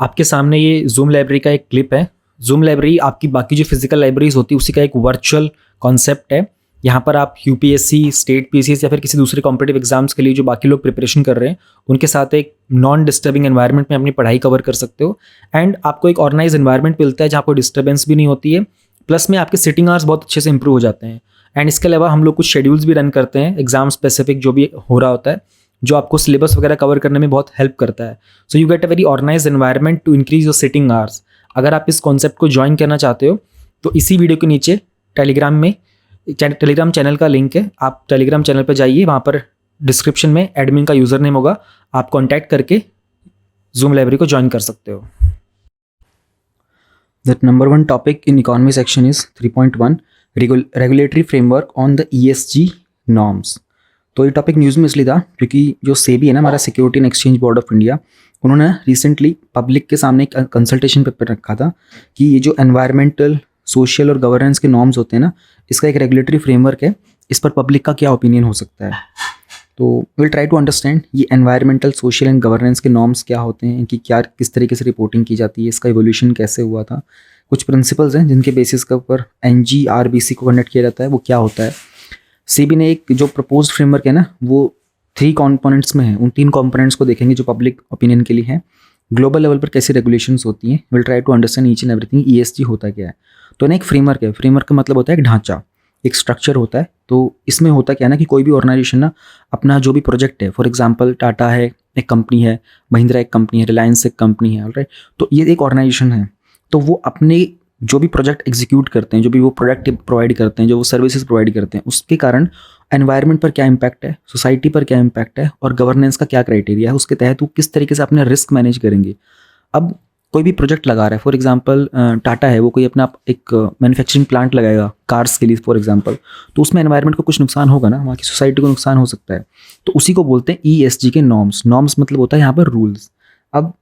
आपके सामने ये जूम लाइब्रेरी का एक क्लिप है। जूम लाइब्रेरी आपकी बाकी जो फिजिकल लाइब्रेरीज होती है उसी का एक वर्चुअल कॉन्सेप्ट है। यहाँ पर आप यूपीएससी, स्टेट पीसीएस या फिर किसी दूसरे कॉम्पिटिटिव एग्जाम्स के लिए जो बाकी लोग प्रिपरेशन कर रहे हैं उनके साथ एक नॉन डिस्टर्बिंग एनवायरनमेंट में अपनी पढ़ाई कवर कर सकते हो। एंड आपको एक ऑर्गेनाइज एनवायरनमेंट मिलता है जहाँ कोई डिस्टर्बेंस भी नहीं होती है। प्लस में आपके सिटिंग आवर्स बहुत अच्छे से इंप्रूव हो जाते हैं। एंड इसके अलावा हम लोग कुछ शेड्यूल्स भी रन करते हैं एग्जाम स्पेसिफिक जो भी हो रहा होता है, जो आपको सिलेबस वगैरह कवर करने में बहुत हेल्प करता है। So you get a very organise environment to increase your sitting hours. अगर आप इस कॉन्सेप्ट को ज्वाइन करना चाहते हो तो इसी वीडियो के नीचे टेलीग्राम चैनल का लिंक है। आप टेलीग्राम चैनल पर जाइए, वहाँ पर डिस्क्रिप्शन में एडमिन का यूज़र नेम होगा, आप कॉन्टैक्ट करके जूम लाइब्रेरी को ज्वाइन कर सकते हो। That number one topic in economy section is 3.1 regulatory framework on the ESG norms। तो ये टॉपिक न्यूज़ में इसलिए था क्योंकि जो सेबी है ना, हमारा security and exchange board of India, उन्होंने रिसेंटली पब्लिक के सामने एक कंसल्टेशन पेपर रखा था कि ये जो एनवायरमेंटल, सोशल और गवर्नेंस के नॉर्म्स होते हैं ना, इसका एक रेगुलेटरी फ्रेमवर्क है, इस पर पब्लिक का क्या ओपिनियन हो सकता है। तो विल ट्राई टू अंडरस्टैंड ये एनवायरमेंटल, सोशल एंड गवर्नेंस के नॉर्म्स क्या होते हैं, कि क्या किस तरीके से रिपोर्टिंग की जाती है, इसका इवोल्यूशन कैसे हुआ था, कुछ प्रिंसिपल्स हैं जिनके बेसिस के ऊपर NGRBC को कंडक्ट किया जाता है, वो क्या होता है। सेबी ने एक जो प्रपोज्ड फ्रेमवर्क है ना, वो 3 कॉम्पोनेंट्स में है। उन 3 कॉम्पोनेंट्स को देखेंगे जो पब्लिक ओपिनियन के लिए है। ग्लोबल लेवल पर कैसी रेगुलेशंस होती हैं, will try to understand each and everything. ESG होता क्या है, तो ना एक फ्रेमवर्क है। फ्रेमवर्क का मतलब होता है एक ढांचा, एक स्ट्रक्चर होता है। तो इसमें होता क्या है ना कि कोई भी ऑर्गेनाइजेशन ना अपना जो भी प्रोजेक्ट है, फॉर एग्जांपल टाटा है एक कंपनी है, महिंद्रा एक कंपनी है, रिलायंस एक कंपनी है, ऑलराइट। तो ये एक ऑर्गेनाइजेशन है, तो वो अपने जो भी प्रोजेक्ट एग्जीक्यूट करते हैं, जो भी वो प्रोडक्ट प्रोवाइड करते हैं, जो वो सर्विसेज प्रोवाइड करते हैं, उसके कारण एनवायरनमेंट पर क्या इम्पैक्ट है, सोसाइटी पर क्या इम्पैक्ट है और गवर्नेंस का क्या क्राइटेरिया है, उसके तहत वो किस तरीके से अपने रिस्क मैनेज करेंगे। अब कोई भी प्रोजेक्ट लगा रहा है, फॉर एग्जांपल टाटा है, वो कोई अपना एक मैन्युफैक्चरिंग प्लांट लगाएगा कार्स के लिए फॉर एग्जांपल, तो उसमें एनवायरनमेंट को कुछ नुकसान होगा ना, वहाँ की सोसाइटी को नुकसान हो सकता है। तो उसी को बोलते हैं ESG के नॉर्म्स। नॉर्म्स मतलब होता है यहाँ पर रूल्स। अब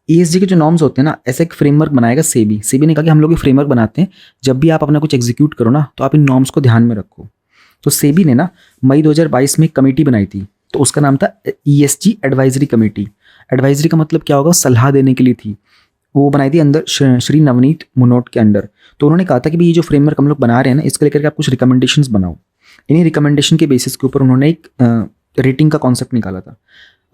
ESG के जो नॉर्म्स होते हैं ना, ऐसा एक फ्रेमवर्क बनाएगा सेबी। सेबी ने कहा कि हम लोग ये फ्रेमवर्क बनाते हैं, जब भी आप अपना कुछ एग्जीक्यूट करो ना, तो आप इन नॉर्म्स को ध्यान में रखो। तो सेबी ने ना मई 2022 में एक कमेटी बनाई थी, तो उसका नाम था ESG एडवाइजरी कमेटी। एडवाइजरी का मतलब क्या होगा, सलाह देने के लिए थी। वो बनाई थी अंदर श्री नवनीत मुनोट के अंडर। तो उन्होंने कहा था कि ये जो फ्रेमवर्क हम लोग बना रहे हैं ना, इसको लेकर के आप कुछ रिकमेंडेशंस बनाओ। इन्हीं रिकमेंडेशन के बेसिस के ऊपर उन्होंने एक रेटिंग का कॉन्सेप्ट निकाला था।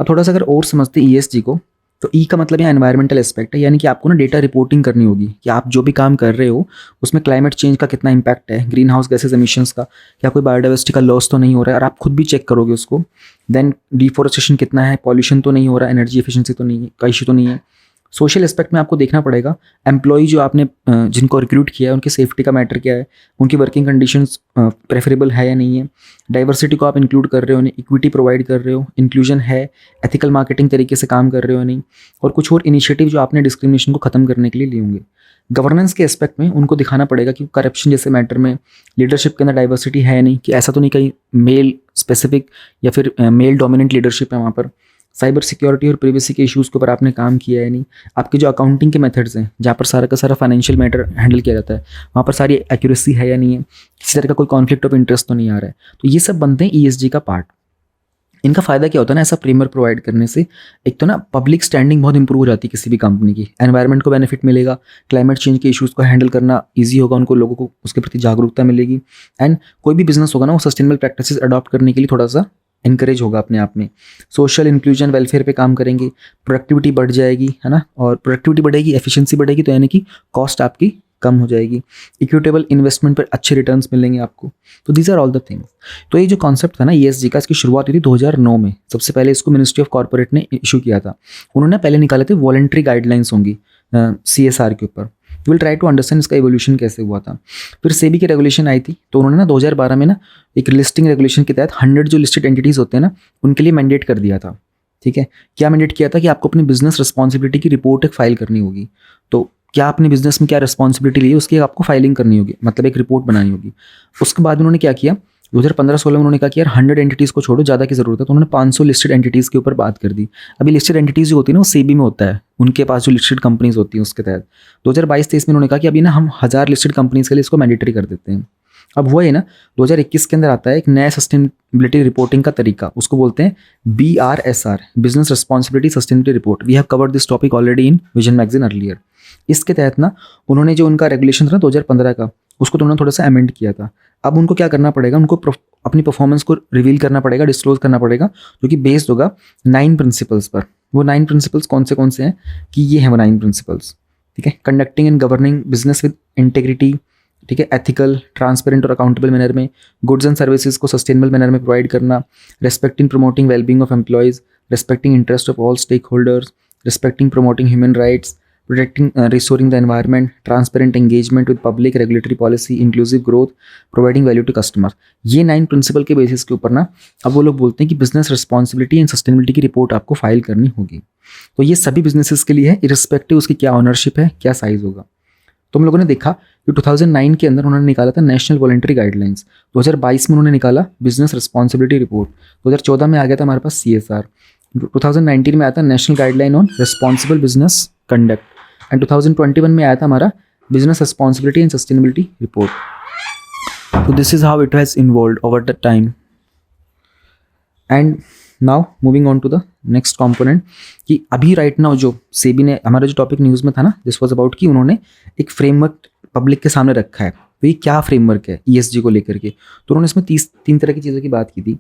अब थोड़ा सा अगर और समझते हैं ESG को, तो E का मतलब यहाँ एनवायरमेंटल एस्पेक्ट है, यानी कि आपको ना डेटा रिपोर्टिंग करनी होगी कि आप जो भी काम कर रहे हो उसमें क्लाइमेट चेंज का कितना इंपैक्ट है, ग्रीन हाउस गैसेज एमिशंस का, क्या कोई बायोडाइवर्सिटी का लॉस तो नहीं हो रहा है, और आप खुद भी चेक करोगे उसको। देन डिफॉरेस्टेशन कितना है, पॉल्यूशन तो नहीं हो रहा, एनर्जी एफिशिएंसी तो नहीं है, का इशू तो नहीं है। सोशल एस्पेक्ट में आपको देखना पड़ेगा, एम्प्लॉय जो आपने जिनको रिक्रूट किया है उनकी सेफ्टी का मैटर क्या है, उनकी वर्किंग कंडीशंस प्रेफरेबल है या नहीं है, डाइवर्सिटी को आप इंक्लूड कर रहे हो नहीं, इक्विटी प्रोवाइड कर रहे हो, इंक्लूजन है, एथिकल मार्केटिंग तरीके से काम कर रहे हो नहीं, और कुछ और इनिशिएटिव जो आपने डिस्क्रिमिनेशन को खत्म करने के लिए लिए होंगे। गवर्नेंस के एस्पेक्ट में उनको दिखाना पड़ेगा कि करप्शन जैसे मैटर में लीडरशिप के अंदर डाइवर्सिटी है नहीं, कि ऐसा तो नहीं कहीं मेल स्पेसिफिक या फिर मेल डोमिनेंट लीडरशिप है वहाँ पर। साइबर सिक्योरिटी और प्रिवेसी के इश्यूज़ के ऊपर आपने काम किया है नहीं। आपके जो अकाउंटिंग के मेथड्स हैं, जहाँ पर सारा का सारा फाइनेंशियल मैटर हैंडल किया जाता है, वहाँ पर सारी एक्यूरेसी है या नहीं है, किसी तरह का कोई कॉन्फ्लिक्ट ऑफ इंटरेस्ट तो नहीं आ रहा है। तो ये सब बनते हैं ESG का पार्ट। इनका फ़ायदा क्या होता है ना, ऐसा फ्रेमवर्क प्रोवाइड करने से एक तो ना पब्लिक स्टैंडिंग बहुत इंप्रूव हो जाती है किसी भी कंपनी की, एनवायरनमेंट को बेनिफिट मिलेगा, क्लाइमेट चेंज के इश्यूज़ को हैंडल करना ईजी होगा, उनको लोगों को उसके प्रति जागरूकता मिलेगी, एंड कोई भी बिजनेस होगा ना, वो सस्टेनेबल प्रैक्टिसेस अडॉप्ट करने के लिए थोड़ा सा इनकरेज होगा अपने आप में। सोशल इंक्लूजन, वेलफेयर पे काम करेंगे, प्रोडक्टिविटी बढ़ जाएगी, है ना, और प्रोडक्टिविटी बढ़ेगी, एफिशिएंसी बढ़ेगी, तो यानी कि कॉस्ट आपकी कम हो जाएगी, इक्विटेबल इन्वेस्टमेंट पर अच्छे रिटर्न्स मिलेंगे आपको। तो these are all the things. तो ये जो कॉन्सेप्ट था ना ESG का, इसकी शुरुआत हुई थी 2009 में। सबसे पहले इसको मिनिस्ट्री ऑफ कॉर्पोरेट ने इशू किया था। उन्होंने पहले निकाले थे वॉलंटरी गाइडलाइंस होंगी CSR के ऊपर। विल ट्राई टू अंडरस्टैंड इसका एवोल्यूशन कैसे हुआ था। फिर सेबी की रेगुलेशन आई थी, तो उन्होंने ना 2012 में ना एक लिस्टिंग रेगुलेशन के तहत 100 जो लिस्टेड एंटिटीज़ होते हैं ना, उनके लिए मैंडेट कर दिया था। ठीक है, क्या मैंडेट किया था कि आपको अपनी बिजनेस रिस्पॉन्सिबिलिटी की रिपोर्ट एक फाइल करनी होगी। तो क्या अपने बिजनेस में क्या रिस्पॉन्सिबिलिटी ली है उसकी आपको फाइलिंग करनी होगी, मतलब एक रिपोर्ट बनानी होगी। उसके बाद उन्होंने क्या किया, 2015-16 में उन्होंने कहा कि यार 100 एंटिटीज़ को छोड़ो, ज़्यादा की ज़रूरत है, तो उन्होंने 500 लिस्टेड एंटिटीज़ के ऊपर बात कर दी। अभी लिस्टेड एंटिटीज़ जो होती है ना, वो सेबी में होता है, उनके पास जो लिस्टेड कंपनीज होती हैं उसके तहत 2022-23 में उन्होंने कहा कि अभी ना हम 1000 लिस्टेड कंपनीज के लिए इसको मैंडेटरी कर देते हैं। अब हुआ है ना, 2021 के अंदर आता है एक नया सस्टेनेबिलिटी रिपोर्टिंग का तरीका, उसको बोलते हैं BRSR, business responsibility sustainability report. We have covered this topic already in Vision magazine earlier. इसके तहत ना उन्होंने जो उनका रेगुलेशन था ना 2015 का, उसको तो उन्होंने थोड़ा सा अमेंड किया था। अब उनको क्या करना पड़ेगा, उनको अपनी परफॉर्मेंस को रिवील करना पड़ेगा, डिस्क्लोज करना पड़ेगा, जो कि बेस्ड होगा 9 प्रिंसिपल्स पर। वो 9 प्रिंसिपल्स कौन से हैं कि ये हैं वो 9 प्रिंसिपल्स, ठीक है। Conducting and governing business with integrity, ठीक है, एथिकल, ट्रांसपेरेंट और अकाउंटेबल मैनर में, गुड्स एंड सर्विसेज को सस्टेनेबल मैनर में प्रोवाइड करना, respecting promoting wellbeing of employees, respecting interest of all stakeholders, respecting promoting human rights, protecting restoring the environment, transparent engagement with public, regulatory policy, inclusive growth, providing value to customer। ये 9 principal के basis के ऊपर ना अब वो लोग बोलते हैं कि बिजनेस रिस्पॉन्सिबिलिटी एंड सस्टेनेबिलिटी की रिपोर्ट आपको फाइल करनी होगी। तो ये सभी बिजनेसेस के लिए है, इरिस्पेक्टिव उसकी क्या ऑनरशिप है, क्या साइज होगा। तो हम लोगों ने देखा कि 2009 के अंदर उन्होंने निकाला था नेशनल वॉलंटरी गाइडलाइंस, 2022 में उन्होंने निकाला बिजनेस रिस्पॉन्सिबिलिटी रिपोर्ट, 2014 में आ गया था हमारे पास CSR, 2019 में आया था national guideline on responsible business conduct, and 2021 में आया था हमारा business responsibility and sustainability report. तो this is how it has involved over the time. And now moving on to the next component, कि अभी राइट नाउ जो सेबी ने हमारा जो टॉपिक न्यूज़ में था ना, दिस वाज अबाउट कि उन्होंने एक फ्रेमवर्क पब्लिक के सामने रखा है। तो ये क्या फ्रेमवर्क है ESG को लेकर के, तो उन्होंने इसमें 3 तरह की चीज़ों की बात की थी।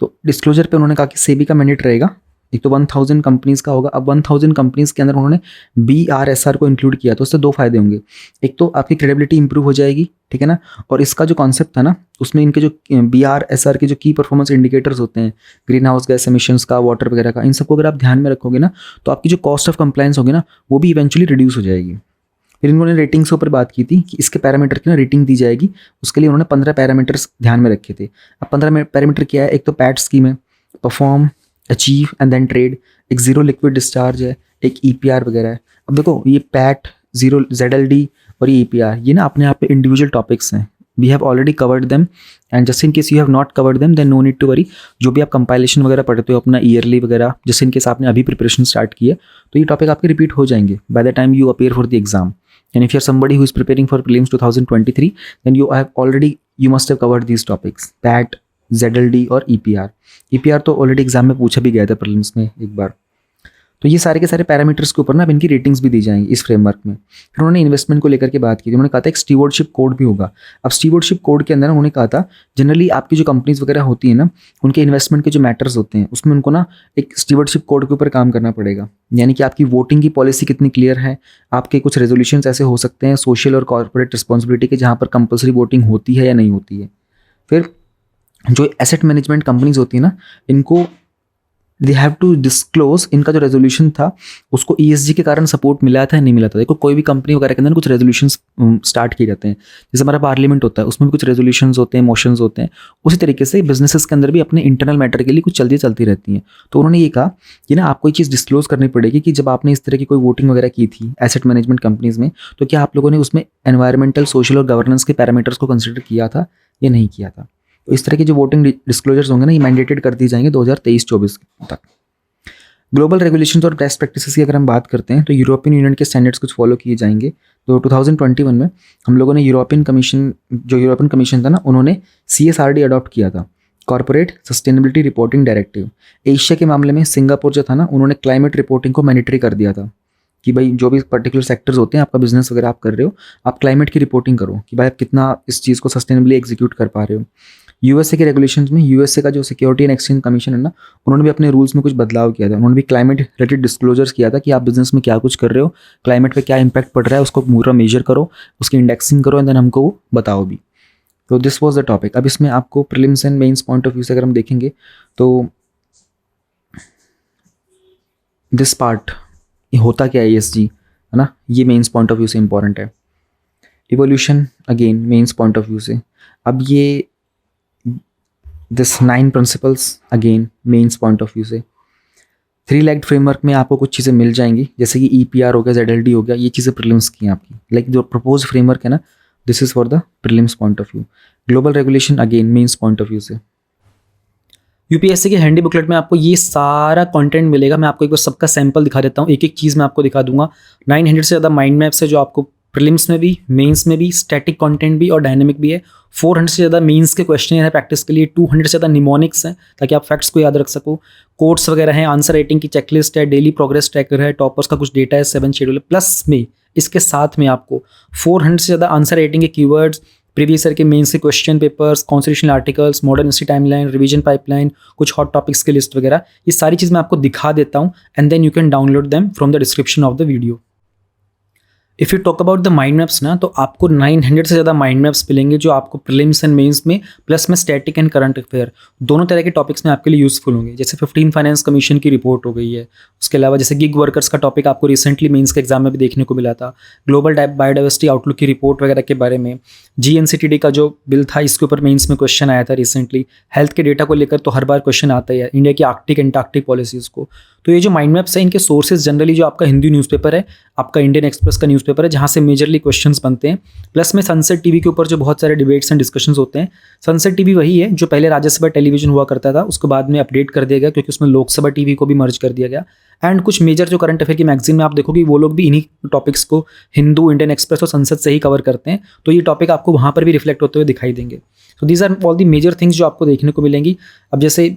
तो डिस्क्लोजर पे उन्होंने कहा कि सेबी का मैंडेट रहेगा, एक तो 1000 कंपनीज़ का होगा। अब 1000 कंपनीज़ के अंदर उन्होंने BRSR को इंक्लूड किया, तो उससे 2 फायदे होंगे। एक तो आपकी क्रेडिबिलिटी इंप्रूव हो जाएगी, ठीक है ना, और इसका जो कॉन्सेप्ट था ना, उसमें इनके जो BRSR के जो की परफॉर्मेंस इंडिकेटर्स होते हैं, ग्रीन हाउस गैस एमिशंस का, वाटर वगैरह का, इन सबको अगर आप ध्यान में रखोगे ना, तो आपकी जो कॉस्ट ऑफ कंप्लायंस होगी ना, वो भी इवेंचुअली रिड्यूस हो जाएगी। फिर इन्होंने रेटिंग्स के ऊपर बात की थी कि इसके पैरामीटर की ना रेटिंग दी जाएगी, उसके लिए उन्होंने 15 पैरामीटर्स ध्यान में रखे थे। अब 15 पैरामीटर क्या है, एक तो पैट स्कीम है, perform, achieve and then trade, एक जीरो लिक्विड डिस्चार्ज है, एक EPR वगैरह है। अब देखो ये पैट, जीरो ZLD और ये EPR, ये ना अपने आप पे इंडिविजुअल टॉपिक्स हैं। We have already covered them, and just in case you have not covered them then no need to worry. जो भी आप कंपाइलेशन वगैरह पढ़ते हो अपना ईयरली वगैरह, जस्ट इन केस आपने अभी प्रिपरेशन स्टार्ट की है, तो ये टॉपिक आपके रिपीट हो जाएंगे by the time you appear for the exam. And if you are somebody who is preparing for prelims 2023 then you must have covered these topics, PAT, ZLD और EPR। EPR तो ऑलरेडी exam में पूछा भी गया था प्रीलिम्स में एक बार। तो ये सारे के सारे पैरामीटर्स के ऊपर ना अब इनकी रेटिंग्स भी दी जाएंगी इस फ्रेमवर्क में। फिर उन्होंने इन्वेस्टमेंट को लेकर के बात की थी, उन्होंने कहा था एक स्टीवर्डशिप कोड भी होगा। अब स्टीवर्डशिप कोड के अंदर उन्होंने कहा था जनरली आपकी जो कंपनीज वगैरह होती है ना, उनके इन्वेस्टमेंट के जो मैटर्स होते हैं उसमें उनको ना एक स्टीवर्डशिप कोड के ऊपर काम करना पड़ेगा। यानी कि आपकी वोटिंग की पॉलिसी कितनी क्लियर है, आपके कुछ रेजोल्यूशंस ऐसे हो सकते हैं सोशल और कॉर्पोरेट रिस्पॉन्सिबिलिटी के जहाँ पर कंपल्सरी वोटिंग होती है या नहीं होती है। फिर जो एसेट मैनेजमेंट कंपनीज होती है ना, इनको दे हैव टू डिस्क्लोज, इनका जो रेजोल्यूशन था उसको ESG के कारण सपोर्ट मिला था या नहीं मिला था। देखो कोई भी कंपनी वगैरह के अंदर कुछ रेजोल्यूशन स्टार्ट किए जाते हैं, जैसे हमारा पार्लियामेंट होता है उसमें भी कुछ रेजोल्यूशंस होते हैं, मोशंस होते हैं। उसी तरीके से बिजनेसेस के अंदर भी अपने इंटरनल मैटर के लिए कुछ चलती रहती हैं। तो उन्होंने ये कहा कि ना आपको ये चीज़ डिस्क्लोज करनी पड़ेगी कि जब आपने इस तरह की कोई वोटिंग वगैरह की थी एसेट मैनेजमेंट कंपनीज में, तो क्या आप लोगों ने उसमें एनवायरमेंटल, सोशल और गवर्नेंस के पैरामीटर्स को कंसिडर किया था या नहीं किया था। तो इस तरह के जो वोटिंग डिस्क्लोजर्स होंगे ना, ये मैंडेटेड कर दिए जाएंगे 2023-24 तक। ग्लोबल रेगुलेशंस और बेस्ट प्रैक्टिसेस की अगर हम बात करते हैं तो यूरोपियन यूनियन के स्टैंडर्ड्स कुछ फॉलो किए जाएंगे। तो 2021 में हम लोगों ने यूरोपियन कमीशन था ना, उन्होंने CSRD अडॉप्ट किया था, corporate sustainability reporting directive. Asia के मामले में सिंगापुर जो था ना, उन्होंने क्लाइमेट रिपोर्टिंग को मैंडेटरी कर दिया था कि भाई जो भी पर्टिकुलर सेक्टर्स होते हैं, आपका बिजनेस वगैरह आप कर रहे हो, आप क्लाइमेट की रिपोर्टिंग करो कि भाई आप कितना इस चीज़ को सस्टेनेबली एग्जीक्यूट कर पा रहे हो। USA के रेगुलेशंस में USA का जो सिक्योरिटी एंड एक्सचेंज कमीशन है ना, उन्होंने भी अपने रूल्स में कुछ बदलाव किया था। उन्होंने भी क्लाइमेट रिलेटेड डिस्क्लोजर्स किया था कि आप बिजनेस में क्या कुछ कर रहे हो, क्लाइमेट पे क्या इंपैक्ट पड़ रहा है, उसको पूरा मेजर करो, उसकी इंडेक्सिंग करो एंड देन हमको वो बताओ भी। तो दिस वाज द टॉपिक। अब इसमें आपको prelims and mains point of view से अगर हम देखेंगे तो दिस पार्ट होता क्या है ESG, है ना, ये मेंस पॉइंट ऑफ व्यू से इंपॉर्टेंट है। Evolution again mains point of view से। अब ये this 9 principles again mains point of view से। 3 लेग्ड फ्रेमवर्क में आपको कुछ चीज़ें मिल जाएंगी, जैसे कि EPR हो गया, ZLD हो गया, ये चीज़ें प्रीलिम्स की हैं आपकी। लाइक जो प्रपोज फ्रेमवर्क है ना, this is for the prelims point of view. Global regulation again mains point of view से। UPSC के हैंडी बुकलेट में आपको ये सारा कंटेंट मिलेगा। मैं आपको एक बार सबका सैंपल दिखा देता हूँ, एक एक चीज़ मैं आपको दिखा दूंगा। 900 से ज़्यादा माइंड मैप्स है जो आपको प्रीलिम्स में भी, मेंस में भी, स्टैटिक कंटेंट भी और डायनेमिक भी है। 400 से ज़्यादा मेंस के क्वेश्चन है प्रैक्टिस के लिए, 200 से ज़्यादा निमोनिक्स हैं ताकि आप फैक्ट्स को याद रख सको, कोड्स वगैरह हैं, आंसर राइटिंग की चेकलिस्ट है, डेली प्रोग्रेस ट्रैकर है, टॉपर्स का कुछ डेटा है, 7 शेड्यूल है, प्लस में इसके साथ में आपको 400 से ज़्यादा आंसर राइटिंग के कीवर्ड्स, प्रीवियस ईयर के मेंस के question papers, constitutional articles, modern history timeline, revision pipeline, कुछ हॉट टॉपिक्स की लिस्ट वगैरह, ये सारी चीज़ मैं आपको दिखा देता हूँ and then you can download them from the description of the video. If you talk about the mind maps ना, तो आपको 900 से ज़्यादा माइंड मैप्स मिलेंगे जो आपको प्रीलिम्स एंड मेंस में, प्लस में स्टैटिक एंड करंट अफेयर दोनों तरह के टॉपिक्स में आपके लिए यूज़फुल होंगे। जैसे 15 फाइनेंस कमीशन की रिपोर्ट हो गई है, उसके अलावा जैसे गिग वर्कर्स का टॉपिक आपको रिसेंटली मेंस के एग्जाम में भी देखने को मिला था, ग्लोबल बायोडाइवर्सिटी आउटलुक की रिपोर्ट वगैरह के बारे में, GNCTD का जो बिल था इसके ऊपर मेंस में क्वेश्चन आया था रिसेंटली, हेल्थ के डेटा को लेकर तो हर बार क्वेश्चन आता ही है, इंडिया की आर्कटिक एंटार्कटिक पॉलिसीज़ को। तो ये जो माइंड मैप्स हैं इनके सोर्सेज जनरली जो आपका हिंदी न्यूज़पेपर है, आपका इंडियन एक्सप्रेस का न्यूज़पेपर है जहाँ से मेजरली क्वेश्चंस बनते हैं, प्लस में सनसेट टीवी के ऊपर जो बहुत सारे डिबेट्स एंड डिस्कशंस होते हैं। सनसेट टीवी वही है जो पहले राज्यसभा टेलीविजन हुआ करता था, उसको बाद में अपडेट कर दिया गया क्योंकि उसमें लोकसभा टीवी को भी मर्ज कर दिया गया। एंड कुछ मेजर जो करंट अफेयर की मैगजीन में आप देखोगे वो लोग भी इन्हीं टॉपिक्स को हिंदू, इंडियन एक्सप्रेस और संसद से ही कवर करते हैं, तो ये टॉपिक आपको वहाँ पर भी रिफ्लेक्ट होते हुए दिखाई देंगे। So these are all the major things जो आपको देखने को मिलेंगी। अब जैसे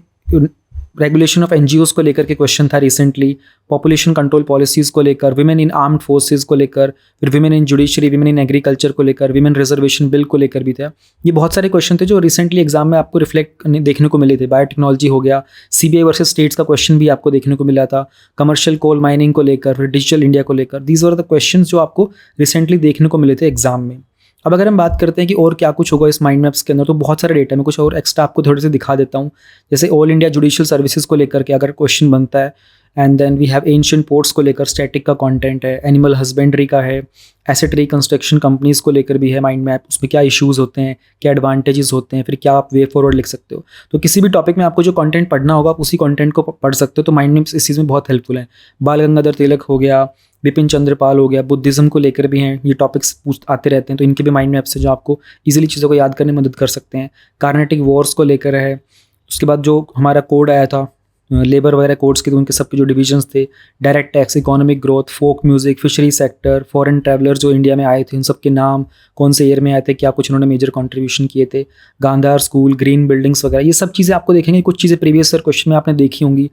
रेगुलेशन ऑफ NGOs को लेकर के क्वेश्चन था रिसेंटली, पॉपुलेशन कंट्रोल पॉलिसीज़ को लेकर, विमेन इन आर्म्ड फोर्सेज को लेकर, फिर women in judiciary, women in agriculture को लेकर, विमेन रिजर्वेशन बिल को लेकर भी था। ये बहुत सारे क्वेश्चन थे जो रिसेंटली एग्जाम में आपको रिफ्लेक्ट देखने को मिले थे। बायोटेक्नोलॉजी हो गया, CBI वर्सेस स्टेट्स का क्वेश्चन भी आपको देखने को मिला था, कमर्शियल कोल माइनिंग को लेकर, फिर डिजिटल इंडिया को लेकर। दीज वर द क्वेश्चन जो आपको रिसेंटली देखने को मिले थे एग्जाम में। अब अगर हम बात करते हैं कि और क्या कुछ होगा इस माइंड मैप्स के अंदर, तो बहुत सारे डेटा में कुछ और एक्स्ट्रा आपको थोड़े से दिखा देता हूँ। जैसे ऑल इंडिया जुडिशियल सर्विसेज को लेकर के अगर क्वेश्चन बनता है, and then we have ancient ports को लेकर स्टैटिक का कंटेंट है, एनिमल हस्बेंड्री का है, एसेट रिकंस्ट्रक्शन कंपनीज को लेकर भी है माइंड मैप, उसमें क्या इश्यूज़ होते हैं, क्या एडवांटेजेस होते हैं, फिर क्या आप वे फॉरवर्ड लिख सकते हो। तो किसी भी टॉपिक में आपको जो कंटेंट पढ़ना होगा आप उसी कंटेंट को पढ़ सकते हो, तो माइंड मैप्स इस चीज़ में बहुत हेल्पफुल है। बाल गंगाधर तिलक हो गया, बिपिन चंद्रपाल हो गया, बुद्धिज़्म को लेकर भी हैं, ये टॉपिक्स आते रहते हैं, तो इनके भी माइंड मैप्स से जो आपको इजीली चीज़ों को याद करने में मदद कर सकते हैं। कार्नेटिक वॉर्स को लेकर है, उसके बाद जो हमारा कोड आया था लेबर वगैरह कोड्स के, तो उनके सबके जो डिविजन्स थे, direct tax, economic growth, folk music, fishery sector, foreign traveller जो इंडिया में आए थे उन सब के नाम, कौन से ईयर में आए थे, क्या कुछ उन्होंने मेजर कंट्रीब्यूशन किए थे, गांधार स्कूल, ग्रीन बिल्डिंग्स वगैरह, ये सब चीज़ें आपको देखेंगे। कुछ चीज़ें प्रीवियस ईयर क्वेश्चन में आपने देखी होंगी।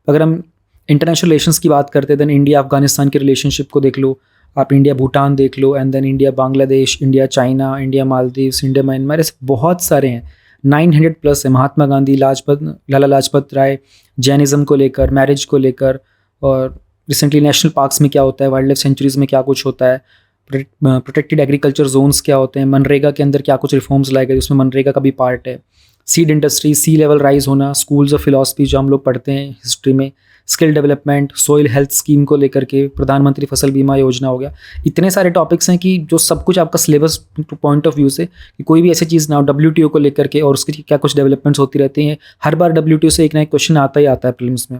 अगर हम इंटरनेशनल रिलेशंस की बात करते हैं, देन इंडिया अफगानिस्तान के रिलेशनशिप को देख लो आप, इंडिया भूटान देख लो, and then India Bangladesh, India China, India Maldives, India Myanmar, ऐसे बहुत सारे हैं, 900 प्लस है। महात्मा गांधी, लाला लाजपत राय, जैनिज़्म को लेकर, मैरिज को लेकर, और रिसेंटली नेशनल पार्क्स में क्या होता है, वाइल्ड लाइफ सेंचुरीज में क्या कुछ होता है, प्रोटेक्टेड एग्रीकल्चर जोन्स क्या होते हैं, मनरेगा के अंदर क्या कुछ रिफॉर्म्स लाए गए, उसमें मनरेगा का भी पार्ट है, सीड इंडस्ट्री, सी लेवल राइज होना, स्कूल्स ऑफ फिलॉसफी जो हम लोग पढ़ते हैं हिस्ट्री में, skill development, soil health scheme को लेकर के, प्रधानमंत्री फसल बीमा योजना हो गया। इतने सारे टॉपिक्स हैं कि जो सब कुछ आपका सिलेबस पॉइंट ऑफ व्यू से, कि कोई भी ऐसी चीज़ ना हो, WTO को लेकर के और उसकी क्या कुछ डेवलपमेंट्स होती रहती हैं, हर बार WTO से एक ना एक क्वेश्चन आता ही आता है प्रीलिम्स में।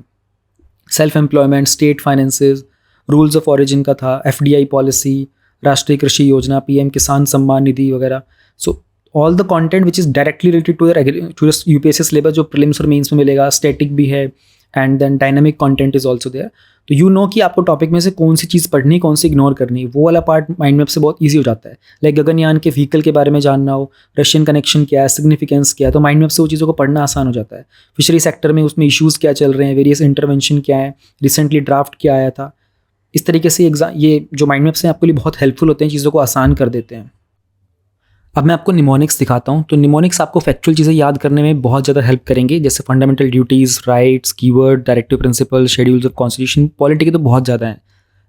Self employment, state finances, rules of origin का था, FDI पॉलिसी, राष्ट्रीय कृषि योजना, PM किसान सम्मान निधि वगैरह। So all the content which is directly related to UPSC syllabus जो प्रीलिम्स और मेंस में मिलेगा, स्टैटिक भी है, and then dynamic content is also there. तो यू नो कि आपको टॉपिक में से कौन सी चीज़ पढ़नी, कौन सी इग्नोर करनी, वो वाला पार्ट माइंड मैप से बहुत ईजी हो जाता है। लाइक गगनयान के व्हीकल के बारे में जानना हो, रशियन कनेक्शन क्या है, सिग्निफिकेंस क्या है, तो माइंड मैप से वो चीज़ों को पढ़ना आसान हो जाता है। फिशरी सेक्टर में उसमें इश्यूज़ क्या चल रहे हैं, वेरियस इंटरवेंशन क्या है, रिसेंटली ड्राफ्ट क्या आया था, इस तरीके से ये जो माइंड मैप्स हैं आपके लिए बहुत हेल्पफुल होते हैं, चीज़ों को आसान कर देते हैं। अब मैं आपको निमोनिक्स दिखाता हूँ। तो निमोनिक्स आपको फैक्चुअल चीज़ें याद करने में बहुत ज़्यादा हेल्प करेंगे, जैसे fundamental duties, rights, keyword, directive principle, schedules of constitution, polity के तो बहुत ज़्यादा हैं,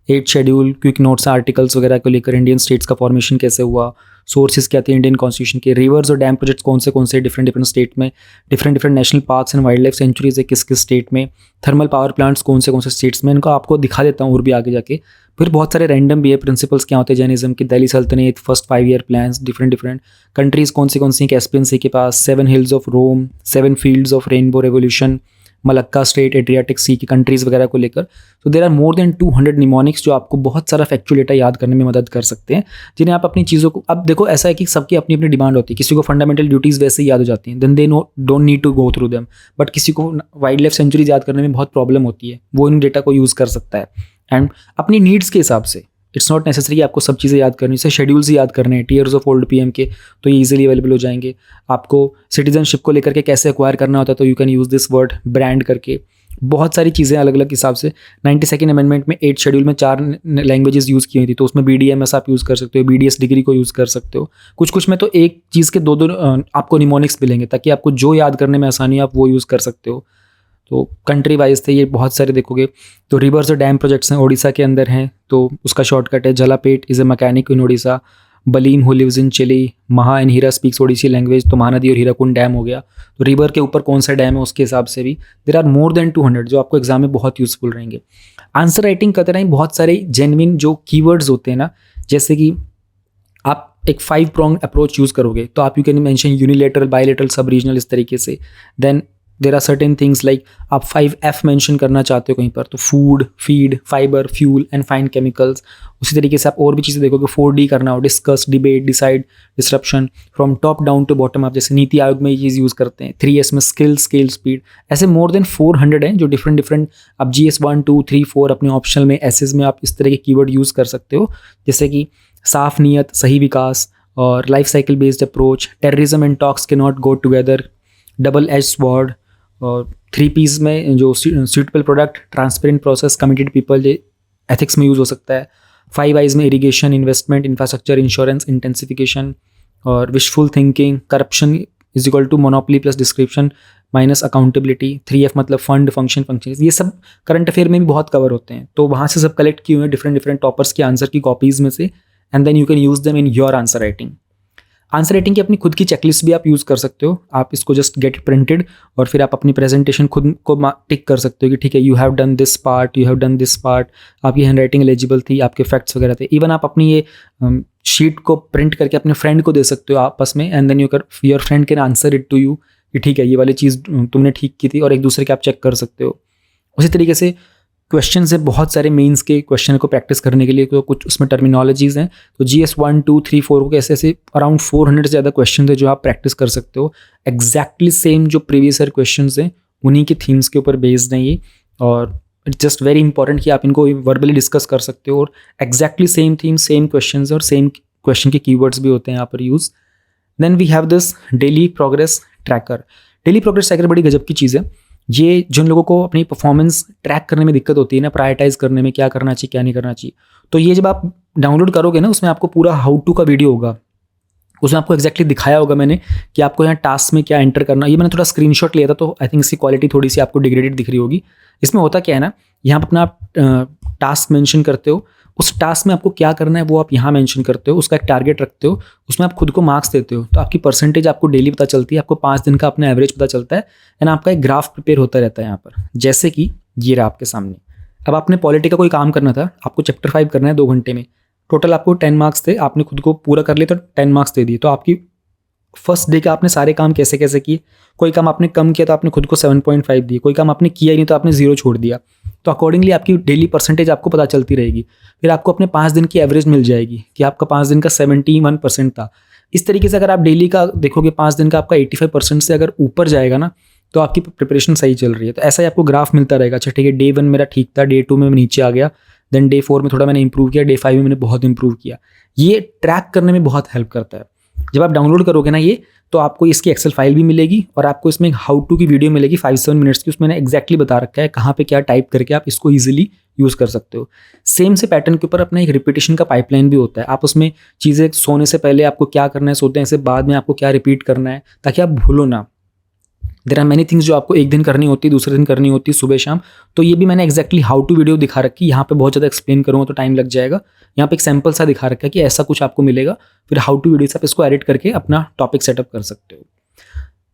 8 शेड्यूल, क्विक नोट्स, आर्टिकल्स वगैरह को लेकर, इंडियन स्टेट्स का फॉर्मेशन कैसे हुआ, सोर्सेज क्या थे इंडियन कॉन्स्टिट्यूशन के, रिवर्स और डैम प्रोजेक्ट्स कौन से डिफरेंट स्टेट में, different national parks and wild life sanctuaries है किस स्टेट में, थर्मल पावर प्लांट्स कौन से स्टेट्स में, इनको आपको दिखा देता हूँ और भी आगे जाके। फिर बहुत सारे रैंडम भी है, प्रिंसिपल्स क्या होते हैं जैनिज्म के, दिल्ली सल्तनत, first 5 year plans, different countries कौन सी कैस्पियन सी के पास, 7 hills of Rome, 7 fields of rainbow revolution, Malacca strait, Adriatic sea की कंट्रीज़ वगैरह को लेकर। तो there are more than 200 mnemonics जो आपको बहुत सारा फैक्चुअल डेटा याद करने में मदद कर सकते हैं, जिन्हें आप अपनी चीज़ों को, अब देखो ऐसा है कि सबकी अपनी अपनी डिमांड होती है, किसी को फंडामेंटल ड्यूटीज़ वैसे ही याद हो जाती हैं, then they don't need to go through them, but किसी को वाइल्ड लाइफ सेंचुरीज याद करने में बहुत प्रॉब्लम होती है, वो इन डेटा को यूज़ कर सकता है एंड अपनी नीड्स के हिसाब से इट्स नॉट नेसेसरी आपको सब चीज़ें याद करनी, जैसे शेड्यूल्स याद करने हैं टीयर्स ऑफ ओल्ड पीएम के, तो ये इजीली अवेलेबल हो जाएंगे। आपको सिटीजनशिप को लेकर के कैसे एक्वायर करना होता है, तो you can use this word brand करके। बहुत सारी चीज़ें अलग अलग हिसाब से 92nd अमेंडमेंट में 8 शेड्यूल में 4 लैंग्वेजेस यूज़ की हुई थी, तो उसमें BDMS आप यूज़ कर सकते हो, BDS डिग्री को यूज़ कर सकते हो। कुछ कुछ में तो एक चीज़ के दो आपको निमोनिक्स मिलेंगे, ताकि आपको जो याद करने में आसानी आप वो यूज़ कर सकते हो। तो कंट्री वाइज थे ये बहुत सारे देखोगे। तो रिवर्स और डैम प्रोजेक्ट्स हैं, ओडिशा के अंदर हैं, तो उसका शॉर्टकट है जलापेट is a mechanic in Odisha, बलीन who lives in Chile, Maha and Heera speaks Odissi language, तो महानदी और हीराकुंड डैम हो गया। तो रिवर के ऊपर कौन सा डैम है उसके हिसाब से भी देर आर मोर देन 200 जो आपको एग्जाम में बहुत यूजफुल रहेंगे। आंसर राइटिंग करते रहें, बहुत सारे जेन्युइन जो कीवर्ड्स होते हैं ना, जैसे कि आप एक 5 pronged अप्रोच यूज़ करोगे तो आप you can mention unilateral, bilateral, sub regional, इस तरीके से। Then there are certain things like आप 5F मेंशन करना चाहते हो कहीं पर, तो food, feed, fibre, fuel and fine chemicals. उसी तरीके से आप और भी चीज़ें देखोगे, 4D करना हो, discuss, debate, decide, disruption, from top down to bottom up, जैसे नीति आयोग में ये चीज़ यूज़ करते हैं। 3S में स्किल, स्केल, स्पीड, ऐसे मोर देन 400 हैं जो डिफरेंट आप GS 1, 2, 3, 4 अपने ऑप्शनल में, एसेज में आप इस तरह के कीवर्ड यूज़ कर सकते हो, जैसे कि साफ नीयत, सही विकास और life cycle based approach, terrorism and talks के not go together, double edge sword, और 3Ps में जो suitable product, transparent process, committed people, ये एथिक्स में यूज़ हो सकता है। 5Is में irrigation, investment, infrastructure, insurance, intensification और wishful thinking, corruption is equal to monopoly plus discretion minus accountability. 3F मतलब फंड, फंक्शन, ये सब करंट अफेयर में भी बहुत कवर होते हैं, तो वहाँ से सब कलेक्ट किए हुए डिफरेंट टॉपर्स के आंसर की कॉपीज़ में से, and then you can use them in your answer writing. Answer writing की अपनी खुद की चेकलिस्ट भी आप यूज़ कर सकते हो। आप इसको जस्ट गेट प्रिंटेड और फिर आप अपनी प्रेजेंटेशन खुद को टिक कर सकते हो कि ठीक है, you have done this part, you have done this part, आपकी हैंड राइटिंग एलिजिबल थी, आपके फैक्ट्स वगैरह थे। इवन आप अपनी ये शीट को प्रिंट करके अपने फ्रेंड को दे सकते हो आपस में, and then your friend can answer it to you कि ठीक है, ये वाली चीज़ तुमने ठीक की थी, और एक दूसरे के आप चेक कर सकते हो। उसी तरीके से क्वेश्चन है बहुत सारे मेंस के क्वेश्चन को प्रैक्टिस करने के लिए, तो कुछ उसमें टर्मिनोलॉजीज़ हैं, तो GS 1, 2, 3, 4 को ऐसे अराउंड 400 से ज़्यादा क्वेश्चन है जो आप प्रैक्टिस कर सकते हो। एग्जैक्टली सेम जो प्रीवियस ईयर क्वेश्चन हैं उन्हीं के थीम्स के ऊपर बेस्ड हैं ये, और इट्स जस्ट वेरी इंपॉर्टेंट कि आप इनको वर्बली डिस्कस कर सकते हो, और exactly same theme, same question और सेम क्वेश्चन के कीवर्ड्स भी होते हैं यहाँ पर use. Then we have this daily progress tracker. Daily progress tracker बड़ी गजब की चीज़ है। ये जिन लोगों को अपनी परफॉर्मेंस ट्रैक करने में दिक्कत होती है ना, प्रायोरिटाइज करने में, क्या करना चाहिए क्या नहीं करना चाहिए, तो ये जब आप डाउनलोड करोगे ना, उसमें आपको पूरा हाउ टू का वीडियो होगा, उसमें आपको एक्जैक्टली दिखाया होगा मैंने कि आपको यहाँ टास्क में क्या एंटर करना। ये मैंने थोड़ा स्क्रीनशॉट लिया था, तो आई थिंक इसकी क्वालिटी थोड़ी सी आपको डिग्रेडेड दिख रही होगी। इसमें होता क्या है ना, यहाँ पर अपना टास्क मेंशन करते हो, उस टास्क में आपको क्या करना है वो आप यहाँ मेंशन करते हो, उसका एक टारगेट रखते हो, उसमें आप खुद को मार्क्स देते हो, तो आपकी परसेंटेज आपको डेली पता चलती है, आपको 5 दिन का अपना एवरेज पता चलता है, एंड आपका एक ग्राफ प्रिपेयर होता रहता है यहाँ पर, जैसे कि ये रहा आपके सामने। अब आपने पॉलिटी का कोई काम करना था, आपको चैप्टर 5 करना है 2 घंटे में, टोटल आपको 10 मार्क्स थे, आपने खुद को पूरा कर लिया तो 10 मार्क्स दे दिए। तो आपकी फर्स्ट डे का आपने सारे काम कैसे कैसे किए, कोई काम आपने कम किया तो आपने खुद को 7.5 दिए, कोई काम आपने किया ही नहीं तो आपने 0 छोड़ दिया, तो अकॉर्डिंगली आपकी डेली परसेंटेज आपको पता चलती रहेगी। फिर आपको अपने 5 दिन की एवरेज मिल जाएगी कि आपका 5 दिन का 71% था। इस तरीके से अगर आप डेली का देखोगे, 5 दिन का आपका 85% से अगर ऊपर जाएगा ना, तो आपकी प्रिपरेशन सही चल रही है। तो ऐसा ही आपको ग्राफ मिलता रहेगा। अच्छा ठीक है, डे 1 मेरा ठीक था, डे 2 में नीचे आ गया, देन डे 4 में थोड़ा मैंने इंप्रूव किया, डे 5 में मैंने बहुत इंप्रूव किया। ये ट्रैक करने में बहुत हेल्प करता है। जब आप डाउनलोड करोगे ना ये, तो आपको इसकी एक्सेल फाइल भी मिलेगी, और आपको इसमें हाउ टू की वीडियो मिलेगी 5-7 मिनट्स की। उसमें मैंने एक्जैक्टली बता रखा है कहाँ पे क्या टाइप करके आप इसको ईजिली यूज़ कर सकते हो। सेम से पैटर्न के ऊपर अपना एक रिपीटेशन का पाइपलाइन भी होता है। आप उसमें चीज़ें सोने से पहले आपको क्या करना है, सोते हैं से बाद में आपको क्या रिपीट करना है, ताकि आप भूलो ना। देयर आर मैनी थिंग्स जो आपको एक दिन करनी होती है, दूसरे दिन करनी होती है, सुबह शाम। तो ये भी मैंने एक्जैक्टली हाउ टू वीडियो दिखा रखी है। यहाँ पे बहुत ज़्यादा एक्सप्लेन करूँगा तो टाइम लग जाएगा। यहाँ पे एक सैम्पल सा दिखा रखा है कि ऐसा कुछ आपको मिलेगा, फिर हाउ टू वीडियो से आप इसको एडिट करके अपना टॉपिक सेटअप कर सकते हो।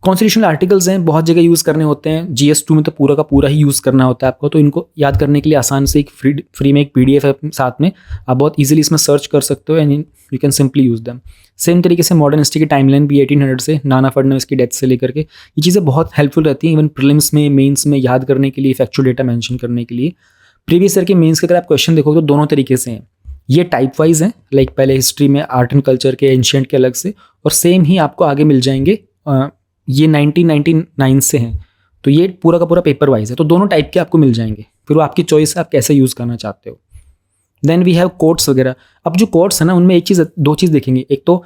कॉन्स्टिट्यूशनल आर्टिकल्स हैं, बहुत जगह यूज़ करने होते हैं। GS 2 में तो पूरा का पूरा ही यूज़ करना होता है आपको, तो इनको याद करने के लिए आसान से एक फ्री में एक PDF है साथ में, आप बहुत इजीली इसमें सर्च कर सकते हो, and you can simply use them. Same तरीके से मॉडर्न हिस्ट्री की टाइमलाइन भी 1800 से नाना फडणवीस की डेथ से लेकर के, ये चीज़ें बहुत हेल्पफुल रहती हैं इवन प्रीलिम्स में, मेंस में याद करने के लिए, फैक्चुअल डेटा मेंशन करने के लिए। प्रीवियस ईयर के मेंस के अगर आप क्वेश्चन देखोगे तो दोनों तरीके से हैं। ये टाइप वाइज हैं, लाइक पहले हिस्ट्री में आर्ट एंड कल्चर के, एंशिएंट के अलग से, और सेम ही आपको आगे मिल जाएंगे। ये 1999 से हैं, तो ये पूरा का पूरा पेपर वाइज है, तो दोनों टाइप के आपको मिल जाएंगे। फिर वो आपकी चॉइस है, आप कैसे यूज़ करना चाहते हो। देन वी हैव कोट्स वगैरह। अब जो कोट्स है ना, उनमें दो चीज़ देखेंगे, एक तो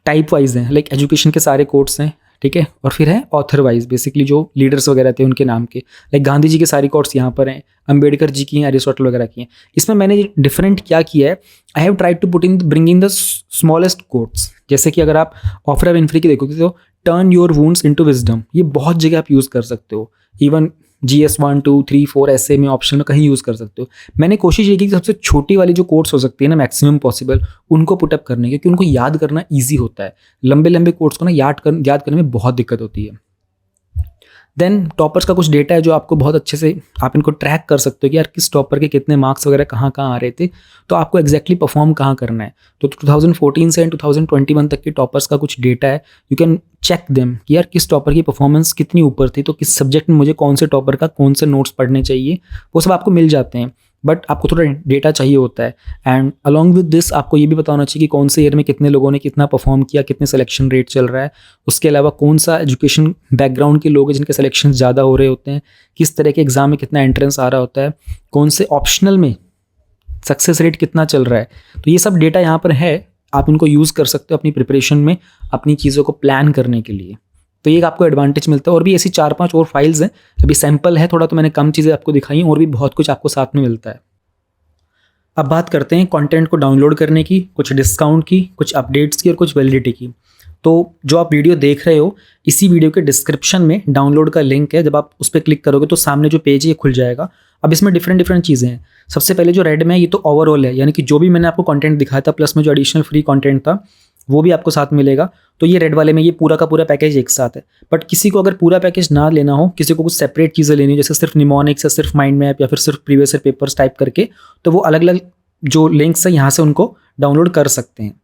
टाइप वाइज हैं, लाइक एजुकेशन के सारे कोट्स हैं, ठीक है, और फिर है ऑथर वाइज, बेसिकली जो लीडर्स वगैरह थे उनके नाम के, लाइक गांधी जी के सारी कोट्स यहाँ पर हैं, अंबेडकर जी की हैं, एरिस्टोटल वगैरह की हैं। इसमें मैंने डिफरेंट क्या किया है, I have tried to put in bring in the smallest quotes. जैसे कि अगर आप ऑफ्रा विनफ्री की देखोगे तो turn your wounds into wisdom, ये बहुत जगह आप यूज़ कर सकते हो, इवन GS 1 2 3 4 ऐसे में ऑप्शन में कहीं यूज़ कर सकते हो। मैंने कोशिश ये की कि सबसे छोटी वाली जो कोट्स हो सकती है ना मैक्सिमम पॉसिबल, उनको पुटअप करने की, क्योंकि उनको याद करना ईजी होता है। लंबे लंबे कोट्स को ना याद करने में बहुत दिक्कत होती है। देन टॉपर्स का कुछ डेटा है जो आपको बहुत अच्छे से आप इनको ट्रैक कर सकते हो कि यार किस टॉपर के कितने मार्क्स वगैरह कहाँ कहाँ आ रहे थे, तो आपको एग्जैक्टली परफॉर्म कहाँ करना है। तो 2014 से 2021 तक के टॉपर्स का कुछ डेटा है, यू कैन चेक देम कि यार किस टॉपर की परफॉर्मेंस कितनी ऊपर थी, तो किस सब्जेक्ट में मुझे कौन से टॉपर का कौन से नोट्स पढ़ने चाहिए, वो सब आपको मिल जाते हैं। बट आपको थोड़ा डेटा चाहिए होता है। एंड अलॉन्ग विद दिस आपको ये भी पता होना चाहिए कि कौन से ईयर में कितने लोगों ने कितना परफॉर्म किया, कितने सिलेक्शन रेट चल रहा है, उसके अलावा कौन सा एजुकेशन बैकग्राउंड के लोग हैं जिनके सिलेक्शन ज़्यादा हो रहे होते हैं, किस तरह के एग्जाम में कितना एंट्रेंस आ रहा होता है, कौन से ऑप्शनल में सक्सेस रेट कितना चल रहा है। तो ये सब डेटा यहाँ पर है, आप इनको यूज़ कर सकते हो अपनी प्रिपरेशन में, अपनी चीज़ों को प्लान करने के लिए। तो ये आपको एडवांटेज मिलता है। और भी ऐसी 4-5 और फाइल्स हैं, अभी सैम्पल है थोड़ा, तो मैंने कम चीज़ें आपको दिखाई हैं, और भी बहुत कुछ आपको साथ में मिलता है। अब बात करते हैं कंटेंट को डाउनलोड करने की, कुछ डिस्काउंट की, कुछ अपडेट्स की और कुछ वैलिडिटी की। तो जो आप वीडियो देख रहे हो, इसी वीडियो के डिस्क्रिप्शन में डाउनलोड का लिंक है, जब आप उस पर क्लिक करोगे तो सामने जो पेज है ये खुल जाएगा। अब इसमें डिफरेंट चीज़ें हैं। सबसे पहले जो रेड में है ये तो ओवरऑल है, यानी कि जो भी मैंने आपको कंटेंट दिखाया था प्लस में जो एडिशनल फ्री कंटेंट था वो भी आपको साथ मिलेगा। तो ये रेड वाले में ये पूरा का पूरा पैकेज एक साथ है। बट किसी को अगर पूरा पैकेज ना लेना हो, किसी को कुछ सेपरेट चीज़ें लेनी हो, जैसे सिर्फ निमोनिक्स या सिर्फ माइंड मैप या फिर सिर्फ प्रीवियस ईयर पेपर्स टाइप करके, तो वो अलग अलग जो लिंक्स हैं यहाँ से उनको डाउनलोड कर सकते हैं।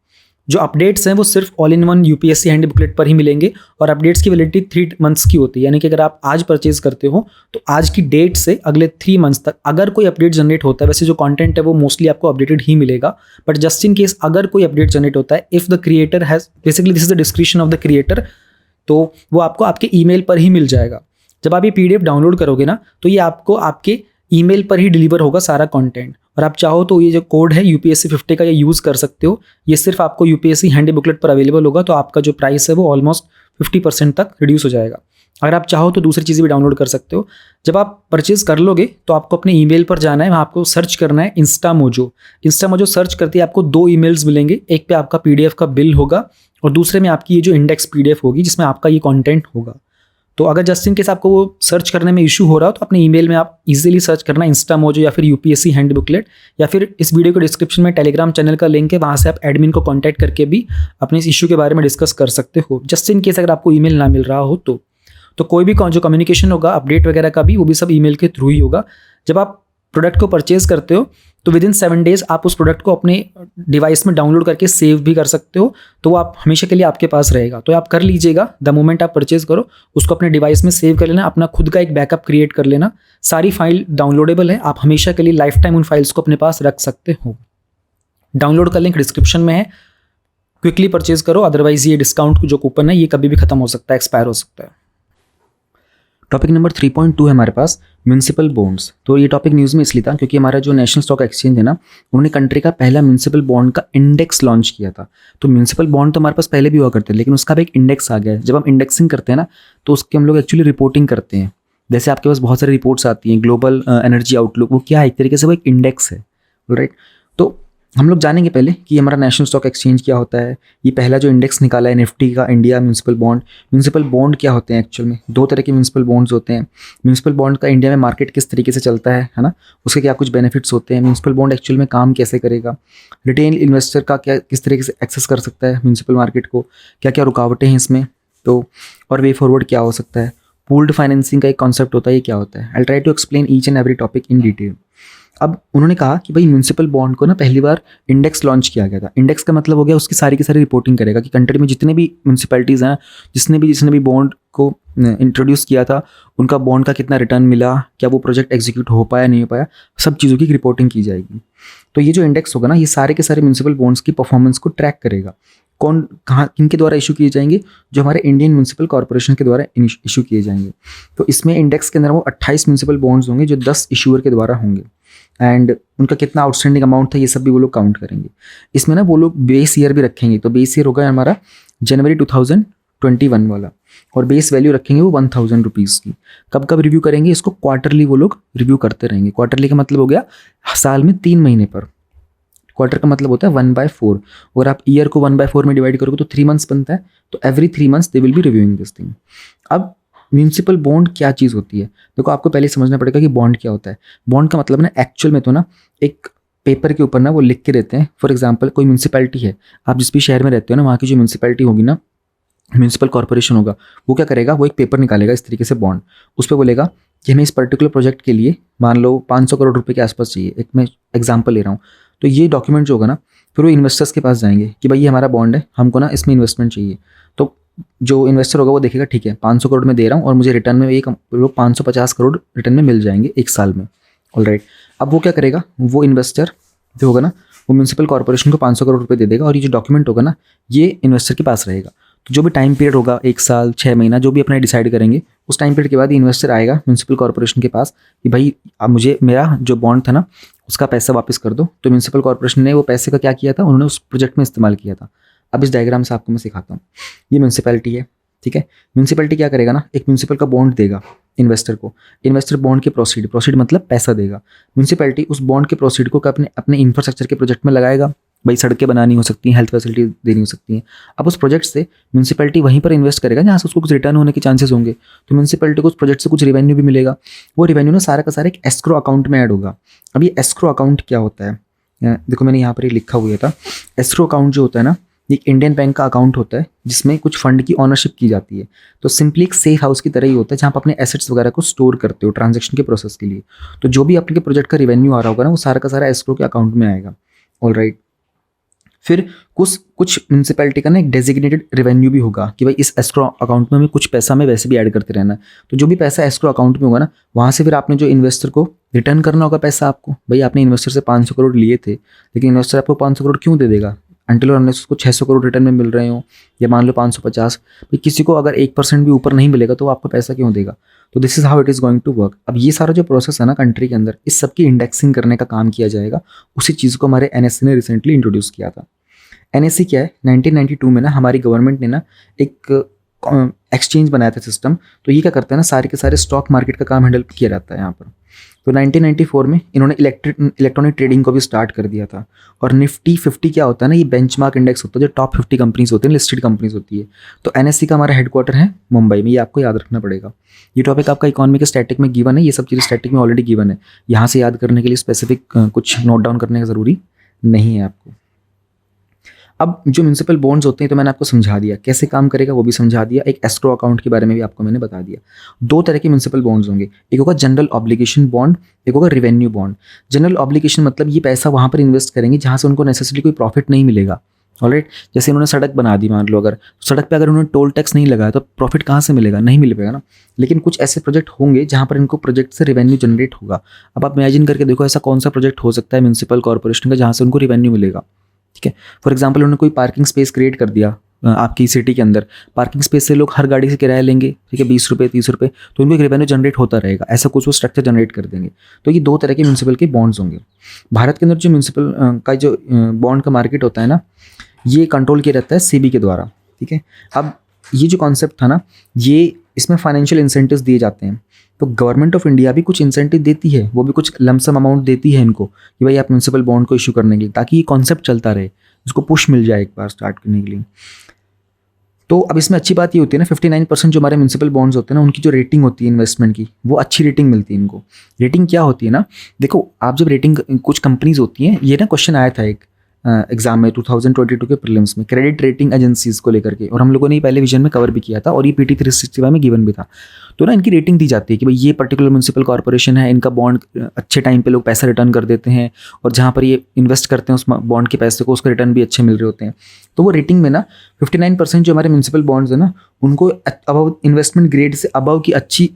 जो अपडेट्स हैं वो सिर्फ all in one UPSC hand booklet पर ही मिलेंगे, और अपडेट्स की वैलिडिटी 3 मंथ्स की होती है। यानी कि अगर आप आज परचेज करते हो तो आज की डेट से अगले 3 मंथ्स तक अगर कोई अपडेट जनरेट होता है, वैसे जो कंटेंट है वो मोस्टली आपको अपडेटेड ही मिलेगा, बट जस्ट इन केस अगर कोई अपडेट जनरेट होता है, if the creator has, basically this is the description of the creator, तो वो आपको आपके ईमेल पर ही मिल जाएगा। जब आप ये PDF डाउनलोड करोगे ना, तो ये आपको आपके ईमेल पर ही डिलीवर होगा सारा कंटेंट। और आप चाहो तो ये जो कोड है UPSC 50 का, ये यूज़ कर सकते हो। ये सिर्फ आपको UPSC हैंडी बुकलेट पर अवेलेबल होगा, तो आपका जो प्राइस है वो ऑलमोस्ट 50% तक रिड्यूस हो जाएगा। अगर आप चाहो तो दूसरी चीज़ें भी डाउनलोड कर सकते हो। जब आप परचेज कर लोगे तो आपको अपने ईमेल पर जाना है, वहाँ आपको सर्च करना है इंस्टामोजो सर्च करते ही आपको 2 ईमेल्स मिलेंगे। एक पे आपका PDF का बिल होगा और दूसरे में आपकी ये जो इंडेक्स PDF होगी जिसमें आपका ये कॉन्टेंट होगा। तो अगर जस्ट इन केस आपको वो सर्च करने में इशू हो रहा हो तो अपने ईमेल में आप इजीली सर्च करना इंस्टामोजो या फिर UPSC हैंड बुकलेट, या फिर इस वीडियो के डिस्क्रिप्शन में टेलीग्राम चैनल का लिंक है, वहाँ से आप एडमिन को कांटेक्ट करके भी अपने इस इशू के बारे में डिस्कस कर सकते हो। जस्ट इन केस अगर आपको ईमेल ना मिल रहा हो तो कोई भी जो कम्युनिकेशन होगा अपडेट वगैरह का भी, वो भी सब ईमेल के थ्रू ही होगा। जब आप प्रोडक्ट को परचेज करते हो तो विद इन 7 डेज आप उस प्रोडक्ट को अपने डिवाइस में डाउनलोड करके सेव भी कर सकते हो, तो वो आप हमेशा के लिए आपके पास रहेगा। तो आप कर लीजिएगा, द मोमेंट आप परचेज करो उसको अपने डिवाइस में सेव कर लेना, अपना खुद का एक बैकअप क्रिएट कर लेना। सारी फाइल डाउनलोडेबल है, आप हमेशा के लिए लाइफ टाइम उन फाइल्स को अपने पास रख सकते हो। डाउनलोड का लिंक डिस्क्रिप्शन में है, क्विकली परचेज करो, अदरवाइज ये डिस्काउंट जो कूपन है ये कभी भी खत्म हो सकता है, एक्सपायर हो सकता है। टॉपिक नंबर 3.2 है हमारे पास म्यूनसिपल बॉन्ड्स। तो ये टॉपिक न्यूज़ में इसलिए था क्योंकि हमारा जो नेशनल स्टॉक एक्सचेंज है ना, उन्होंने कंट्री का पहला म्यूनसिपल बॉन्ड का इंडेक्स लॉन्च किया था। तो म्यूनसिपल बॉन्ड तो हमारे पास पहले भी हुआ करते हैं, लेकिन उसका भी एक इंडेक्स आ गया है। जब हम इंडेक्सिंग करते हैं ना, तो उसके हम लोग एक्चुअली रिपोर्टिंग करते हैं। जैसे आपके पास बहुत सारी रिपोर्ट्स आती हैं, ग्लोबल एनर्जी आउटलुक, वो क्या है, एक तरीके से वो एक इंडेक्स है, राइट। तो हम लोग जानेंगे पहले कि हमारा नेशनल स्टॉक एक्सचेंज क्या होता है। ये पहला जो इंडेक्स निकाला है निफ्टी का, इंडिया म्यूनसिपल बॉन्ड क्या होते हैं एक्चुअल में। 2 तरह के म्यूनसिपल बॉन्ड्स होते हैं। म्यूनसिपल बॉन्ड का इंडिया में मार्केट किस तरीके से चलता है ना, उसके क्या कुछ बेनिफिट्स होते हैं, म्यूनसिपल बॉन्ड एक्चुअल में काम कैसे करेगा, रिटेल इन्वेस्टर का क्या किस तरीके से एक्सेस कर सकता है म्यूनसिपल मार्केट को, क्या क्या रुकावटें हैं इसमें, तो और वे फॉरवर्ड क्या हो सकता है, पूल्ड फाइनेंसिंग का एक कॉन्सेप्ट होता है, ये क्या होता है। I try to explain each and every topic in detail. अब उन्होंने कहा कि भाई म्यूनसिपल बॉन्ड को ना पहली बार इंडेक्स लॉन्च किया गया था। इंडेक्स का मतलब हो गया उसकी सारी की सारी रिपोर्टिंग करेगा कि कंट्री में जितने भी म्यूनसिपैलिटीज़ हैं, जिसने भी बॉन्ड को इंट्रोड्यूस किया था, उनका बॉन्ड का कितना रिटर्न मिला, क्या वो प्रोजेक्ट एग्जीक्यूट हो पाया नहीं हो पाया, सब चीज़ों की रिपोर्टिंग की जाएगी। तो ये जो इंडेक्स होगा ना, ये सारे के सारे म्यूनसिपल बॉन्ड्स की परफॉर्मेंस को ट्रैक करेगा। कौन कहाँ किनके द्वारा इशू किए जाएंगे, जो हमारे इंडियन म्यूनसिपल कॉर्पोरेशन के द्वारा इशू किए जाएंगे। तो इसमें इंडेक्स के अंदर वो 28 म्यूनसिपल बॉन्ड्स होंगे जो 10 इशूअर के द्वारा होंगे, एंड उनका कितना आउटस्टैंडिंग अमाउंट था ये सब भी वो लोग काउंट करेंगे। इसमें ना वो लोग बेस ईयर भी रखेंगे, तो बेस ईयर होगा हमारा जनवरी 2021 वाला, और बेस वैल्यू रखेंगे वो 1000 रुपीज़ की। कब कब रिव्यू करेंगे इसको, क्वार्टरली वो लोग रिव्यू करते रहेंगे। क्वार्टरली का मतलब हो गया साल में 3 महीने पर। क्वार्टर का मतलब होता है 1/4। अगर आप ईयर को 1/4 में डिवाइड करोगे तो 3 मंथ्स बनता है, तो every 3 months they will be reviewing this thing. अब म्यूनसिपल बॉन्ड क्या चीज़ होती है, देखो आपको पहले समझना पड़ेगा कि बॉन्ड क्या होता है। बॉन्ड का मतलब ना एक्चुअल में तो ना एक पेपर के ऊपर ना वो लिख के देते हैं। फॉर एग्जाम्पल कोई म्यूनसिपैलिटी है, आप जिस भी शहर में रहते हो ना, वहाँ की जो म्यूनसिपैलिटी होगी ना, म्यूनसिपल कॉर्पोरेशन होगा, वो क्या करेगा, वो एक पेपर निकालेगा इस तरीके से बॉन्ड, उस पर बोलेगा कि हमें इस पर्टिकुलर प्रोजेक्ट के लिए मान लो 500 करोड़ रुपए के आसपास चाहिए, एक मैं एग्जांपल ले रहा हूँ। तो ये डॉक्यूमेंट जो होगा ना, फिर वो इन्वेस्टर्स के पास जाएंगे कि भाई ये हमारा बॉन्ड है, हमको ना इसमें इन्वेस्टमेंट चाहिए। तो जो इन्वेस्टर होगा वो देखेगा ठीक है 500 करोड़ में दे रहा हूँ और मुझे रिटर्न में एक 550 करोड़ रिटर्न में मिल जाएंगे एक साल में। ऑलराइट, अब वो क्या करेगा, वो इन्वेस्टर जो होगा ना, वो म्यूनसिपल कॉर्पोरेशन को 500 करोड़ रुपए दे देगा, और ये जो डॉक्यूमेंट होगा ना, ये इन्वेस्टर के पास रहेगा। तो जो भी टाइम पीरियड होगा, 1 साल 6 महीना, जो भी अपना डिसाइड करेंगे, उस टाइम पीरियड के बाद इन्वेस्टर आएगा म्यूनसिपल कॉर्पोरेशन के पास कि भाई अब मुझे मेरा जो बॉन्ड था ना उसका पैसा वापस कर दो। तो म्यूनसिपल कॉर्पोरेशन ने वो पैसे का क्या किया था, उन्होंने उस प्रोजेक्ट में इस्तेमाल किया था। अब इस डायग्राम से आपको मैं सिखाता हूँ। ये म्यूनसिपैलिटी है, ठीक है। म्यूनसिपैलिटी क्या करेगा ना, एक म्यूनसिपल का बॉन्ड देगा इन्वेस्टर को। इन्वेस्टर बॉन्ड के प्रोसीड मतलब पैसा देगा। म्यूनसिपैलिटी उस बॉन्ड के प्रोसीड को अपने अपने इंफ्रास्ट्रक्चर के प्रोजेक्ट में लगाएगा। भाई सड़कें बनानी हो सकती हैं, हेल्थ फैसिलिटी देनी हो सकती हैं। अब उस प्रोजेक्ट से म्यूनसिपैलिटी वहीं पर इन्वेस्ट करेगा जहाँ से उसको कुछ रिटर्न होने के चांसेस होंगे। तो म्यूनसिपैलिटी को उस प्रोजेक्ट से कुछ रेवेन्यू भी मिलेगा। वो रेवेन्यू ना सारा का सारा एक एस्क्रो अकाउंट में ऐड होगा। अब ये एस्क्रो अकाउंट क्या होता है, देखो मैंने यहाँ पर ही लिखा हुआ था। एस्क्रो अकाउंट जो होता है ना, एक इंडियन बैंक का अकाउंट होता है जिसमें कुछ फंड की ऑनरशिप की जाती है। तो सिंपली एक सेफ हाउस की तरह ही होता है जहाँ आप अपने एसेट्स वगैरह को स्टोर करते हो ट्रांजैक्शन के प्रोसेस के लिए। तो जो भी आपके प्रोजेक्ट का रेवेन्यू आ रहा होगा ना, वो सारा का सारा एस्क्रो के अकाउंट में आएगा। ऑलराइट, फिर कुछ म्यूनसिपैलिटी का ना एक डेजिग्नेटेड रेवेन्यू भी होगा कि भाई इस एस्क्रो अकाउंट में हमें कुछ पैसा में वैसे भी ऐड करते रहना है। तो जो भी पैसा एस्क्रो अकाउंट में होगा ना, वहाँ से फिर आपने जो इन्वेस्टर को रिटर्न करना होगा पैसा आपको। भाई आपने इन्वेस्टर से 500 करोड़ लिए थे, लेकिन इन्वेस्टर आपको 500 करोड़ क्यों दे देगा, अंटिल और अनलेस उसको 600 करोड़ रिटर्न में मिल रहे हो, या मान लो 550। भाई किसी को अगर 1% भी ऊपर नहीं मिलेगा तो वो आपको पैसा क्यों देगा। तो this is how it is going to work. अब ये सारा जो प्रोसेस है ना कंट्री के अंदर, इस सब की इंडेक्सिंग करने का काम किया जाएगा। उसी चीज़ को हमारे एनएससी ने रिसेंटली इंट्रोड्यूस किया था। एनएससी क्या है, 1992 में ना हमारी गवर्नमेंट ने ना एक एक्सचेंज बनाया था सिस्टम। तो ये क्या करता है ना, सारे के सारे स्टॉक मार्केट का काम हैंडल किया जाता है यहाँ पर। तो 1994 में इन्होंने इलेक्ट्रॉनिक ट्रेडिंग को भी स्टार्ट कर दिया था। और निफ्टी 50 क्या होता है ना, ये बेंचमार्क इंडेक्स होता है जो टॉप 50 कंपनीज होती हैं, लिस्टेड कंपनीज होती है। तो एनएससी का हमारा हेडक्वार्टर है मुंबई में, ये आपको याद रखना पड़ेगा। ये टॉपिक आपका इकोनॉमी के स्टैटिक में गिवन है, ये सब चीज़ें स्टैटिक में ऑलरेडी गिवन है। यहाँ से याद करने के लिए स्पेसिफिक कुछ नोट डाउन करने का ज़रूरी नहीं है आपको। अब जो म्यूनसिपल बॉन्ड्स होते हैं तो मैंने आपको समझा दिया कैसे काम करेगा, वो भी समझा दिया। एक एस्क्रो अकाउंट के बारे में भी आपको मैंने बता दिया। 2 तरह के म्यूनसिपल बॉन्ड्स होंगे, एक होगा जनरल ऑब्लिगेशन बॉन्ड, एक होगा रिवेन्यू बॉन्ड। जनरल ऑब्लिगेशन मतलब ये पैसा वहाँ पर इन्वेस्ट करेंगे जहाँ से उनको नेसेसरी कोई प्रॉफिट नहीं मिलेगा। ऑलराइट, जैसे उन्होंने सड़क बना दी, मान लो अगर सड़क पे अगर उन्होंने टोल टैक्स नहीं लगाया तो प्रॉफिट कहाँ से मिलेगा, नहीं मिल पाएगा ना। लेकिन कुछ ऐसे प्रोजेक्ट होंगे जहाँ पर इनको प्रोजेक्ट से रेवेन्यू जनरेट होगा। अब आप इमेजिन करके देखो ऐसा कौन सा प्रोजेक्ट हो सकता है म्यूनसिपल कॉर्पोरेशन का जहाँ से उनको रेवेन्यू मिलेगा। ठीक है, फॉर एग्जांपल उन्होंने कोई पार्किंग स्पेस क्रिएट कर दिया आपकी सिटी के अंदर। पार्किंग स्पेस से लोग हर गाड़ी से किराया लेंगे, ठीक है, 20 रुपये 30 रुपये, तो उनको एक रेवेन्यू जनरेट होता रहेगा। ऐसा कुछ वो स्ट्रक्चर जनरेट कर देंगे। तो ये 2 तरह के म्यूनसिपल के बॉन्ड्स होंगे। भारत के अंदर जो म्यूनसिपल का जो बॉन्ड का मार्केट होता है ना, ये कंट्रोल किया रहता है सेबी के द्वारा। ठीक है, अब ये जो कॉन्सेप्ट था ना, ये इसमें फाइनेंशियल इंसेंटिव्स दिए जाते हैं। तो गवर्नमेंट ऑफ इंडिया भी कुछ इंसेंटिव देती है, वो भी कुछ लमसम अमाउंट देती है इनको कि भाई आप म्यूनसिपल बॉन्ड को इशू करने के लिए, ताकि ये कॉन्सेप्ट चलता रहे, इसको पुश मिल जाए एक बार स्टार्ट करने के लिए। तो अब इसमें अच्छी बात ये होती है ना, 59% जो हमारे म्यूनसिपल बॉन्ड्स होते हैं ना, उनकी जो रेटिंग होती है इन्वेस्टमेंट की, वो अच्छी रेटिंग मिलती है इनको। रेटिंग क्या होती है ना, देखो आप जब रेटिंग, कुछ कंपनीज होती हैं, ये ना क्वेश्चन आया था एक एग्जाम में 2022 के प्रीलिम्स में, क्रेडिट रेटिंग एजेंसीज को लेकर के, और हम लोगों ने पहले विजन में कवर भी किया था, और ये PT 365 में गिवन भी था। तो ना इनकी रेटिंग दी जाती है कि भाई ये पर्टिकुलर म्यूनसिपल कॉर्पोरेशन है, इनका बॉन्ड अच्छे टाइम पे लोग पैसा रिटर्न कर देते हैं, और जहाँ पर ये इन्वेस्ट करते हैं उस बॉन्ड के पैसे को, उसका रिटर्न भी अच्छे मिल रहे होते हैं। तो वो रेटिंग में ना 59% जो हमारे म्यूनसिपल बॉन्ड्स है ना, उनको अबव इन्वेस्टमेंट ग्रेड से अबव की अच्छी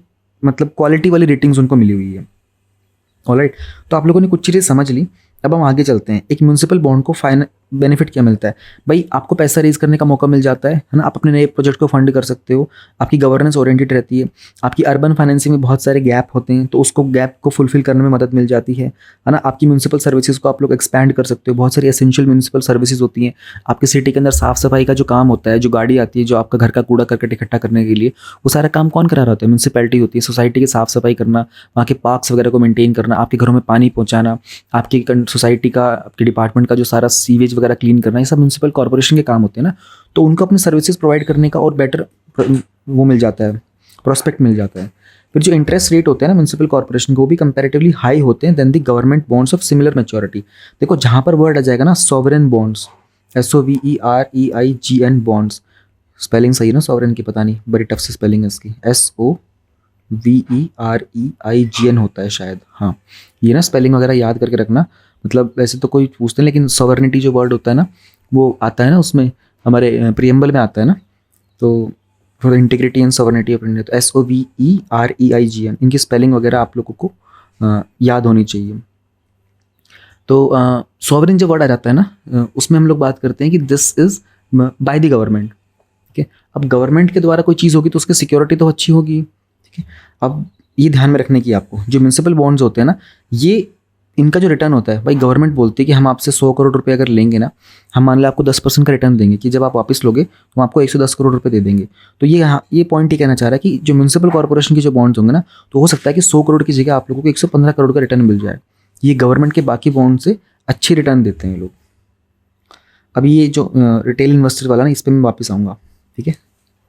मतलब क्वालिटी वाली रेटिंग्स उनको मिली हुई है। ऑलराइट, तो आप लोगों ने कुछ चीज़ें समझ ली। अब हम आगे चलते हैं। एक म्यूनसिपल बॉन्ड को बेनिफिट क्या मिलता है भाई, आपको पैसा रेज करने का मौका मिल जाता है ना, आप अपने नए प्रोजेक्ट को फंड कर सकते हो, आपकी गवर्नेंस ओरिएंटेड रहती है, आपकी अर्बन फाइनेंसिंग में बहुत सारे गैप होते हैं तो उसको गैप को फुलफिल करने में मदद मिल जाती है ना, आपकी म्यूनसिपल सर्विसेज को आप लोग एक्सपैंड कर सकते हो, बहुत सारी एसेंशियल म्यूनसिपल सर्विसेज होती हैं, आपके सिटी के अंदर साफ सफाई का जो काम होता है, जो गाड़ी आती है जो आपका घर का कूड़ा करकट इकट्ठा करने के लिए, वो सारा काम कौन करा रहा होता है, म्यूनसिपैलिटी होती है, सोसाइटी की साफ सफाई करना, वहाँ के पार्क्स वगैरह को मेंटेन करना, आपके घरों में पानी पहुँचाना, आपकी सोसाइटी का, आपके डिपार्टमेंट का जो सारा सीवेज वगैरह क्लीन करना, ये सब म्यूनसिपल कॉर्पोरेशन के काम होते हैं ना, तो उनको अपनी सर्विसेज प्रोवाइड करने का और बेटर वो मिल जाता है, प्रोस्पेक्ट मिल जाता है। फिर जो इंटरेस्ट रेट होते हैं ना म्यूनसिपल कॉर्पोरेशन को, वो भी कंपैरेटिवली हाई होते हैं than the government bonds of similar maturity. देखो जहाँ पर वर्ड आ जाएगा ना sovereign bonds, SOVEREIGN bonds, spelling सही है ना सॉवरेन की, पता नहीं बड़ी टफ सी स्पेलिंग है इसकी, SOVEREIGN होता है शायद, हाँ ये ना स्पेलिंग वगैरह याद करके रखना, मतलब वैसे तो कोई पूछते हैं लेकिन सॉवरेनिटी जो वर्ड होता है ना वो आता है ना उसमें, हमारे प्रियम्बल में आता है ना, तो for integrity and sovereignty of India, तो SOVEREIGN, इनकी स्पेलिंग वगैरह आप लोगों को याद होनी चाहिए। तो सॉवरेन जो वर्ड आ जाता है ना उसमें हम लोग बात करते हैं कि this is by the government, ठीक है। अब गवर्नमेंट के द्वारा कोई चीज़ होगी तो उसकी सिक्योरिटी तो अच्छी होगी, ठीक है। अब ये ध्यान में रखने की आपको, जो म्यूनसिपल बॉन्ड्स होते हैं ना, ये इनका जो रिटर्न होता है भाई, गवर्नमेंट बोलती है कि हम आपसे 100 करोड़ रुपए अगर लेंगे ना, हम मान लें आपको 10% का रिटर्न देंगे, कि जब आप वापस लोगे तो हम आपको 110 करोड़ रुपए दे देंगे। तो ये पॉइंट ही कहना चाह रहा है कि जो म्यूनसिपल कॉर्पोरेशन के जो बॉन्ड्स होंगे ना, तो हो सकता है कि 100 करोड़ की जगह आप लोगों को 115 करोड़ का रिटर्न मिल जाए। ये गवर्नमेंट के बाकी बॉन्ड से अच्छी रिटर्न देते हैं लोग। अभी ये जो रिटेल इन्वेस्टर वाला ना, इस पर मैं वापस आऊँगा, ठीक है,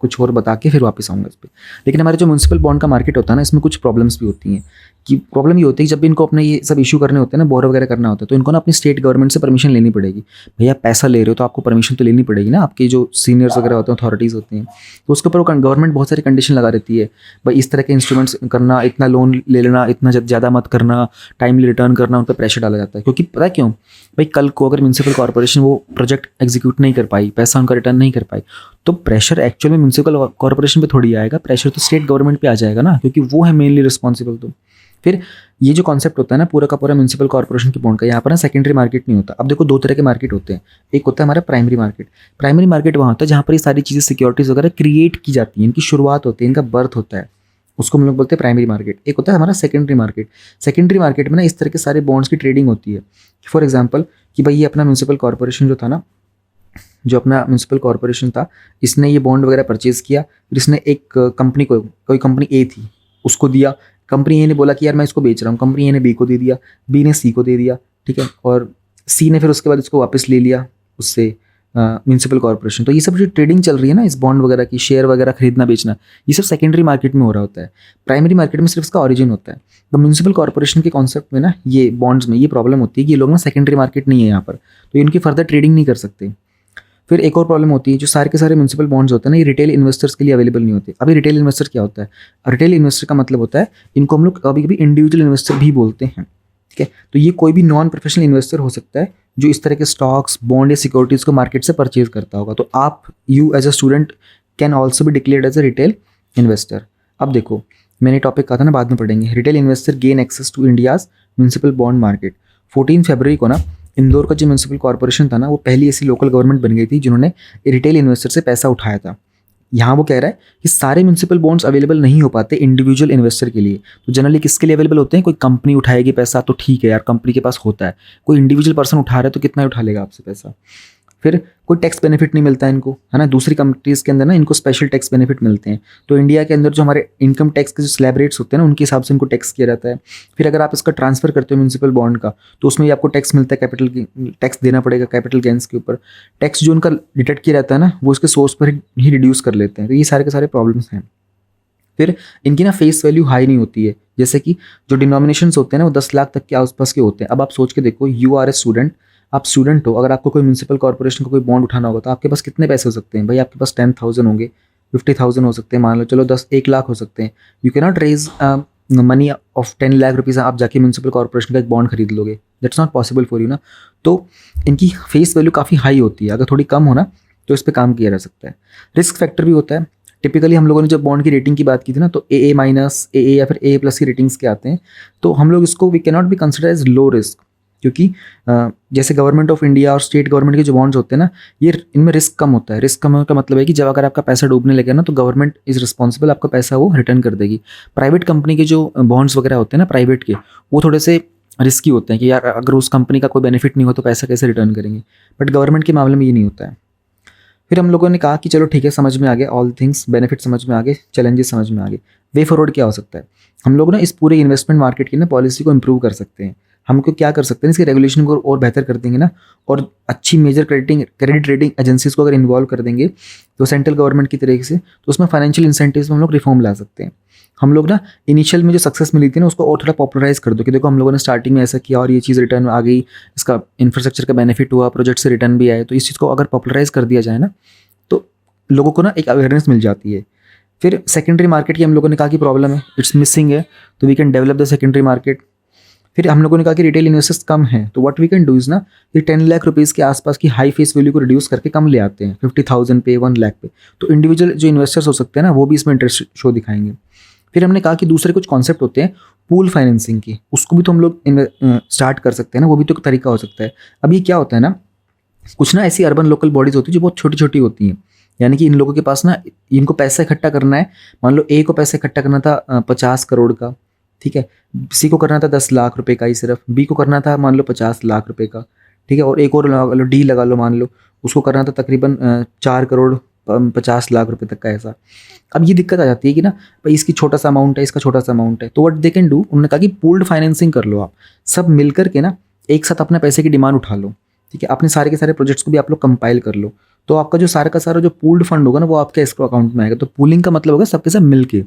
कुछ और बता के फिर वापस आऊँगा इस पर। लेकिन हमारे जो म्यूनसिपल बॉन्ड का मार्केट होता है ना, इसमें कुछ प्रॉब्लम्स भी होती हैं। कि प्रॉब्लम ये होती है जब भी इनको अपने ये सब इशू करने होते हैं ना, बोरो वगैरह करना होता है, तो इनको ना अपनी स्टेट गवर्नमेंट से परमिशन लेनी पड़ेगी। भैया पैसा ले रहे हो तो आपको परमिशन तो लेनी पड़ेगी ना, आपके जो सीनियर्स वगैरह होते हैं, अथॉरिटीज़ होती हैं, तो उसके ऊपर गवर्नमेंट बहुत सारी कंडीशन लगा देती है, भाई इस तरह के इंस्ट्रूमेंट्स करना, इतना लोन ले लेना, इतना ज़्यादा मत करना, टाइमली रिटर्न करना, उन पर प्रेशर डाला जाता है। क्योंकि पता क्यों भाई, कल को अगर म्यूनसिपल कॉर्पोरेशन वो प्रोजेक्ट एग्जीक्यूट नहीं कर पाई, पैसा उनका रिटर्न नहीं कर पाई, तो प्रेशर एक्चुअल में म्यूनसिपल कॉर्पोरेशन पे थोड़ी आएगा, प्रेशर तो स्टेट गवर्नमेंट पे आ जाएगा ना, क्योंकि वो है मेनली रिस्पॉन्सिबल। तो फिर ये जो कॉन्सेप्ट होता है ना पूरा का पूरा म्यूनसिपल कॉर्पोरेशन के बॉन्ड का, यहाँ पर ना सेकेंडरी मार्केट नहीं होता। अब देखो दो तरह के मार्केट होते हैं, एक होता है हमारा प्राइमरी मार्केट। प्राइमरी मार्केट वहाँ होता है जहाँ पर ये सारी चीज़ें सिक्योरिटीज़ वगैरह क्रिएट की जाती हैं, इनकी शुरुआत होती है, इनका बर्थ होता है, उसको हम लोग बोलते हैं प्राइमरी मार्केट। एक होता है हमारा सेकेंडरी मार्केट। सेकेंडरी मार्केट में ना इस तरह के सारे बॉन्ड्स की ट्रेडिंग होती है। फॉर एग्जाम्पल कि भाई ये अपना म्यूनसिपल कॉर्पोरेशन जो था ना, जो अपना म्यूनसिपल कॉर्पोरेशन था, इसने ये बॉन्ड वगैरह परचेज किया, फिर इसने एक कंपनी को, कोई कंपनी ए थी उसको दिया, कंपनी ए ने बोला कि यार मैं इसको बेच रहा हूँ, कंपनी ए ने बी को दे दिया, बी ने सी को दे दिया, ठीक है, और सी ने फिर उसके बाद इसको वापस ले लिया उससे म्यूनसिपल कॉर्पोरेशन। तो ये सब जो ट्रेडिंग चल रही है ना इस बॉन्ड वगैरह की, शेयर वगैरह खरीदना बेचना, ये सब सेकेंडरी मार्केट में हो रहा होता है। प्राइमरी मार्केट में सिर्फ इसका ऑरिजिन होता है। तो म्यूनसिपल कॉर्पोरेशन के कॉन्सेप्ट में ना ये बॉन्ड्स में ये प्रॉब्लम होती है कि ये लोग ना सेकेंडरी मार्केट नहीं है यहाँ पर, तो इनकी फर्दर ट्रेडिंग नहीं कर सकते। फिर एक और प्रॉब्लम होती है, जो सारे के सारे म्यूनसिपल बॉन्ड्स होते हैं ना, ये रिटेल इन्वेस्टर्स के लिए अवेलेबल नहीं होते। अभी रिटेल इन्वेस्टर क्या होता है? रिटेल इन्वेस्टर का मतलब होता है, इनको हम लोग कभी कभी इंडिविजुअल इन्वेस्टर भी बोलते हैं, ठीक है। तो ये कोई भी नॉन प्रोफेशनल इन्वेस्टर हो सकता है जो इस तरह के स्टॉक्स, बॉन्ड या सिक्योरिटीज़ को मार्केट से परचेज करता होगा। तो आप, you as a student can also भी declared as a retail investor. अब देखो मैंने टॉपिक कहा था ना, बाद में पढ़ेंगे। Retail investor gain access to India's municipal bond market. 14 फरवरी को ना इंदौर का जो म्यूनसिपल कॉर्पोरेशन था ना, वो पहली ऐसी लोकल गवर्नमेंट बन गई थी जिन्होंने रिटेल इन्वेस्टर से पैसा उठाया था। यहाँ वो कह रहा है कि सारे म्यूनसिपल बॉन्ड्स अवेलेबल नहीं हो पाते इंडिविजुअल इन्वेस्टर के लिए। तो जनरली किसके लिए अवेलेबल होते हैं? कोई कंपनी उठाएगी पैसा तो ठीक है यार, कंपनी के पास होता है। कोई इंडिविजुअल पर्सन उठा रहा है तो कितना ही उठा लेगा आपसे पैसा। फिर कोई टैक्स बेनिफिट नहीं मिलता इनको, है ना। दूसरी कंट्रीज़ के अंदर ना इनको स्पेशल टैक्स बेनिफिट मिलते हैं। तो इंडिया के अंदर जो हमारे इनकम टैक्स के जो स्लैब रेट्स होते हैं ना, उनके हिसाब से इनको टैक्स किया जाता है। फिर अगर आप इसका ट्रांसफर करते हो म्यूनसिपल बॉन्ड का, तो उसमें भी आपको टैक्स मिलता है, कैपिटल टैक्स देना पड़ेगा कैपिटल गेंस के ऊपर। टैक्स जो उनका डिडक्ट किया जाता है ना, वो इसके सोर्स पर ही रिड्यूस कर लेते हैं। तो ये सारे के सारे प्रॉब्लम्स हैं। फिर इनकी ना फेस वैल्यू हाई नहीं होती है, जैसे कि जो डिनोमिनेशंस होते हैं ना वो 10 लाख तक के आसपास के होते हैं। अब आप सोच के देखो, यू आर ए स्टूडेंट, आप स्टूडेंट हो, अगर आपको कोई म्यूनसिपल कॉर्पोरेशन का कोई बॉन्ड उठाना होगा तो आपके पास कितने पैसे हो सकते हैं भाई? आपके पास 10,000 होंगे, 50,000 हो सकते हैं, मान लो चलो 1 लाख हो सकते हैं। You can not raise money of 10 lakh rupees आप जाके म्यूनसिपल कॉर्पोरेशन का एक बॉन्ड खरीद लोगे, that's not possible for you ना। तो इनकी फेस वैल्यू काफ़ी हाई होती है। अगर थोड़ी कम हो ना तो इस पर काम किया जा सकता है। रिस्क फैक्टर भी होता है। टिपिकली हम लोगों ने जब बॉन्ड की रेटिंग की बात की थी ना, तो AA-, AA या फिर AA+ की रेटिंग्स के आते हैं। तो हम लोग इसको we can not be consider as low risk, क्योंकि जैसे गवर्नमेंट ऑफ इंडिया और स्टेट गवर्नमेंट के जो बॉन्ड्स होते हैं ना, ये इनमें रिस्क कम होता है। रिस्क कम होने का मतलब है कि जब अगर आपका पैसा डूबने लगे ना, तो गवर्नमेंट इज़ रिस्पॉन्सिबल, आपका पैसा वो रिटर्न कर देगी। प्राइवेट कंपनी के जो बॉन्ड्स वगैरह होते हैं ना प्राइवेट के, वो थोड़े से रिस्की होते हैं कि यार अगर उस कंपनी का कोई बेनिफिट नहीं हो तो पैसा कैसे रिटर्न करेंगे, बट गवर्नमेंट के मामले में ये नहीं होता है। फिर हम लोगों ने कहा कि चलो ठीक है, समझ में आ गया ऑल थिंग्स, बेनिफिट समझ में आ गए, चैलेंजेस समझ में आ गए, वे फॉरवर्ड क्या हो सकता है। हम लोग ना इस पूरे इन्वेस्टमेंट मार्केट की ना पॉलिसी को इंप्रूव कर सकते हैं। हमको क्या कर सकते हैं, इसके रेगुलेशन को और बेहतर कर देंगे ना, और अच्छी मेजर क्रेडिट रेटिंग एजेंसीज को अगर इन्वॉल्व कर देंगे तो सेंट्रल गवर्नमेंट की तरीके से, तो उसमें फाइनेंशियल इंसेंटिव्स में हम लोग रिफॉर्म ला सकते हैं। हम लोग ना इनिशियल में जो सक्सेस मिली थी ना, उसको और थोड़ा पॉपुलराइज कर दो कि देखो हम लोगों ने स्टार्टिंग में ऐसा किया और ये चीज़ रिटर्न आ गई, इसका इंफ्रास्ट्रक्चर का बेनिफिट हुआ, प्रोजेक्ट से रिटर्न भी आए। तो इस चीज़ को अगर पॉपुलराइज कर दिया जाए ना, तो लोगों को ना एक अवेयरनेस मिल जाती है। फिर सेकेंडरी मार्केट की हम लोगों ने कहा कि प्रॉब्लम है, इट्स मिसिंग है, तो we can develop the secondary market. फिर हम लोगों ने कहा कि रिटेल इन्वेस्टर्स कम हैं, तो what we can do is ना, ये 10 लाख रुपीज़ के आसपास की हाई फेस वैल्यू को रिड्यूस करके कम ले आते हैं, 50,000 पे, 1 लाख पे। तो इंडिविजुअल जो इन्वेस्टर्स हो सकते हैं ना, वो भी इसमें इंटरेस्ट शो दिखाएंगे। फिर हमने कहा कि दूसरे कुछ कॉन्सेप्ट होते हैं पूल फाइनेंसिंग की, उसको भी तो हम लोग स्टार्ट कर सकते हैं ना, वो भी तो एक तरीका हो सकता है। अब ये क्या होता है ना, कुछ ना ऐसी अर्बन लोकल बॉडीज़ होती है जो बहुत छोटी छोटी होती हैं, यानी कि इन लोगों के पास ना, इनको पैसा इकट्ठा करना है। मान लो ए को पैसा इकट्ठा करना था 50 करोड़ का, ठीक है, सी को करना था 10 लाख रुपए का ही सिर्फ, बी को करना था मान लो 50 लाख रुपए का, ठीक है, और एक और लगा लो, डी लगा लो, मान लो उसको करना था तकरीबन 4 करोड़ 50 लाख रुपए तक का ऐसा। अब ये दिक्कत आ जाती है कि ना भाई इसकी छोटा सा अमाउंट है, इसका छोटा सा अमाउंट है, तो व्हाट दे कैन डू, उन्होंने कहा कि पूल्ड फाइनेंसिंग कर लो। आप सब मिलकर के ना एक साथ अपने पैसे की डिमांड उठा लो, ठीक है, अपने सारे के सारे प्रोजेक्ट्स को भी आप लोग कंपाइल कर लो, तो आपका जो सारा का सारा जो पूल्ड फंड होगा ना, वो आपके इसको अकाउंट में आएगा। तो पूलिंग का मतलब होगा सबके सब मिलके,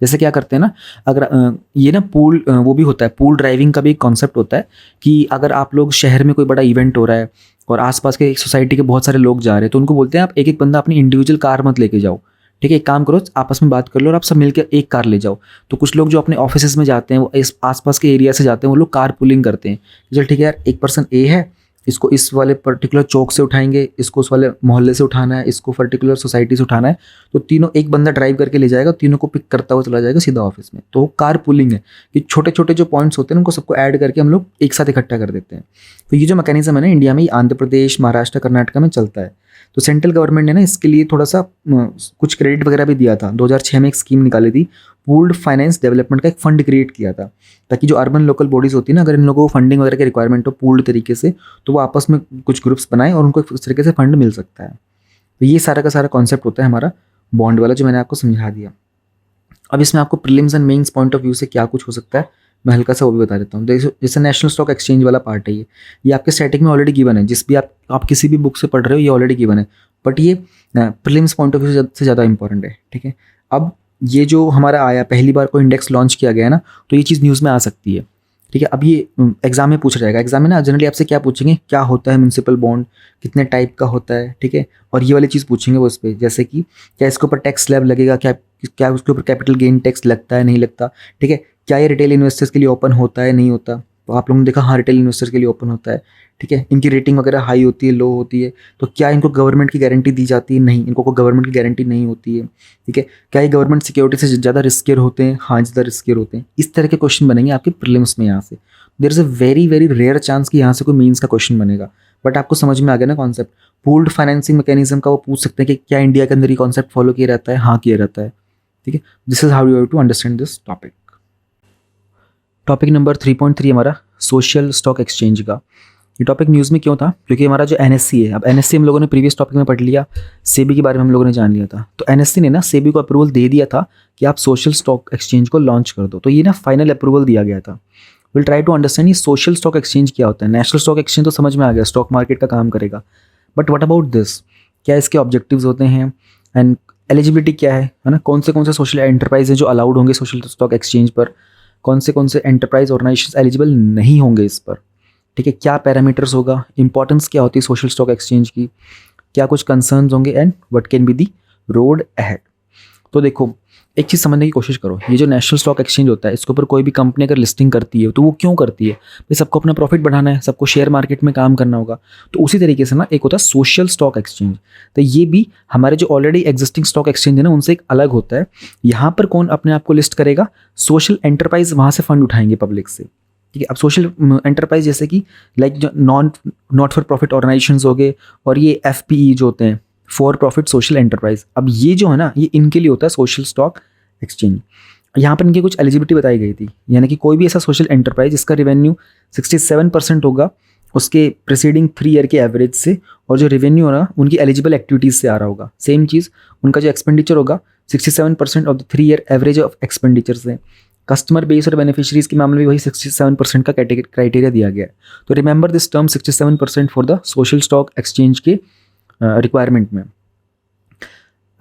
जैसे क्या करते हैं ना, अगर ये ना पूल वो भी होता है, पूल ड्राइविंग का भी एक कॉन्सेप्ट होता है कि अगर आप लोग शहर में कोई बड़ा इवेंट हो रहा है और आसपास के एक सोसाइटी के बहुत सारे लोग जा रहे हैं, तो उनको बोलते हैं आप एक एक बंदा अपनी इंडिविजुअल कार मत लेके जाओ, ठीक है, एक काम करो, आपस में बात कर लो और आप सब मिलकर एक कार ले जाओ। तो कुछ लोग जो अपने ऑफिस में जाते हैं, वो इस आसपास के एरिया से जाते हैं, वो लोग कार पुलिंग करते हैं। चल ठीक है यार, एक पर्सन ए है, इसको इस वाले पर्टिकुलर चौक से उठाएंगे, इसको उस वाले मोहल्ले से उठाना है, इसको पर्टिकुलर सोसाइटी से उठाना है, तो तीनों एक बंदा ड्राइव करके ले जाएगा, तीनों को पिक करता हुआ चला जाएगा सीधा ऑफिस में। तो कार पुलिंग है कि छोटे छोटे जो पॉइंट्स होते हैं उनको सबको ऐड करके हम लोग एक साथ इकट्ठा कर देते हैं। तो ये जो मैकेनिज्म है ना, इंडिया में आंध्र प्रदेश, महाराष्ट्र, कर्नाटक में चलता है। तो सेंट्रल गवर्नमेंट ने ना इसके लिए थोड़ा सा कुछ क्रेडिट वगैरह भी दिया था। 2006 में एक स्कीम निकाली थी, पूल्ड फाइनेंस डेवलपमेंट का एक फंड क्रिएट किया था, ताकि जो अर्बन लोकल बॉडीज़ होती है ना, अगर इन लोगों को फंडिंग वगैरह की रिक्वायरमेंट हो पूल्ड तरीके से, तो वो आपस में कुछ ग्रुप्स बनाएं और उनको इस तरीके से फंड मिल सकता है। तो ये सारा का सारा कॉन्सेप्ट होता है हमारा बॉन्ड वाला, जो मैंने आपको समझा दिया। अब इसमें आपको prelims and mains point of view से क्या कुछ हो सकता है, मैं हल्का सा वो भी बता देता हूँ। जैसे नेशनल स्टॉक एक्सचेंज वाला पार्ट है, ये आपके स्टैटिक में ऑलरेडी गिवन है, जिस भी आप किसी भी बुक से पढ़ रहे हो, ये ऑलरेडी गिवन है, बट ये प्रीलिम्स पॉइंट ऑफ व्यू से ज़्यादा इंपॉर्टेंट है, ठीक है। अब ये जो हमारा आया, पहली बार कोई इंडेक्स लॉन्च किया गया है ना, तो ये चीज़ न्यूज़ में आ सकती है, ठीक है। अब ये एग्जाम में पूछा जाएगा, एग्जाम में ना जनरली आपसे क्या पूछेंगे, क्या होता है म्युनिसिपल बॉन्ड, कितने टाइप का होता है, ठीक है, और ये वाली चीज़ पूछेंगे वो उस पर, जैसे कि क्या इसके ऊपर टैक्स स्लैब लगेगा, क्या उसके ऊपर कैपिटल गेन टैक्स लगता है, नहीं लगता, ठीक है, क्या ये रिटेल इन्वेस्टर्स के लिए ओपन होता है, नहीं होता। तो आप लोगों ने देखा, हाँ रिटेल इन्वेस्टर्स के लिए ओपन होता है, ठीक है। इनकी रेटिंग वगैरह हाई होती है, लो होती है, तो क्या इनको गवर्नमेंट की गारंटी दी जाती है, नहीं, इनको कोई गवर्नमेंट की गारंटी नहीं होती है, ठीक है। क्या ये गवर्नमेंट सिक्योरिटी से ज़्यादा रिस्कियर होते हैं, हाँ ज़्यादा रिस्कियर होते हैं। इस तरह के क्वेश्चन बनेंगे आपके प्रीलिम्स में। यहाँ से there is a very very rare chance कि यहाँ से कोई मीन्स का क्वेश्चन बनेगा, बट आपको समझ में आ गया ना कॉन्सेप्ट। पूल्ड फाइनेंसिंग मैकेनिज्म का वो पूछ सकते हैं कि क्या इंडिया के अंदर ये कॉन्सेप्ट फॉलो किया रहता है, हाँ किया रहता है, ठीक है। This is how you have to understand this topic. Topic number 3.3 हमारा सोशल स्टॉक एक्सचेंज का। ये टॉपिक न्यूज़ में क्यों था, क्योंकि हमारा जो एनएससी है, अब एनएससी हम लोगों ने प्रीवियस टॉपिक में पढ़ लिया, सेबी के बारे में हम लोगों ने जान लिया था, तो एनएससी ने ना सेबी को अप्रूवल दे दिया था कि आप सोशल स्टॉक एक्सचेंज को लॉन्च कर दो। तो ये ना फाइनल अप्रूवल दिया गया था। विल ट्राई टू अंडरस्टैंड ये सोशल स्टॉक एक्सचेंज क्या होता है। नेशनल स्टॉक एक्सचेंज तो समझ में आ गया, स्टॉक मार्केट का काम करेगा, बट व्हाट अबाउट दिस, क्या इसके ऑब्जेक्टिव्स होते हैं एंड एलिजिबिलिटी क्या है ना, कौन से सोशल एंटरप्राइज हैं जो अलाउड होंगे सोशल स्टॉक एक्सचेंज पर, कौन से एंटरप्राइज ऑर्गेनाइजेशन एलिजिबल नहीं होंगे इस पर, ठीक है, क्या पैरामीटर्स होगा, इंपॉर्टेंस क्या होती है सोशल स्टॉक एक्सचेंज की, क्या कुछ कंसर्न्स होंगे and what can be the road ahead. तो देखो एक चीज़ समझने की कोशिश करो, ये जो नेशनल स्टॉक एक्सचेंज होता है, इसके ऊपर कोई भी कंपनी अगर लिस्टिंग करती है तो वो क्यों करती है, भाई सबको अपना प्रॉफिट बढ़ाना है, सबको शेयर मार्केट में काम करना होगा। तो उसी तरीके से ना एक होता है सोशल स्टॉक एक्सचेंज, तो ये भी हमारे जो ऑलरेडी एग्जिस्टिंग स्टॉक एक्सचेंज है ना, उनसे एक अलग होता है। यहाँ पर कौन अपने आप को लिस्ट करेगा, सोशल एंटरप्राइज वहाँ से फंड उठाएंगे पब्लिक से, ठीक है। अब सोशल एंटरप्राइज जैसे कि लाइक जो नॉट फॉर प्रॉफिट ऑर्गेनाइजेशंस हो गए, और ये FPE जो होते हैं, फॉर प्रॉफिट सोशल एंटरप्राइज, अब ये जो है ना, ये इनके लिए होता है सोशल स्टॉक एक्सचेंज। यहाँ पर इनकी कुछ एलिजिबिलिटी बताई गई थी, यानी कि कोई भी ऐसा सोशल एंटरप्राइज जिसका रेवेन्यू 67% होगा उसके प्रीसीडिंग 3 ईयर के एवरेज से, और जो रेवेन्यू है ना उनकी एलिजिबल एक्टिविटीज़ से आ रहा होगा। सेम चीज़ उनका जो एक्सपेंडिचर होगा 67% of the 3 year average of expenditure से। कस्टमर बेस और बेनिफिशरीज के मामले में वही 67% का क्राइटेरिया दिया गया है। तो remember this term 67% for the social stock exchange के रिक्वायरमेंट में।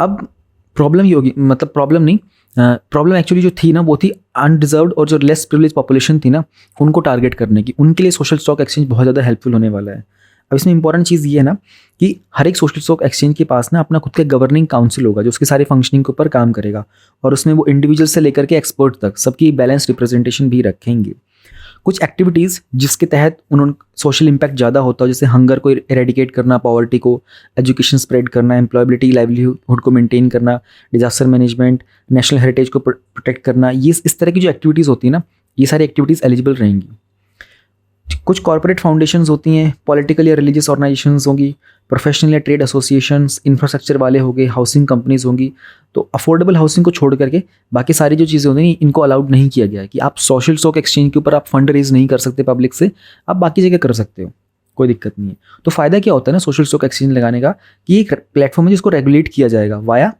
अब प्रॉब्लम ये होगी, मतलब प्रॉब्लम नहीं, प्रॉब्लम एक्चुअली जो थी ना वो थी अनडिजर्व्ड और जो लेस प्रिविलेज पॉपुलेशन थी ना उनको टारगेट करने की। उनके लिए सोशल स्टॉक एक्सचेंज बहुत ज़्यादा हेल्पफुल होने वाला है। अब इसमें इंपॉर्टेंट चीज़ ये है ना कि हर एक सोशल स्टॉक एक्सचेंज के पास ना अपना खुद का गवर्निंग काउंसिल होगा जो उसके सारे फंक्शनिंग के ऊपर काम करेगा, और उसमें वो इंडिविजुअल से लेकर के एक्सपर्ट तक सबकी बैलेंस रिप्रेजेंटेशन भी रखेंगे। कुछ एक्टिविटीज़ जिसके तहत उन्होंने सोशल इम्पैक्ट ज़्यादा होता है, जैसे हंगर को इरेडिकेट करना, पॉवर्टी को, एजुकेशन स्प्रेड करना, एम्प्लॉयबिलिटी लाइवलीहुड को मेंटेन करना, डिजास्टर मैनेजमेंट, नेशनल हेरिटेज को प्रोटेक्ट करना, ये इस तरह की जो एक्टिविटीज़ होती है ना, ये सारी एक्टिविटीज़ एलिजिबल रहेंगी। कुछ कॉर्पोरेट फाउंडेशंस होती हैं, पॉलिटिकल या रिलीजियस ऑर्गेनाइजेशंस होंगी, प्रोफेशनल या ट्रेड एसोसिएशंस, इंफ्रास्ट्रक्चर वाले होंगे, हाउसिंग कंपनीज होंगी। तो अफोर्डेबल हाउसिंग को छोड़ करके बाकी सारी जो चीज़ें होती हैं इनको अलाउड नहीं किया गया है कि आप सोशल स्टॉक एक्सचेंज के ऊपर आप फंड रेज नहीं कर सकते पब्लिक से, आप बाकी जगह कर सकते हो, कोई दिक्कत नहीं है। तो फ़ायदा क्या होता है ना सोशल स्टॉक एक्सचेंज लगाने का कि एक प्लेटफॉर्म है जिसको रेगुलेट किया जाएगा वाया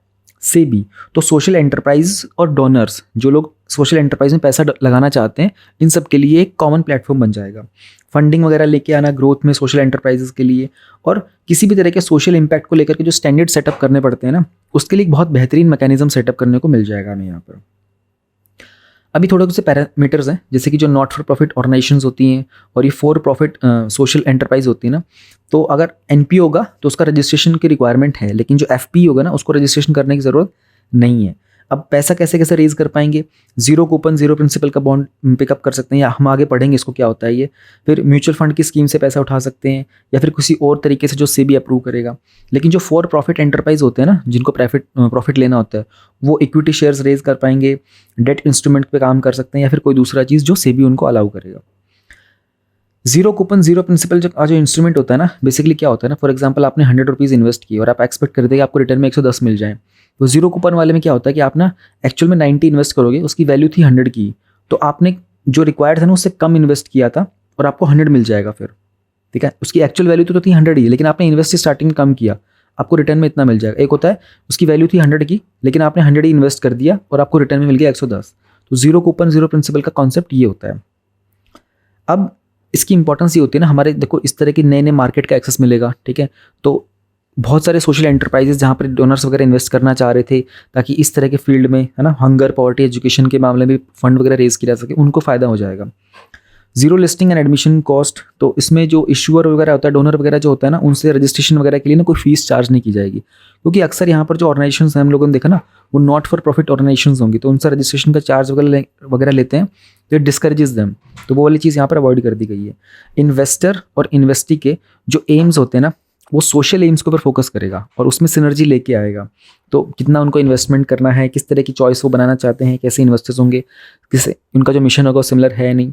सेबी। तो सोशल एंटरप्राइज और डोनर्स, जो लोग सोशल एंटरप्राइज में पैसा लगाना चाहते हैं, इन सब के लिए एक कॉमन प्लेटफॉर्म बन जाएगा। फंडिंग वगैरह लेके आना ग्रोथ में सोशल एंटरप्राइजेस के लिए, और किसी भी तरह के सोशल इम्पैक्ट को लेकर के जो स्टैंडर्ड सेटअप करने पड़ते हैं ना, उसके लिए एक बहुत बेहतरीन मैकेनिज्म सेटअप करने को मिल जाएगा हमें यहाँ पर। अभी थोड़े से पैरामीटर्स हैं, जैसे कि जो नॉट फॉर प्रॉफिट ऑर्गेनाइजेशंस होती हैं और ये फॉर प्रॉफिट सोशल एंटरप्राइज होती है ना, तो अगर NPO होगा तो उसका रजिस्ट्रेशन की रिक्वायरमेंट है, लेकिन जो FPE होगा ना उसको रजिस्ट्रेशन करने की ज़रूरत नहीं है। अब पैसा कैसे कैसे रेज कर पाएंगे? जीरो कूपन जीरो प्रिंसिपल का बॉन्ड पिकअप कर सकते हैं, या हम आगे पढ़ेंगे इसको क्या होता है ये। फिर म्यूचुअल फंड की स्कीम से पैसा उठा सकते हैं, या फिर किसी और तरीके से जो सेबी अप्रूव करेगा। लेकिन जो फॉर प्रॉफिट एंटरप्राइज होते हैं ना, जिनको प्रॉफिट लेना होता है, वो इक्विटी शेयर्स रेज कर पाएंगे, डेट इंस्ट्रूमेंट पे काम कर सकते हैं, या फिर कोई दूसरा चीज़ जो सेबी उनको अलाउ करेगा। जीरो कूपन जीरो प्रिंसिपल जो इंस्ट्रूमेंट होता है ना, बेसिकली क्या होता है ना, फॉर एग्जांपल आपने 100 रुपीज़ इन्वेस्ट किए और आप एक्सपेक्ट करते हैं कि आपको रिटर्न में 110 मिल जाए। तो जीरो कूपन वाले में क्या होता है कि आप ना एक्चुअल में 90 इन्वेस्ट करोगे, उसकी वैल्यू थी 100 की, तो आपने जो रिक्वायर्ड था ना उससे कम इन्वेस्ट किया था और आपको 100 मिल जाएगा फिर, ठीक है। उसकी एक्चुअल वैल्यू तो थी 100 ही, लेकिन आपने इन्वेस्ट स्टार्टिंग में कम किया, आपको रिटर्न में इतना मिल जाएगा। एक होता है उसकी वैल्यू थी 100 की, लेकिन आपने 100 ही इन्वेस्ट कर दिया और आपको रिटर्न में मिल गया 110। तो जीरो कूपन जीरो प्रिंसिपल का कॉन्सेप्ट ये होता है। अब इसकी इंपॉर्टेंस ये होती है ना, हमारे देखो इस तरह की नए नए मार्केट का एक्सेस मिलेगा, ठीक है। तो बहुत सारे सोशल एंटरप्राइजेस जहाँ पर डोनर्स वगैरह इन्वेस्ट करना चाह रहे थे ताकि इस तरह के फील्ड में, है ना, हंगर पॉवर्टी एजुकेशन के मामले में फंड वगैरह रेज किया जा सके, उनको फ़ायदा हो जाएगा। Zero listing and admission cost, तो इसमें जो इशूअर वगैरह होता है, डोनर वगैरह जो होता है ना, उनसे रजिस्ट्रेशन वगैरह के लिए ना कोई फीस चार्ज नहीं की जाएगी, क्योंकि अक्सर यहाँ पर जो ऑर्गेनाइजेशन हैं हम लोगों ने देखा ना, वो नॉट फॉर प्रॉफिट ऑर्गेनाइजेशन होंगी, तो उनसे रजिस्ट्रेशन का चार्ज वगैरह लेते हैं, तो डिस्करेजेस देम। तो वो वाली चीज़ यहाँ पर अवॉइड कर दी गई है। इन्वेस्टर और इन्वेस्टी के जो एम्स होते हैं ना, वो सोशल एम्स के ऊपर फोकस करेगा और उसमें सिनर्जी लेके आएगा। तो कितना उनको इन्वेस्टमेंट करना है, किस तरह की चॉइस वो बनाना चाहते हैं, कैसे इन्वेस्टर्स होंगे, किसे उनका जो मिशन होगा वो सिमिलर है नहीं।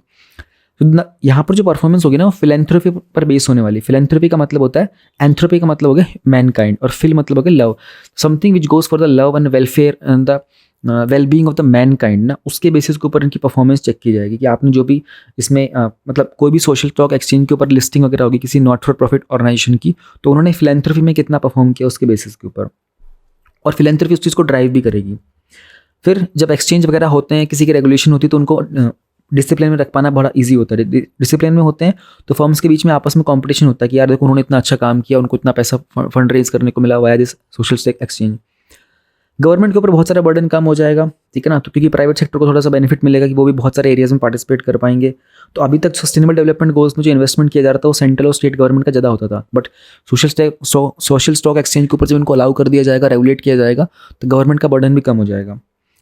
तो यहाँ पर जो परफॉर्मेंस होगी ना वो फिलेंथ्रोपी पर बेस होने वाली। फिलेंथ्रोपी का मतलब होता है, एंथ्रोपी का मतलब हो गया मैनकाइंड, और फिल मतलब हो गया love, something which goes for the love and welfare and the wellbeing of the Mankind ना, उसके बेसिस के ऊपर इनकी परफॉर्मेंस चेक की जाएगी कि आपने जो भी इसमें मतलब कोई भी सोशल स्टॉक एक्सचेंज के ऊपर लिस्टिंग वगैरह होगी किसी नॉट फॉर प्रॉफिट ऑर्गेनाइजेशन की, तो उन्होंने फिलेंथ्रोपी में कितना परफॉर्म किया उसके बेसिस के ऊपर, और फिलेंथ्रोपी उस चीज़ को ड्राइव भी करेगी। फिर जब एक्सचेंज वगैरह होते हैं, किसी की रेगुलेशन होती है, तो उनको डिसिप्लिन में रख पाना बड़ा इजी होता है। डिसिप्लिन में होते हैं तो फर्म्स के बीच में आपस में कंपटीशन होता है कि यार देखो उन्होंने इतना अच्छा काम किया, उनको इतना पैसा फंड रेज करने को मिला via this social stock exchange. Government के ऊपर बहुत सारा बर्डन कम हो जाएगा, ठीक है ना, तो क्योंकि प्राइवेट सेक्टर को थोड़ा सा बेनिफिट मिलेगा कि वो भी बहुत सारे एरियाज में पार्टिसिपेट कर पाएंगे। तो अभी तक सस्टेनेबल डेवलपमेंट गोल्स में जो इन्वेस्टमेंट किया जा रहा था वो सेंट्रल और स्टेट गवर्नमेंट का ज़्यादा होता था, बट सोशल स्टॉक एक्सचेंज के ऊपर जब इनको अलाउ कर दिया जाएगा, रेगुलेट किया जाएगा, तो गवर्नमेंट का बर्डन भी कम हो जाएगा।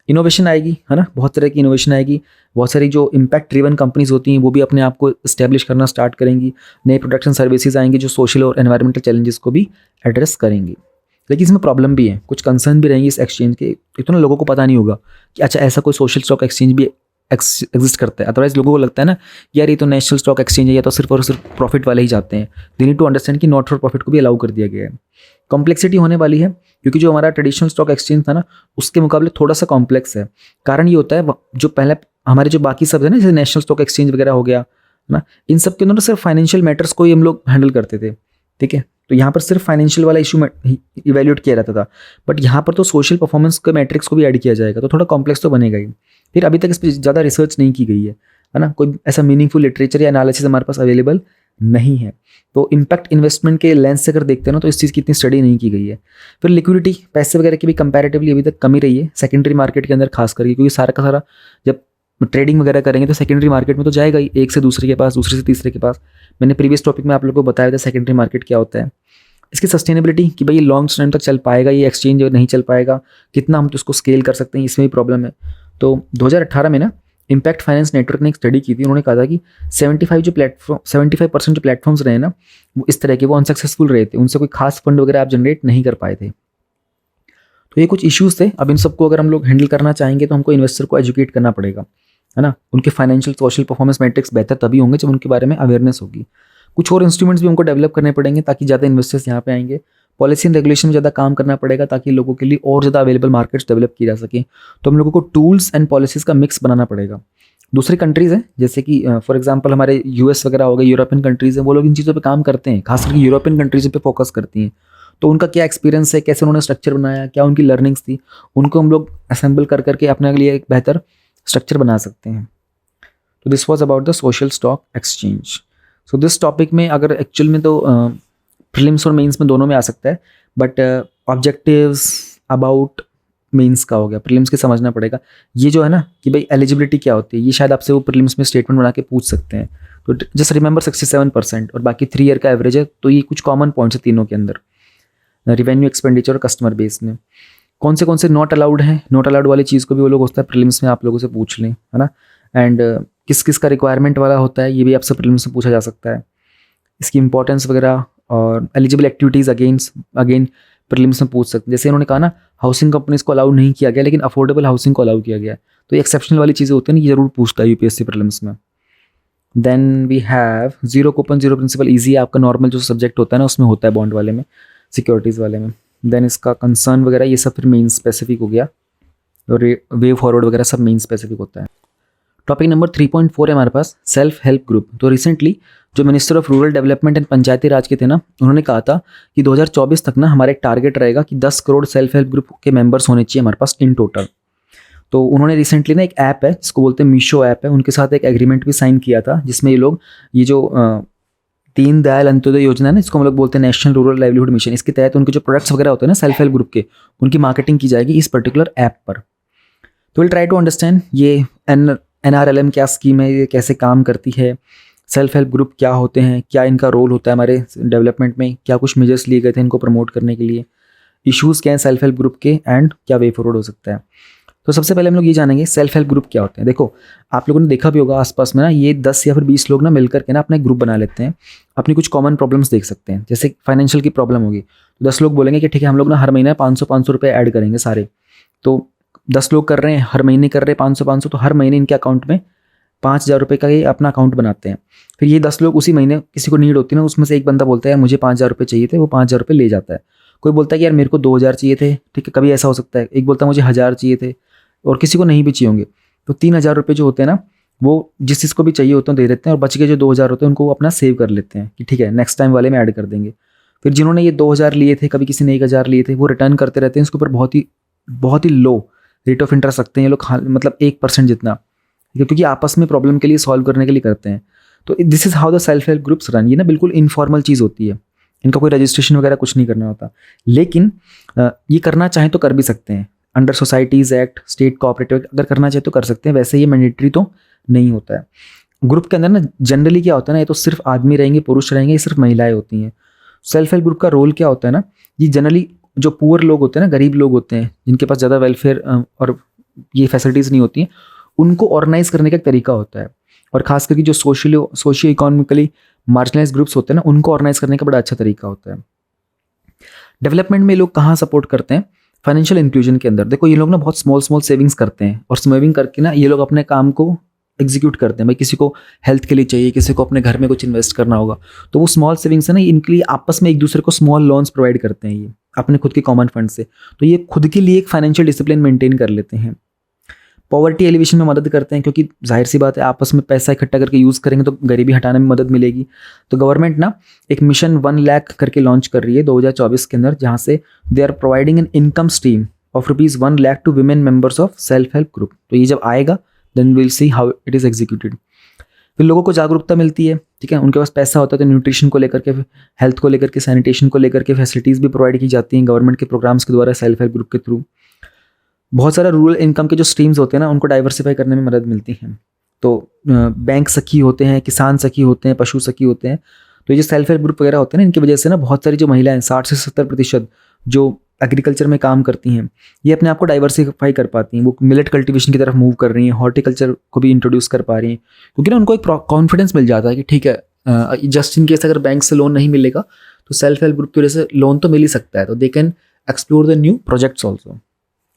इनोवेशन आएगी, है ना, बहुत तरह की इनोवेशन आएगी, बहुत सारी जो इम्पैक्ट ड्रिवन कंपनीज होती हैं वो भी अपने आप को इस्टेब्लिश करना स्टार्ट करेंगी, नए प्रोडक्शन सर्विसेज आएंगी जो सोशल और एनवायरमेंटल चैलेंजेस को भी एड्रेस करेंगी। लेकिन इसमें प्रॉब्लम भी है, कुछ कंसर्न भी रहेंगी इस एक्सचेंज के। इतना लोगों को पता नहीं होगा कि अच्छा ऐसा कोई सोशल स्टॉक एक्सचेंज भी एग्जिस्ट करता है। अदरवाइज लोगों को लगता है ना यार ये तो नेशनल स्टॉक एक्सचेंज है, या तो सिर्फ और सिर्फ प्रॉफिट वाले ही जाते हैं। दे नीड टू अंडरस्टैंड कि नॉट फॉर प्रॉफिट को भी अलाउ कर दिया गया है। कॉम्प्लेक्सिटी होने वाली है क्योंकि जो हमारा ट्रेडिशनल स्टॉक एक्सचेंज था ना उसके मुकाबले थोड़ा सा कॉम्प्लेक्स है। कारण ये होता है जो पहले हमारे जो बाकी सब है ना, जैसे नेशनल स्टॉक एक्सचेंज वगैरह हो गया ना, इन सब के अंदर सिर्फ फाइनेंशियल मैटर्स को ही हम लोग हैंडल करते थे, ठीक है। तो यहाँ पर सिर्फ फाइनेंशियल वाला इशू इवैल्यूएट किया जाता था, बट यहाँ पर तो सोशल परफॉर्मेंस के मैट्रिक्स को भी ऐड किया जाएगा, तो थोड़ा कॉम्प्लेक्स तो बनेगा ही। फिर अभी तक इस पर ज़्यादा रिसर्च नहीं की गई है ना, कोई ऐसा मीनिंगफुल लिटरेचर या एनालिसिस हमारे पास अवेलेबल नहीं है। तो इम्पैक्ट इन्वेस्टमेंट के लेंस से अगर देखते हैं ना तो इस चीज़ की इतनी स्टडी नहीं की गई है। फिर लिक्विडिटी, पैसे वगैरह की भी कंपैरेटिवली अभी तक कमी रही है सेकेंडरी मार्केट के अंदर खास करके, क्योंकि सारा का सारा जब ट्रेडिंग वगैरह करेंगे तो सेकेंडरी मार्केट में तो जाएगा ही, एक से दूसरे के पास, दूसरे से तीसरे के पास। मैंने प्रीवियस टॉपिक में आप लोगों को बताया था सेकेंडरी मार्केट क्या होता है। इसकी सस्टेनेबिलिटी कि भाई ये लॉन्ग टाइम तक चल पाएगा, ये एक्सचेंज नहीं चल पाएगा, कितना हम तो उसको स्केल कर सकते हैं, इसमें भी प्रॉब्लम है। तो 2018 में ना इम्पैक्ट फाइनेंस नेटवर्क ने एक स्टडी की थी। उन्होंने कहा था कि 75% जो प्लेटफॉर्म्स रहे ना वो इस तरह के, वो अनसक्सेसफुल रहे थे, उनसे कोई खास फंड वगैरह आप जनरेट नहीं कर पाए थे। तो ये कुछ इश्यूज थे। अब इन सबको अगर हम लोग हैंडल करना चाहेंगे तो हमको इन्वेस्टर को एजुकेट करना पड़ेगा, है ना। उनके फाइनेंशियल सोशल परफॉर्मेंस मैट्रिक्स बेहतर तभी होंगे जब उनके बारे में अवेयरनेस होगी। कुछ और इंस्ट्रूमेंट्स भी उनको डेवलप करने पड़ेंगे ताकि ज़्यादा इन्वेस्टर्स यहाँ पे आएंगे। पॉलिसी एंड रेगुलेशन में ज़्यादा काम करना पड़ेगा ताकि लोगों के लिए और ज़्यादा अवेलेबल मार्केट्स डेवलप की जा सके। तो हम लोगों को टूल्स एंड पॉलिसीज़ का मिक्स बनाना पड़ेगा। दूसरी कंट्रीज़ हैं जैसे कि फॉर एग्जांपल हमारे यूएस वगैरह हो गए, यूरोपियन कंट्रीज़ हैं, वो लोग इन चीज़ों पे काम करते हैं, खास करके यूरोपियन कंट्रीज़ पे फोकस करती हैं। तो उनका क्या एक्सपीरियंस है, कैसे उन्होंने स्ट्रक्चर बनाया, क्या उनकी लर्निंग्स थी, उनको हम लोग असेंबल कर करके अपने लिए एक बेहतर स्ट्रक्चर बना सकते हैं। तो this was about the social stock exchange. So this topic में अगर एक्चुअल में तो प्रीलिम्स और मेंस में दोनों में आ सकता है, बट ऑब्जेक्टिव्स अबाउट मेंस का हो गया, प्रीलिम्स के समझना पड़ेगा। ये जो है ना कि भाई एलिजिबिलिटी क्या होती है, ये शायद आपसे वो प्रीलिम्स में स्टेटमेंट बना के पूछ सकते हैं। तो जस्ट रिमेंबर 67% और बाकी 3 ईयर का एवरेज है। तो ये कुछ कॉमन पॉइंट्स है तीनों के अंदर, रिवेन्यू, एक्सपेंडिचर और कस्टमर बेस में। कौन से नॉट अलाउड हैं, नॉट अलाउड वाली चीज़ को भी वो लोग होता है प्रीलिम्स में आप लोगों से पूछ लें, है ना। एंड किस किस का रिक्वायरमेंट वाला होता है ये भी आपसे प्रीलिम्स में पूछा जा सकता है। इसकी इंपॉर्टेंस वगैरह और एलिजिबल एक्टिविटीज़ अगेन प्रीलिम्स में पूछ सकते हैं। जैसे इन्होंने कहा ना हाउसिंग कंपनीज को अलाउ नहीं किया गया लेकिन अफोर्डेबल हाउसिंग को अलाउ किया गया, तो ये एक्सेप्शनल वाली चीज़ें होती हैं, ये जरूर पूछता है यूपीएससी प्रीलिम्स में। Then we have zero coupon zero principal, easy आपका नॉर्मल जो सब्जेक्ट होता है ना उसमें होता है, बॉन्ड वाले में, सिक्योरिटीज़ वाले में। देन इसका कंसर्न वगैरह ये सब फिर मेन स्पेसिफिक हो गया, और वे फॉरवर्ड वगैरह सब मेन स्पेसिफिक होता है। टॉपिक नंबर 3.4 है हमारे पास सेल्फ हेल्प ग्रुप। तो रिसेंटली जो minister of rural development and Panchayati Raj के थे ना, उन्होंने कहा था कि 2024 तक ना हमारा एक टारगेट रहेगा कि 10 करोड़ सेल्फ हेल्प ग्रुप के मेंबर्स होने चाहिए हमारे पास इन टोटल। तो उन्होंने रिसेंटली ना एक ऐप है जिसको बोलते हैं मीशो ऐप है, उनके साथ एक एग्रीमेंट भी साइन किया था जिसमें ये लोग ये जो दीन दयाल अंत्योदय योजना है ना, जिसको हम लोग बोलते हैं नेशनल रूरल लाइवलीहुड मिशन, इसके तहत उनके जो प्रोडक्ट्स वगैरह होते हैं ना सेल्फ हेल्प ग्रुप के, उनकी मार्केटिंग की जाएगी इस पर्टिकुलर ऐप पर। तो विल ट्राई टू अंडरस्टैंड ये NRLM क्या स्कीम है, ये कैसे काम करती है, सेल्फ हेल्प ग्रुप क्या होते हैं, क्या इनका रोल होता है हमारे डेवलपमेंट में, क्या कुछ मेजर्स लिए गए थे इनको प्रमोट करने के लिए, इश्यूज़ क्या हैं सेल्फ हेल्प ग्रुप के, एंड क्या वे फॉरवर्ड हो सकता है। तो सबसे पहले हम लोग ये जानेंगे सेल्फ हेल्प ग्रुप क्या होते हैं। देखो आप लोगों ने देखा भी होगा आसपास में ना, ये 10 या फिर 20 लोग ना मिलकर के ना अपना एक ग्रुप बना लेते हैं, अपनी कुछ कॉमन प्रॉब्लम्स देख सकते हैं। जैसे फाइनेंशियल की प्रॉब्लम होगी तो 10 लोग बोलेंगे कि ठीक है हम लोग ना हर महीने 500 रुपये ऐड करेंगे सारे। तो 10 लोग कर रहे हैं, हर महीने कर रहे हैं 500, तो हर महीने इनके अकाउंट में 5,000 रुपये का ये अपना अकाउंट बनाते हैं। फिर ये 10 लोग उसी महीने किसी को नीड होती है ना, उसमें से एक बंदा बोलता है यार मुझे 5,000 रुपये चाहिए थे, वो 5,000 रुपये ले जाता है। कोई बोलता है कि यार मेरे को 2,000 चाहिए थे, ठीक है, कभी ऐसा हो सकता है। एक बोलता है मुझे 1,000 चाहिए थे, और किसी को नहीं भी चाहिए होंगे। तो 3,000 रुपये जो होते हैं ना, वो जिस चीज़ को भी चाहिए होते हैं दे देते हैं, और बच के जो 2,000 होते हैं उनको वो अपना सेव कर लेते हैं कि ठीक है नेक्स्ट टाइम वाले में ऐड कर देंगे। फिर जिन्होंने ये 2,000 लिए थे, कभी किसी ने 1,000 लिए थे, वो रिटर्न करते रहते हैं। इसके ऊपर बहुत ही लो रेट ऑफ इंटरेस्ट रखते हैं ये लोग, मतलब 1% जितना, क्योंकि आपस में प्रॉब्लम के लिए सॉल्व करने के लिए करते हैं। तो this is how the self help groups run. ये ना बिल्कुल इनफॉर्मल चीज़ होती है, इनका कोई रजिस्ट्रेशन वगैरह कुछ नहीं करना होता, लेकिन ये करना चाहें तो कर भी सकते हैं। Under societies act, state cooperative अगर करना चाहे तो कर सकते हैं, वैसे ये मैंडेटरी तो नहीं होता है। ग्रुप के अंदर ना जनरली क्या होता है ना, ये तो सिर्फ आदमी रहेंगे, पुरुष रहेंगे, ये सिर्फ महिलाएं होती हैं। सेल्फ हेल्प ग्रुप का रोल क्या होता है ना, ये जनरली जो पुअर लोग होते हैं ना, गरीब लोग होते हैं, जिनके पास ज़्यादा वेलफेयर और ये फैसिलिटीज़ नहीं होती हैं, उनको ऑर्गेनाइज करने का एक तरीका होता है। और खास करके जो सोशियो इकोनॉमिकली मार्जिनलाइज ग्रुप्स होते हैं ना, उनको ऑर्गेनाइज करने का बड़ा अच्छा तरीका होता है। डेवलपमेंट में लोग कहाँ सपोर्ट करते हैं, फाइनेंशियल इंक्लूजन के अंदर देखो, ये लोग ना बहुत स्मॉल सेविंग्स करते हैं और सेविंग करके ना ये लोग अपने काम को एग्जीक्यूट करते हैं। भाई किसी को हेल्थ के लिए चाहिए, किसी को अपने घर में कुछ इन्वेस्ट करना होगा, तो वो स्मॉल सेविंग्स है ना, इनके लिए आपस में एक दूसरे को स्मॉल लोन्स प्रोवाइड करते हैं ये अपने खुद के कॉमन फंड से। तो ये खुद के लिए एक फाइनेंशियल डिसिप्लिन मेंटेन कर लेते हैं। पॉवर्टी एलिवेशन में मदद करते हैं, क्योंकि जाहिर सी बात है आपस में पैसा इकट्ठा करके यूज़ करेंगे तो गरीबी हटाने में मदद मिलेगी। तो गवर्नमेंट ना एक मिशन 1 लाख करके लॉन्च कर रही है 2024 के अंदर, जहाँ से they are providing an income stream of ₹1 lakh to women members of self help group. तो ये जब आएगा then will see how it is executed. फिर लोगों को जागरूकता मिलती है, ठीक है, उनके पास पैसा होता है तो न्यूट्रिशन को लेकर के, हेल्थ को लेकर के, सैनिटेशन को लेकर के फैसिलिटीज़ भी प्रोवाइड की जाती हैं गवर्नमेंट के प्रोग्राम्स के द्वारा, सेल्फ हेल्प ग्रुप के थ्रू। बहुत सारा रूरल इनकम के जो स्ट्रीम्स होते हैं ना, उनको डाइवर्सिफाई करने में मदद मिलती है। तो बैंक सखी होते हैं, किसान सखी होते हैं, पशु सखी होते हैं। तो ये जो सेल्फ हेल्प ग्रुप वगैरह होते हैं ना, इनकी वजह से ना बहुत सारी जो महिलाएं 60 से 70% जो एग्रीकल्चर में काम करती हैं, ये अपने आप को डाइवर्सिफाई कर पाती हैं। वो मिलेट कल्टीवेशन की तरफ मूव कर रही हैं, हॉर्टिकल्चर को भी इंट्रोड्यूस कर पा रही हैं, क्योंकि ना उनको एक कॉन्फिडेंस मिल जाता है कि ठीक है, जस्ट इन केस अगर बैंक से लोन नहीं मिलेगा तो सेल्फ हेल्प ग्रुप की वजह से लोन तो मिल ही सकता है। तो they can explore the new projects also.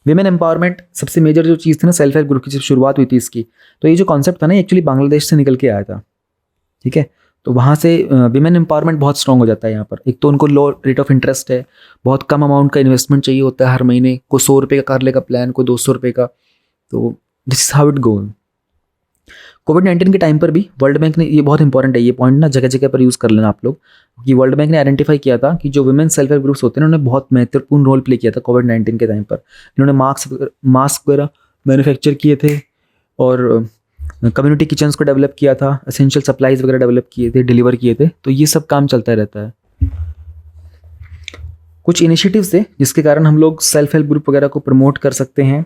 Women empowerment सबसे मेजर जो चीज़ थी ना सेल्फ हेल्प ग्रुप की, जब शुरुआत हुई थी इसकी, तो ये जो कॉन्सेप्ट था ना, एक्चुअली बांग्लादेश से निकल के आया था, ठीक है। तो वहाँ से विमेन एम्पावरमेंट बहुत स्ट्रॉन्ग हो जाता है यहाँ पर। एक तो उनको लो रेट ऑफ इंटरेस्ट है, बहुत कम अमाउंट का इन्वेस्टमेंट चाहिए होता है हर महीने, कोई 100 रुपये का कर लेगा प्लान, कोई 200 रुपये का। तो this is how it go. कोविड-19 के टाइम पर भी वर्ल्ड बैंक ने, ये बहुत इंपॉर्टेंट है ये पॉइंट ना, जगह जगह पर यूज़ कर लेना आप लोग, कि वर्ल्ड बैंक ने आइडेंटिफाई किया था कि जो वुमेन सेल्फ हेल्प ग्रुप्स होते हैं उन्होंने बहुत महत्वपूर्ण रोल प्ले किया था कोविड-19 के टाइम पर। इन्होंने मास्क वगैरह मैन्युफैक्चर किए थे और कम्युनिटी किचन्स को डेवलप किया था, एसेंशियल सप्लाईज वगैरह डेवलप किए थे, डिलीवर किए थे। तो ये सब काम चलता रहता है। कुछ इनिशिएटिव्स थे जिसके कारण हम लोग सेल्फ हेल्प ग्रुप वगैरह को प्रमोट कर सकते हैं।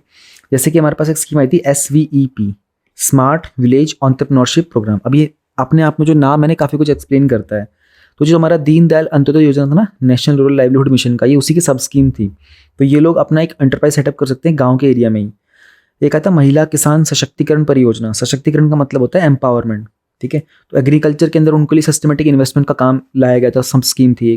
जैसे कि हमारे पास एक स्कीम आई थी SVEP, smart village entrepreneurship programme. अब ये अपने आप में जो नाम है ना, काफ़ी कुछ एक्सप्लेन करता है। तो जो हमारा दीनदयाल अंत्योदय योजना था ना, नेशनल रूरल लाइवलीहुड मिशन का, ये उसी की सब स्कीम थी। तो ये लोग अपना एक एंटरप्राइज सेटअप कर सकते हैं गाँव के एरिया में ही। एक आता महिला किसान सशक्तिकरण परियोजना। सशक्तिकरण का मतलब होता है एम्पावरमेंट, ठीक है। तो एग्रीकल्चर के अंदर उनके लिए सिस्टमेटिक इन्वेस्टमेंट का काम लाया गया था, सब स्कीम थी।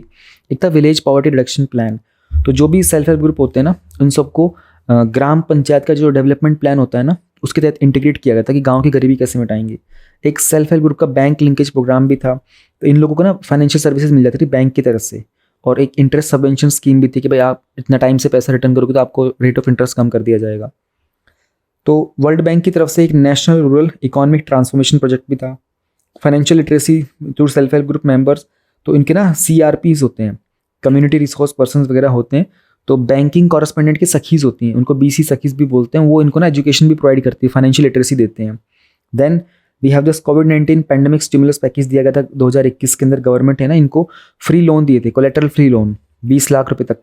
एक था विलेज पॉवर्टी रिडक्शन प्लान। तो जो भी सेल्फ हेल्प ग्रुप होते हैं ना, उन सबको ग्राम पंचायत का जो डेवलपमेंट प्लान होता है ना, उसके तहत इंटीग्रेट किया गया था कि गांव की गरीबी कैसे मिटाएंगे। एक सेल्फ हेल्प ग्रुप का बैंक लिंकेज प्रोग्राम भी था। तो इन लोगों को ना फाइनेंशियल सर्विसेज मिल जाती थी बैंक की तरफ से, और एक इंटरेस्ट सबवेंशन स्कीम भी थी कि भाई आप इतना टाइम से पैसा रिटर्न करोगे तो आपको रेट ऑफ इंटरेस्ट कम कर दिया जाएगा। तो वर्ल्ड बैंक की तरफ से एक national rural economic transformation project भी था। Financial literacy through self help group members, तो इनके ना CRPs होते हैं, कम्युनिटी रिसोर्स पर्सन वगैरह होते हैं। तो बैंकिंग कॉरेस्पोंडेंट की सखीज होती हैं, उनको BC सखीज भी बोलते हैं। वो इनको ना एजुकेशन भी प्रोवाइड करती है, फाइनेंशियल लिटरेसी देते हैं। देन वी हैव दिस कोविड-19 पैंडेमिक स्टिमुलस पैकेज दिया गया था 2021 के अंदर। गवर्नमेंट है ना, इनको फ्री लोन दिए थे, कोलेटरल फ्री लोन 20 लाख रुपए तक,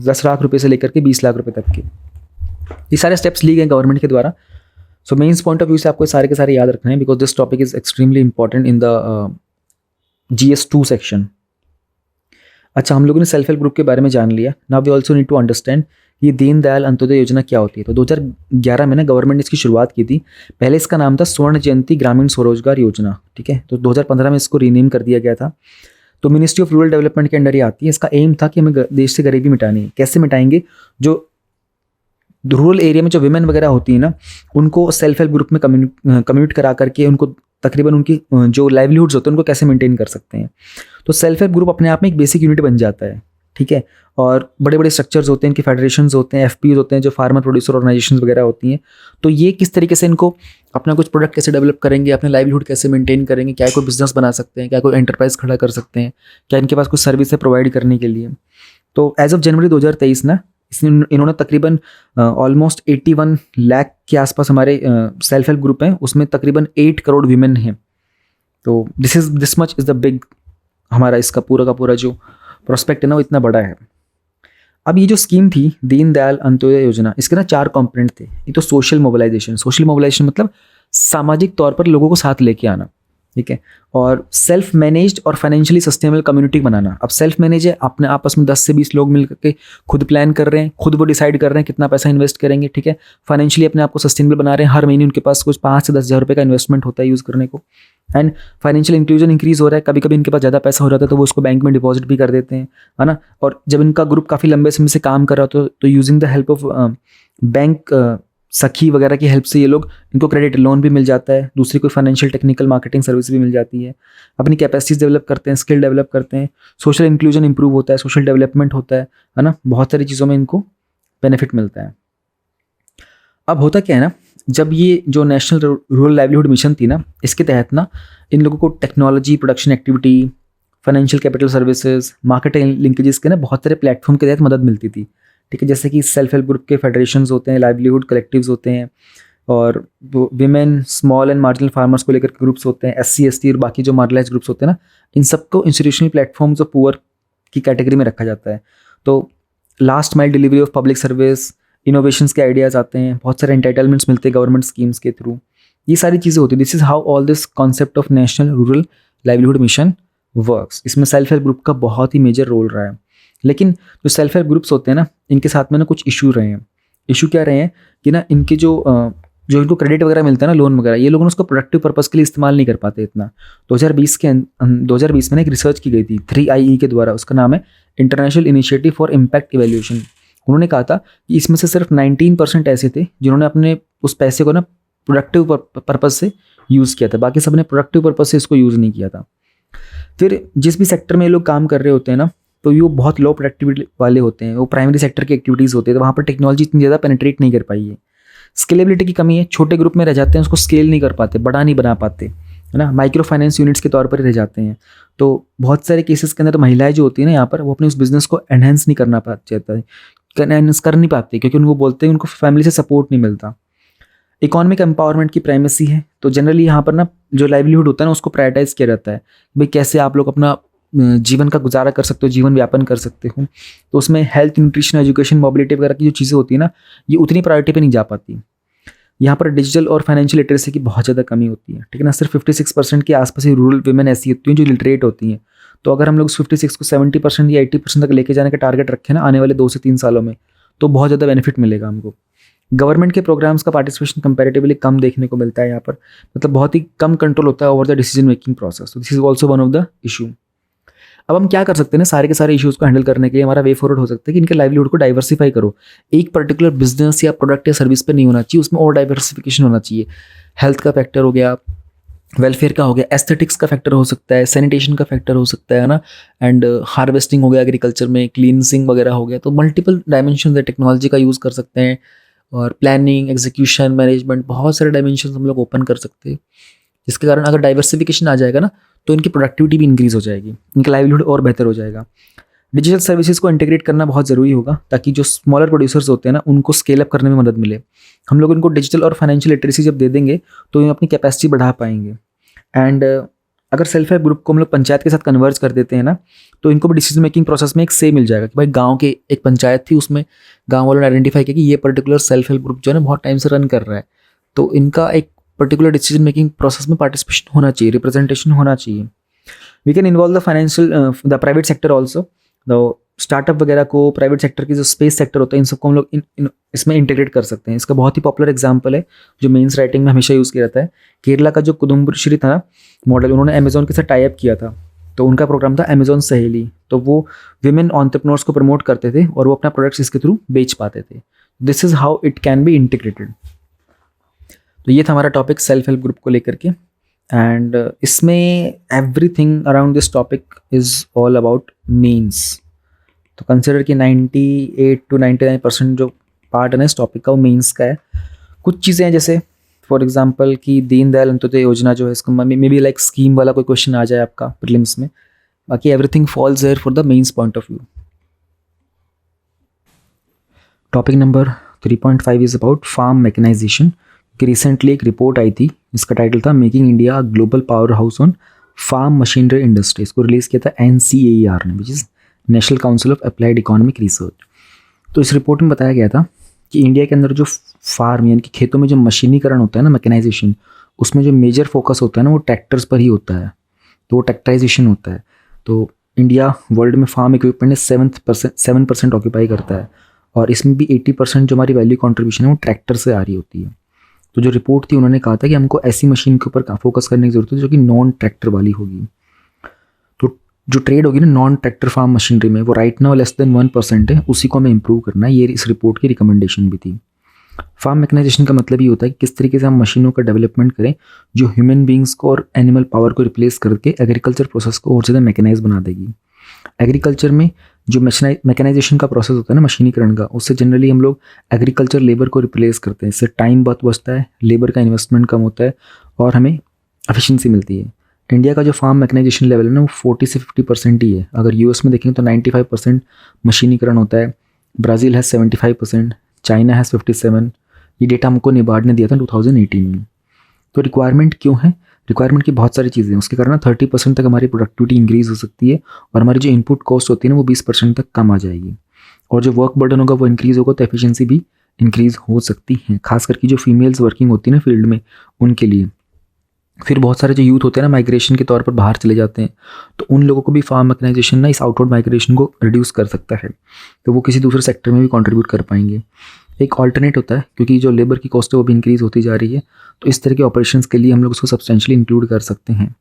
10 लाख रुपए से लेकर के 20 लाख रुपए तक के। ये सारे स्टेप्स लिए गए गवर्नमेंट के द्वारा। सो मेन्स पॉइंट ऑफ व्यू से आपको सारे के सारे याद रखना है, because this topic is extremely important in the GS2 section. अच्छा, हम लोगों ने सेल्फ हेल्प ग्रुप के बारे में जान लिया। Now we also need to understand ये दीनदयाल अंत्योदय योजना क्या होती है। तो 2011 में ना गवर्नमेंट ने इसकी शुरुआत की थी। पहले इसका नाम था स्वर्ण जयंती ग्रामीण स्वरोजगार योजना, ठीक है। तो 2015 में इसको रीनेम कर दिया गया था। तो मिनिस्ट्री ऑफ रूरल डेवलपमेंट के अंडर ही आती है। इसका एम था कि हमें देश से गरीबी मिटानी है। कैसे मिटाएंगे? जो रूरल एरिया में जो विमेन वगैरह होती है ना, उनको सेल्फ हेल्प ग्रुप में कम्युनिट करा करके उनको तकरीबन उनकी जो लाइवलीहुड्स होते हैं उनको कैसे मेंटेन कर सकते हैं। तो सेल्फ हेल्प ग्रुप अपने आप में एक बेसिक यूनिट बन जाता है, ठीक है। और बड़े बड़े स्ट्रक्चर्स होते हैं, इनके फेडरेशंस होते हैं, FPOs होते हैं, जो फार्मर प्रोड्यूसर ऑर्गेनाइजेशंस वगैरह होती हैं। तो ये किस तरीके से इनको अपना कुछ प्रोडक्ट कैसे डेवलप करेंगे, अपने लाइवलीहुड कैसे मेंटेन करेंगे, क्या कोई बिजनेस बना सकते हैं, क्या कोई एंटरप्राइज खड़ा कर सकते हैं, क्या इनके पास कुछ सर्विस है प्रोवाइड करने के लिए। तो एज ऑफ जनवरी 2023 ना इन्होंने तकरीबन ऑलमोस्ट 81 लाख के आसपास हमारे सेल्फ हेल्प ग्रुप हैं, उसमें तकरीबन 8 करोड़ वीमेन हैं। तो this much is the big, हमारा इसका पूरा का पूरा जो प्रोस्पेक्ट है ना वो इतना बड़ा है। अब ये जो स्कीम थी दीनदयाल अंत्योदय योजना, इसके ना 4 कंपोनेंट थे। एक तो सोशल मोबिलाइजेशन। सोशल मोबिलाइजेशन मतलब सामाजिक तौर पर लोगों को साथ लेके आना। ठीक है। और सेल्फ मैनेज्ड और फाइनेंशियली सस्टेनेबल कम्युनिटी बनाना। अब सेल्फ मैनेज है, अपने आपस में 10 से 20 लोग मिल करके खुद प्लान कर रहे हैं, खुद वो डिसाइड कर रहे हैं कितना पैसा इन्वेस्ट करेंगे, ठीक है। फाइनेंशियली अपने आप को सस्टेनेबल बना रहे हैं, हर महीने उनके पास कुछ 5 से 10 हज़ार रुपये का इन्वेस्टमेंट होता है यूज़ करने को। एंड फाइनेंशियल इंक्लूजन इंक्रीज हो रहा है, कभी कभी इनके पास ज़्यादा पैसा हो जाता है तो वो उसको बैंक में डिपॉजिट भी कर देते हैं, है ना। और जब इनका ग्रुप काफ़ी लंबे समय से काम कर रहा हो तो using the help of bank सखी वगैरह की हेल्प से ये लोग, इनको क्रेडिट लोन भी मिल जाता है, दूसरी कोई फाइनेंशियल टेक्निकल मार्केटिंग सर्विस भी मिल जाती है, अपनी कैपेसिटीज डेवलप करते हैं, स्किल डेवलप करते हैं, सोशल इंक्लूजन इंप्रूव होता है, सोशल डेवलपमेंट होता है ना। बहुत सारी चीज़ों में इनको बेनिफिट मिलता है। अब होता क्या है ना, जब ये जो नेशनल रूरल लाइवलीहुड मिशन थी ना, इसके तहत ना इन लोगों को technology, production activity, financial capital services, marketing linkages के ना बहुत सारे प्लेटफॉर्म के तहत मदद मिलती थी, ठीक है। जैसे कि सेल्फ हेल्प ग्रुप के फेडरेशंस होते हैं, लाइवलीहुड कलेक्टिव्स होते हैं, और women, small and marginal farmers को लेकर ग्रुप्स होते हैं, SC ST और बाकी जो मार्जिनलाइज्ड ग्रुप्स होते हैं ना, इन सबको इंस्टीट्यूशनल प्लेटफॉर्म्स ऑफ पुअर की कैटेगरी में रखा जाता है। तो last mile delivery of public service, innovations के आइडियाज़ आते हैं, बहुत सारे एंटाइटलमेंट्स मिलते हैं गवर्नमेंट स्कीम्स के थ्रू, ये सारी चीज़ें होती हैं। This is how all this concept of national rural livelihood mission works. इसमें सेल्फ हेल्प ग्रुप का बहुत ही मेजर रोल रहा है। लेकिन जो सेल्फ हेल्प ग्रुप्स होते हैं ना, इनके साथ में ना कुछ इशू रहे हैं। इशू क्या रहे हैं कि ना इनके जो इनको क्रेडिट वगैरह मिलता है ना, लोन वगैरह, ये लोग उसको प्रोडक्टिव पर्पस के लिए इस्तेमाल नहीं कर पाते इतना। 2020 में ना एक रिसर्च की गई थी 3IE के द्वारा, उसका नाम है international initiative for impact evaluation. उन्होंने कहा था कि इसमें से सिर्फ 19% ऐसे थे जिन्होंने अपने उस पैसे को ना प्रोडक्टिव पर्पस से यूज़ किया था, बाकी सब ने प्रोडक्टिव पर्पस से इसको यूज़ नहीं किया था। फिर जिस भी सेक्टर में ये लोग काम कर रहे होते हैं ना, तो ये बहुत लो प्रोडक्टिविटी वाले होते हैं, वो प्राइमरी सेक्टर की एक्टिविटीज़ होती है, तो वहाँ पर टेक्नोलॉजी इतनी ज़्यादा पेनिट्रेट नहीं कर पाई है। स्केलेबिलिटी की कमी है, छोटे ग्रुप में रह जाते हैं, उसको स्केल नहीं कर पाते, बड़ा नहीं बना पाते, है ना। माइक्रो फाइनेंस यूनिट्स के तौर पर रह जाते हैं। तो बहुत सारे केसेस के अंदर तो महिलाएं जो होती है ना यहाँ पर, वो अपने उस बिज़नेस को एनहेंस नहीं करना पाते, एनहेंस कर नहीं पाते, क्योंकि उनको बोलते हैं उनको फैमिली से सपोर्ट नहीं मिलता। इकोनॉमिक एम्पावरमेंट की प्राइमेसी है, तो जनरली यहाँ पर ना जो लाइवलीहुड होता है ना, उसको प्रायोरिटाइज किया जाता है, भाई कैसे आप लोग अपना जीवन का गुजारा कर सकते हो, जीवन व्यापन कर सकते हो। तो उसमें हेल्थ, न्यूट्रिशन, एजुकेशन, मोबिलिटी वगैरह की जो चीज़ें होती है ना, ये उतनी प्रायोरिटी पे नहीं जा पाती। यहाँ पर डिजिटल और फाइनेंशियल लिटरेसी की बहुत ज़्यादा कमी होती है, ठीक है ना। सिर्फ 56% के आसपास ही रूरल वुमेन ऐसी होती हैं जो लिटरेट होती हैं। तो अगर हम लोग 56 को 70% या 80% तक लेके जाने का टारगेट रखें ना आने वाले 2 से 3 सालों में, तो बहुत ज़्यादा बेनिफिट मिलेगा हमको। गवर्नमेंट के प्रोग्राम्स का पार्टिसिपेशन कंपैरेटिवली कम देखने को मिलता है यहाँ पर, मतलब बहुत ही कम कंट्रोल होता है over the decision making process. This is also one of the issue. अब हम क्या कर सकते हैं ना, सारे के सारे इश्यूज़ को हैंडल करने के लिए हमारा वे फॉरवर्ड हो सकता है कि इनके लाइवलीहुड को डाइवर्सिफाई करो। एक पर्टिकुलर बिजनेस या प्रोडक्ट या सर्विस पे नहीं होना चाहिए, उसमें और डाइवर्सिफिकेशन होना चाहिए। हेल्थ का फैक्टर हो गया, वेलफेयर का हो गया, एस्थेटिक्स का फैक्टर हो सकता है, सैनिटेशन का फैक्टर हो सकता है ना, एंड हार्वेस्टिंग हो गया एग्रीकल्चर में, क्लीनसिंग वगैरह हो गया। तो मल्टीपल डायमेंशन है, टेक्नोलॉजी का यूज़ कर सकते हैं, और प्लानिंग, एग्जीक्यूशन, मैनेजमेंट, बहुत सारे डायमेंशन हम लोग ओपन कर सकते हैं, जिसके कारण अगर डाइवर्सिफिकेशन आ जाएगा ना, तो इनकी प्रोडक्टिविटी भी इंक्रीज हो जाएगी, इनका लाइवलीहुड और बेहतर हो जाएगा। डिजिटल सर्विसेज को इंटीग्रेट करना बहुत ज़रूरी होगा, ताकि जो स्मॉलर प्रोड्यूसर्स होते हैं ना, उनको स्केल अप करने में मदद मिले। हम लोग इनको डिजिटल और फाइनेंशियल लिटरेसी जब दे देंगे तो ये अपनी कैपेसिटी बढ़ा पाएंगे। एंड अगर सेल्फ हेल्प ग्रुप को हम लोग पंचायत के साथ कन्वर्ज कर देते हैं ना, तो इनको भी डिसीजन मेकिंग प्रोसेस में एक से मिल जाएगा कि भाई गांव के एक पंचायत थी, उसमें गांव वालों ने आइडेंटिफाई किया कि ये पर्टिकुलर सेल्फ हेल्प ग्रुप जो है ना बहुत टाइम से रन कर रहा है, तो इनका एक पर्टिकुलर डिसीजन मेकिंग प्रोसेस में पार्टिसिपेशन होना चाहिए, रिप्रेजेंटेशन होना चाहिए। We can involve the financial the private sector also, the startup वगैरह को, प्राइवेट सेक्टर की जो स्पेस सेक्टर होता है, इन सबको हम लोग इसमें इंटीग्रेट कर सकते हैं। इसका बहुत ही पॉपुलर एग्जांपल है जो मेंस राइटिंग में हमेशा यूज़ किया जाता है। केरला का जो कुदुम्बश्री था ना मॉडल, उन्होंने अमेजोन के साथ टाई अप किया था, तो उनका प्रोग्राम था अमेजोन सहेली। तो वो विमेन एंटरप्रेन्योर्स को प्रमोट करते थे और वो अपना प्रोडक्ट्स इसके थ्रू बेच पाते थे। This is how it can be integrated. तो ये था हमारा टॉपिक सेल्फ हेल्प ग्रुप को लेकर के, एंड इसमें everything around this topic is all about means. तो कंसिडर कि 98 to 99% जो पार्ट है ना इस टॉपिक का वो मीन्स का है। कुछ चीज़ें हैं जैसे फॉर एग्जांपल कि दीनदयाल अंत्योदय योजना जो है, इसको मे बी लाइक स्कीम वाला कोई क्वेश्चन आ जाए आपका प्रीलिम्स में, बाकी everything falls there for the mains point of view. Topic number 3.5 is about farm mechanisation. कि रिसेंटली एक रिपोर्ट आई थी, इसका टाइटल था making India global power house on farm machinery industry. इसको रिलीज़ किया था NCAER ने, which is national council of applied economic research. तो इस रिपोर्ट में बताया गया था कि इंडिया के अंदर जो फार्म यानी कि खेतों में जो मशीनीकरण होता है ना, मैकेनाइजेशन, उसमें जो मेजर फोकस होता है ना वो ट्रैक्टर्स पर ही होता है, तो वो ट्रैक्टराइजेशन होता है। तो इंडिया वर्ल्ड में फार्म इक्विपमेंट में 7% ऑक्यूपाई करता है, और इसमें भी 80% जो हमारी वैल्यू कंट्रीब्यूशन है वो ट्रैक्टर से आ रही होती है। तो जो रिपोर्ट थी उन्होंने कहा था कि हमको ऐसी मशीन के ऊपर फोकस करने की ज़रूरत है जो कि नॉन ट्रैक्टर वाली होगी। तो जो ट्रेड होगी ना नॉन ट्रैक्टर फार्म मशीनरी में, वो राइट नाउ लेस देन 1% है, उसी को हमें इंप्रूव करना है। ये इस रिपोर्ट की रिकमेंडेशन भी थी। फार्म मैकेनाइजेशन का मतलब ये होता है कि किस तरीके से हम मशीनों का डेवलपमेंट करें जो ह्यूमन बींग्स को और एनिमल पावर को रिप्लेस करके एग्रीकल्चर प्रोसेस को और ज़्यादा मैकेनाइज बना देगी। एग्रीकल्चर में जो मैकेनाइजेशन का प्रोसेस होता है ना मशीनीकरण का, उससे जनरली हम लोग एग्रीकल्चर लेबर को रिप्लेस करते हैं। इससे टाइम बहुत बचता है, लेबर का इन्वेस्टमेंट कम होता है और हमें एफिशिएंसी मिलती है। इंडिया का जो फार्म मैकेनाइजेशन लेवल है ना वो 40 से 50% ही है। अगर यूएस में देखें तो 95% मशीनीकरण होता है, ब्राज़ील है 75%, चाइना है 57। ये डेटा हमको नेबार्ड ने दिया था 2018 में। तो रिक्वायरमेंट क्यों है? रिक्वायरमेंट की बहुत सारी चीज़ें हैं, उसके कारण 30% तक हमारी प्रोडक्टिविटी इंक्रीज़ हो सकती है और हमारी जो इनपुट कॉस्ट होती है ना वो 20% तक कम आ जाएगी, और जो वर्क बर्डन होगा वो इंक्रीज़ होगा तो एफिशिएंसी भी इंक्रीज़ हो सकती है, खास करके जो फीमेल्स वर्किंग होती है ना फील्ड में उनके लिए। फिर बहुत सारे जो यूथ होते हैं ना माइग्रेशन के तौर पर बाहर चले जाते हैं, तो उन लोगों को भी फार्म मैकेनाइजेशन ना इस आउटवर्ड माइग्रेशन को रिड्यूस कर सकता है, तो वो किसी दूसरे सेक्टर में भी कंट्रीब्यूट कर पाएंगे। एक ऑल्टरनेट होता है, क्योंकि जो लेबर की कॉस्ट है वो भी इंक्रीज़ होती जा रही है, तो इस तरह के ऑपरेशंस के लिए हम लोग उसको सब्सटेंशियली इंक्लूड कर सकते हैं।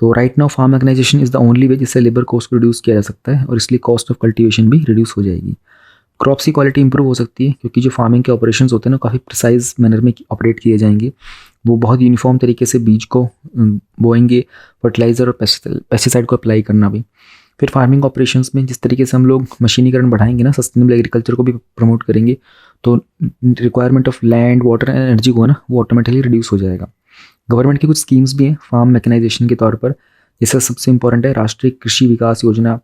तो right now farm mechanisation is the only way जिससे लेबर कॉस्ट को रिड्यूस किया जा सकता है, और इसलिए कॉस्ट ऑफ कल्टीवेशन भी रिड्यूस हो जाएगी। क्रॉप्स की क्वालिटी इंप्रूव हो सकती है, क्योंकि जो फार्मिंग के ऑपरेशंस होते हैं ना काफ़ी प्रिसाइज मैनर में ऑपरेट किए जाएंगे। वो बहुत यूनिफॉर्म तरीके से बीज को बोएंगे, फर्टिलाइज़र और पेस्टिसाइड को अप्लाई करना भी। फिर फार्मिंग ऑपरेशंस में जिस तरीके से हम लोग मशीनीकरण बढ़ाएंगे ना, सस्टेनेबल एग्रीकल्चर को भी प्रमोट करेंगे, तो requirement of land, water and energy को ना वो ऑटोमेटिकली रिड्यूस हो जाएगा। गवर्नमेंट की कुछ स्कीम्स भी हैं फार्म मैकेनाइजेशन के तौर पर, जैसे सबसे इंपॉर्टेंट है राष्ट्रीय Krishi Vikas Yojana,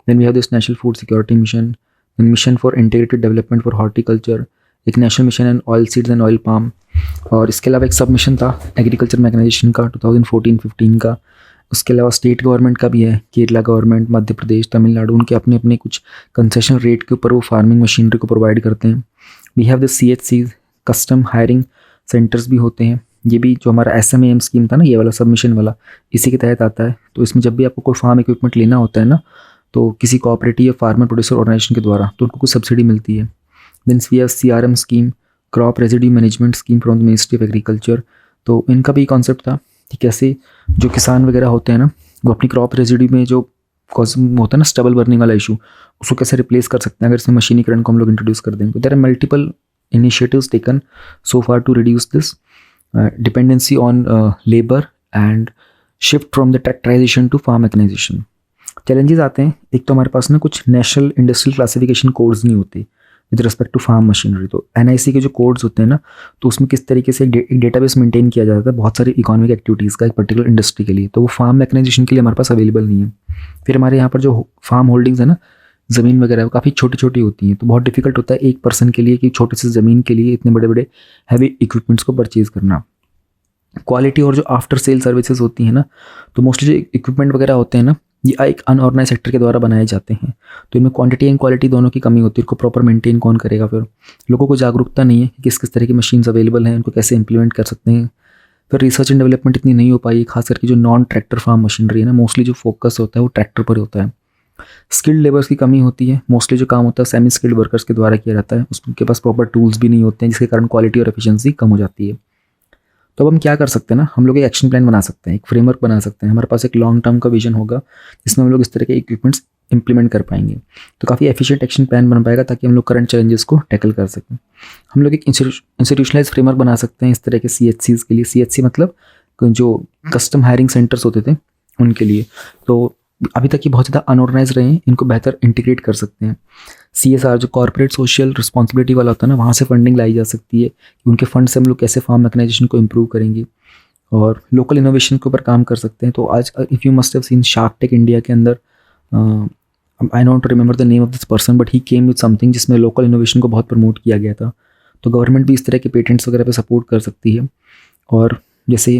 then we have this national food security mission, then mission for integrated development for horticulture, एक national mission and oil seeds and oil palm, और इसके अलावा एक सब मिशन था एग्रीकल्चर मैकेनाइजेशन का 2014-15 का। उसके अलावा स्टेट गवर्नमेंट का भी है, केरला गवर्नमेंट, मध्य प्रदेश, तमिलनाडु, उनके अपने अपने कुछ कंसेशन रेट के ऊपर वो फार्मिंग मशीनरी को प्रोवाइड करते हैं। We have the CHCs, custom hiring centres भी होते हैं। ये भी जो हमारा SMAM स्कीम था ना, ये वाला सबमिशन वाला, इसी के तहत आता है। तो इसमें जब भी आपको कोई फार्म इक्विपमेंट लेना होता है ना, तो किसी कोऑपरेटिव या फार्मर प्रोड्यूसर ऑर्गेनाइजेशन के द्वारा, तो उनको कुछ सब्सिडी मिलती है। Then we have CRM scheme, crop residue management scheme from the ministry of agriculture. तो इनका भी कॉन्सेप्ट था कि कैसे जो किसान वगैरह होते हैं ना, वो अपनी क्रॉप रेजिड्यू में जो होता है ना स्टबल बर्निंग वाला इशू, उसको कैसे रिप्लेस कर सकते हैं अगर इसमें मशीनीकरण को हम लोग इंट्रोड्यूस कर दें। तो there are multiple initiatives taken so far to reduce this dependency on labour and shift from the tractorization to farm mechanization. Challenges आते हैं, एक तो हमारे पास ना कुछ नेशनल इंडस्ट्रियल क्लासिफिकेशन कोड्स नहीं होते with respect to farm machinery. तो NIC के जो कोड्स होते हैं ना, तो उसमें किस तरीके से एक डेटाबेस मेंटेन किया जाता है बहुत सारी इकोनॉमिक एक्टिविटीज़ का एक पर्टिकुलर इंडस्ट्री के लिए, तो वो फार्म मैकेनाइजेशन के लिए हमारे पास अवेलेबल नहीं है। फिर हमारे यहाँ पर जो फार्म होल्डिंग्स है ना, ज़मीन वगैरह, वो काफ़ी छोटी छोटी होती हैं, तो बहुत डिफिकल्ट होता है एक पर्सन के लिए कि छोटी सी ज़मीन के लिए इतने बड़े बड़े हैवी इक्विपमेंट्स को परचेज़ करना। क्वालिटी और जो आफ्टर सेल सर्विसेज होती हैं ना, तो मोस्टली जो इक्विपमेंट वगैरह होते हैं ना, ये एक अनऑर्गेनाइज सेक्टर के द्वारा बनाए जाते हैं, तो इनमें क्वांटिटी एंड क्वालिटी दोनों की कमी होती है। इनको प्रॉपर मेंटेन कौन करेगा? फिर लोगों को जागरूकता नहीं है कि किस किस तरह की मशीन्स अवेलेबल हैं, उनको कैसे इंप्लीमेंट कर सकते हैं। फिर रिसर्च एंड डेवलपमेंट इतनी नहीं हो पाई, खास करके जो नॉन ट्रैक्टर फार्म मशीनरी है ना, मोस्टली जो फोकस होता है वो ट्रैक्टर पर होता है। स्किल्ड लेबर्स की कमी होती है, मोस्टली जो काम होता है सेमी स्किल्ड वर्कर्स के द्वारा किया जाता है, उसके पास प्रॉपर टूल्स भी नहीं होते हैं, जिसके कारण क्वालिटी और एफिशिएंसी कम हो जाती है। तो अब हम क्या कर सकते हैं ना, हम लोग एक एक्शन प्लान बना सकते हैं, एक फ्रेमवर्क बना सकते हैं। हमारे पास एक लॉन्ग टर्म का विजन होगा जिसमें हम लोग इस तरह के इक्विपमेंट्स इंप्लीमेंट कर पाएंगे, तो काफ़ी एफिशिएंट एक्शन प्लान बन पाएगा ताकि हम लोग करंट चैलेंजेस को टैकल कर सकें। हम लोग एक इंस्टीट्यूशनलाइज फ्रेमवर्क बना सकते हैं इस तरह के CHCs के लिए। CHC मतलब जो कस्टम हायरिंग सेंटर्स होते थे उनके लिए। तो अभी तक ये बहुत ज़्यादा अनऑर्गेनाइज रहे हैं, इनको बेहतर इंटीग्रेट कर सकते हैं। CSR जो कॉर्पोरेट सोशल रिस्पॉन्सिबिलिटी वाला होता है ना, वहाँ से फंडिंग लाई जा सकती है कि उनके फंड से हम लोग कैसे फार्म मैकेनाइजेशन को इम्प्रूव करेंगे, और लोकल इनोवेशन के ऊपर काम कर सकते हैं। तो आज if you must have seen Shark Tank India के अंदर, I don't remember the name of this person, but he came with something जिसमें लोकल इनोवेशन को बहुत प्रमोट किया गया था। तो गवर्नमेंट भी इस तरह के पेटेंट्स वगैरह पे सपोर्ट कर सकती है। और जैसे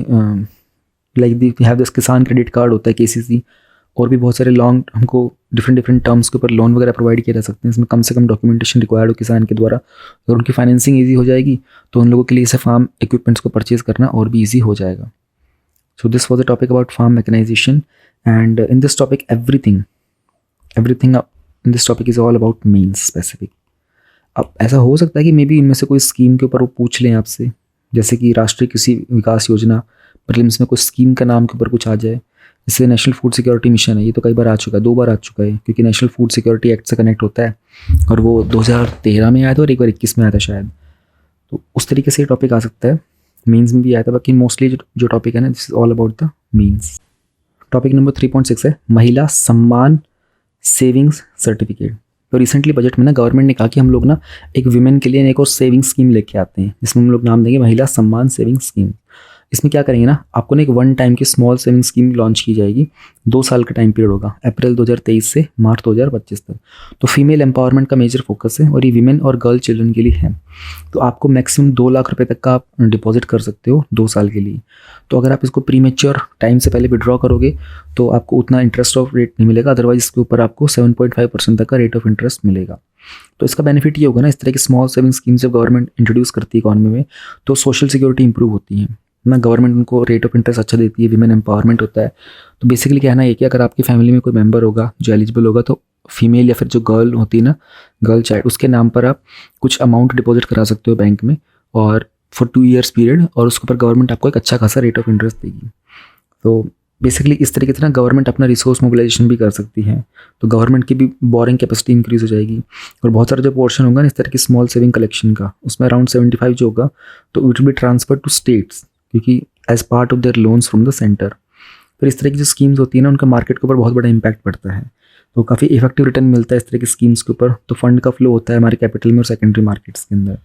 लाइक वी हैव दिस किसान क्रेडिट कार्ड होता है KCC, और भी बहुत सारे लॉन्ग हमको डिफरेंट टर्म्स के ऊपर लोन वगैरह प्रोवाइड किए जा सकते हैं। इसमें कम से कम डॉक्यूमेंटेशन रिक्वायर्ड हो किसान के द्वारा, अगर उनकी फाइनेंसिंग ईजी हो जाएगी तो उन लोगों के लिए इसे फार्म इक्विपमेंट्स को परचेज करना और भी ईजी हो जाएगा। So this was the topic about farm mechanisation, and in this topic everything in this topic is all about means specific. अब ऐसा हो सकता है कि मे बी इनमें से कोई स्कीम के ऊपर वो पूछ लें आपसे, जैसे कि राष्ट्रीय कृषि विकास योजना प्रीलिम्स में कुछ स्कीम का नाम के ऊपर कुछ आ जाए। जैसे नेशनल फूड सिक्योरिटी मिशन है, ये तो कई बार आ चुका है, 2 बार आ चुका है, क्योंकि नेशनल फूड सिक्योरिटी एक्ट से कनेक्ट होता है और वो 2013 में आया था और एक बार 21 में आया था शायद। तो उस तरीके से टॉपिक आ सकता है, मीन्स में भी आया था। बाकी मोस्टली जो टॉपिक है ना, this is all about the means. Topic number 3.6 है महिला सम्मान सेविंग्स सर्टिफिकेट। तो रिसेंटली बजट में ना गवर्नमेंट ने कहा कि हम लोग ना एक विमेन के लिए एक और सेविंग स्कीम लेके आते हैं, जिसमें हम लोग नाम देंगे महिला सम्मान सेविंग स्कीम। इसमें क्या करेंगे ना, आपको ना एक वन टाइम की स्मॉल सेविंग स्कीम लॉन्च की जाएगी। 2 साल का टाइम पीरियड होगा, अप्रैल 2023 से मार्च 2025 तक। तो फीमेल एम्पावरमेंट का मेजर फोकस है और ये विमेन और गर्ल चिल्ड्रन के लिए है। तो आपको मैक्सिमम 2 लाख रुपए तक का आप डिपॉजिट कर सकते हो 2 साल के लिए। तो अगर आप इसको प्रीमेच्योर टाइम से पहले विड्रॉ करोगे तो आपको उतना इंटरेस्ट ऑफ रेट नहीं मिलेगा, अदरवाइज इसके ऊपर आपको 7.5% तक का रेट ऑफ इंटरेस्ट मिलेगा। तो इसका बेनिफिट ये होगा ना, इस तरह की स्मॉल सेविंग स्कीम जब गवर्नमेंट इंट्रोड्यूस करती है इकॉनमी में तो सोशल सिक्योरिटी इंप्रूव होती है ना, गवर्नमेंट उनको रेट ऑफ इंटरेस्ट अच्छा देती है, विमेन एम्पावरमेंट होता है। तो बेसिकली कहना है कि अगर आपकी फैमिली में कोई मेंबर होगा जो एलिजिबल होगा तो फीमेल या फिर जो गर्ल होती है ना, गर्ल चाइल्ड, उसके नाम पर आप कुछ अमाउंट डिपॉजिट करा सकते हो बैंक में और फॉर 2 ईयर्स पीरियड, और उसके ऊपर गवर्नमेंट आपको एक अच्छा खासा रेट ऑफ इंटरेस्ट देगी। तो बेसिकली इस तरीके से ना गवर्नमेंट अपना रिसोर्स मोबिलाइजेशन भी कर सकती है, तो गवर्नमेंट की भी बोरिंग कैपेसिटी इंक्रीज हो जाएगी। और बहुत सारा जो पोर्शन होगा ना इस तरह की स्मॉल सेविंग कलेक्शन का, उसमें अराउंड 75 जो होगा तो it will be transfer to states, क्योंकि as part of their loans from the centre. फिर इस तरह की जो स्कीम्स होती है ना उनका मार्केट के ऊपर बहुत बड़ा इंपैक्ट पड़ता है, तो काफ़ी इफेक्टिव रिटर्न मिलता है इस तरह की स्कीम्स के ऊपर। तो फंड का फ्लो होता है हमारे कैपिटल में और सेकेंडरी मार्केट्स के अंदर।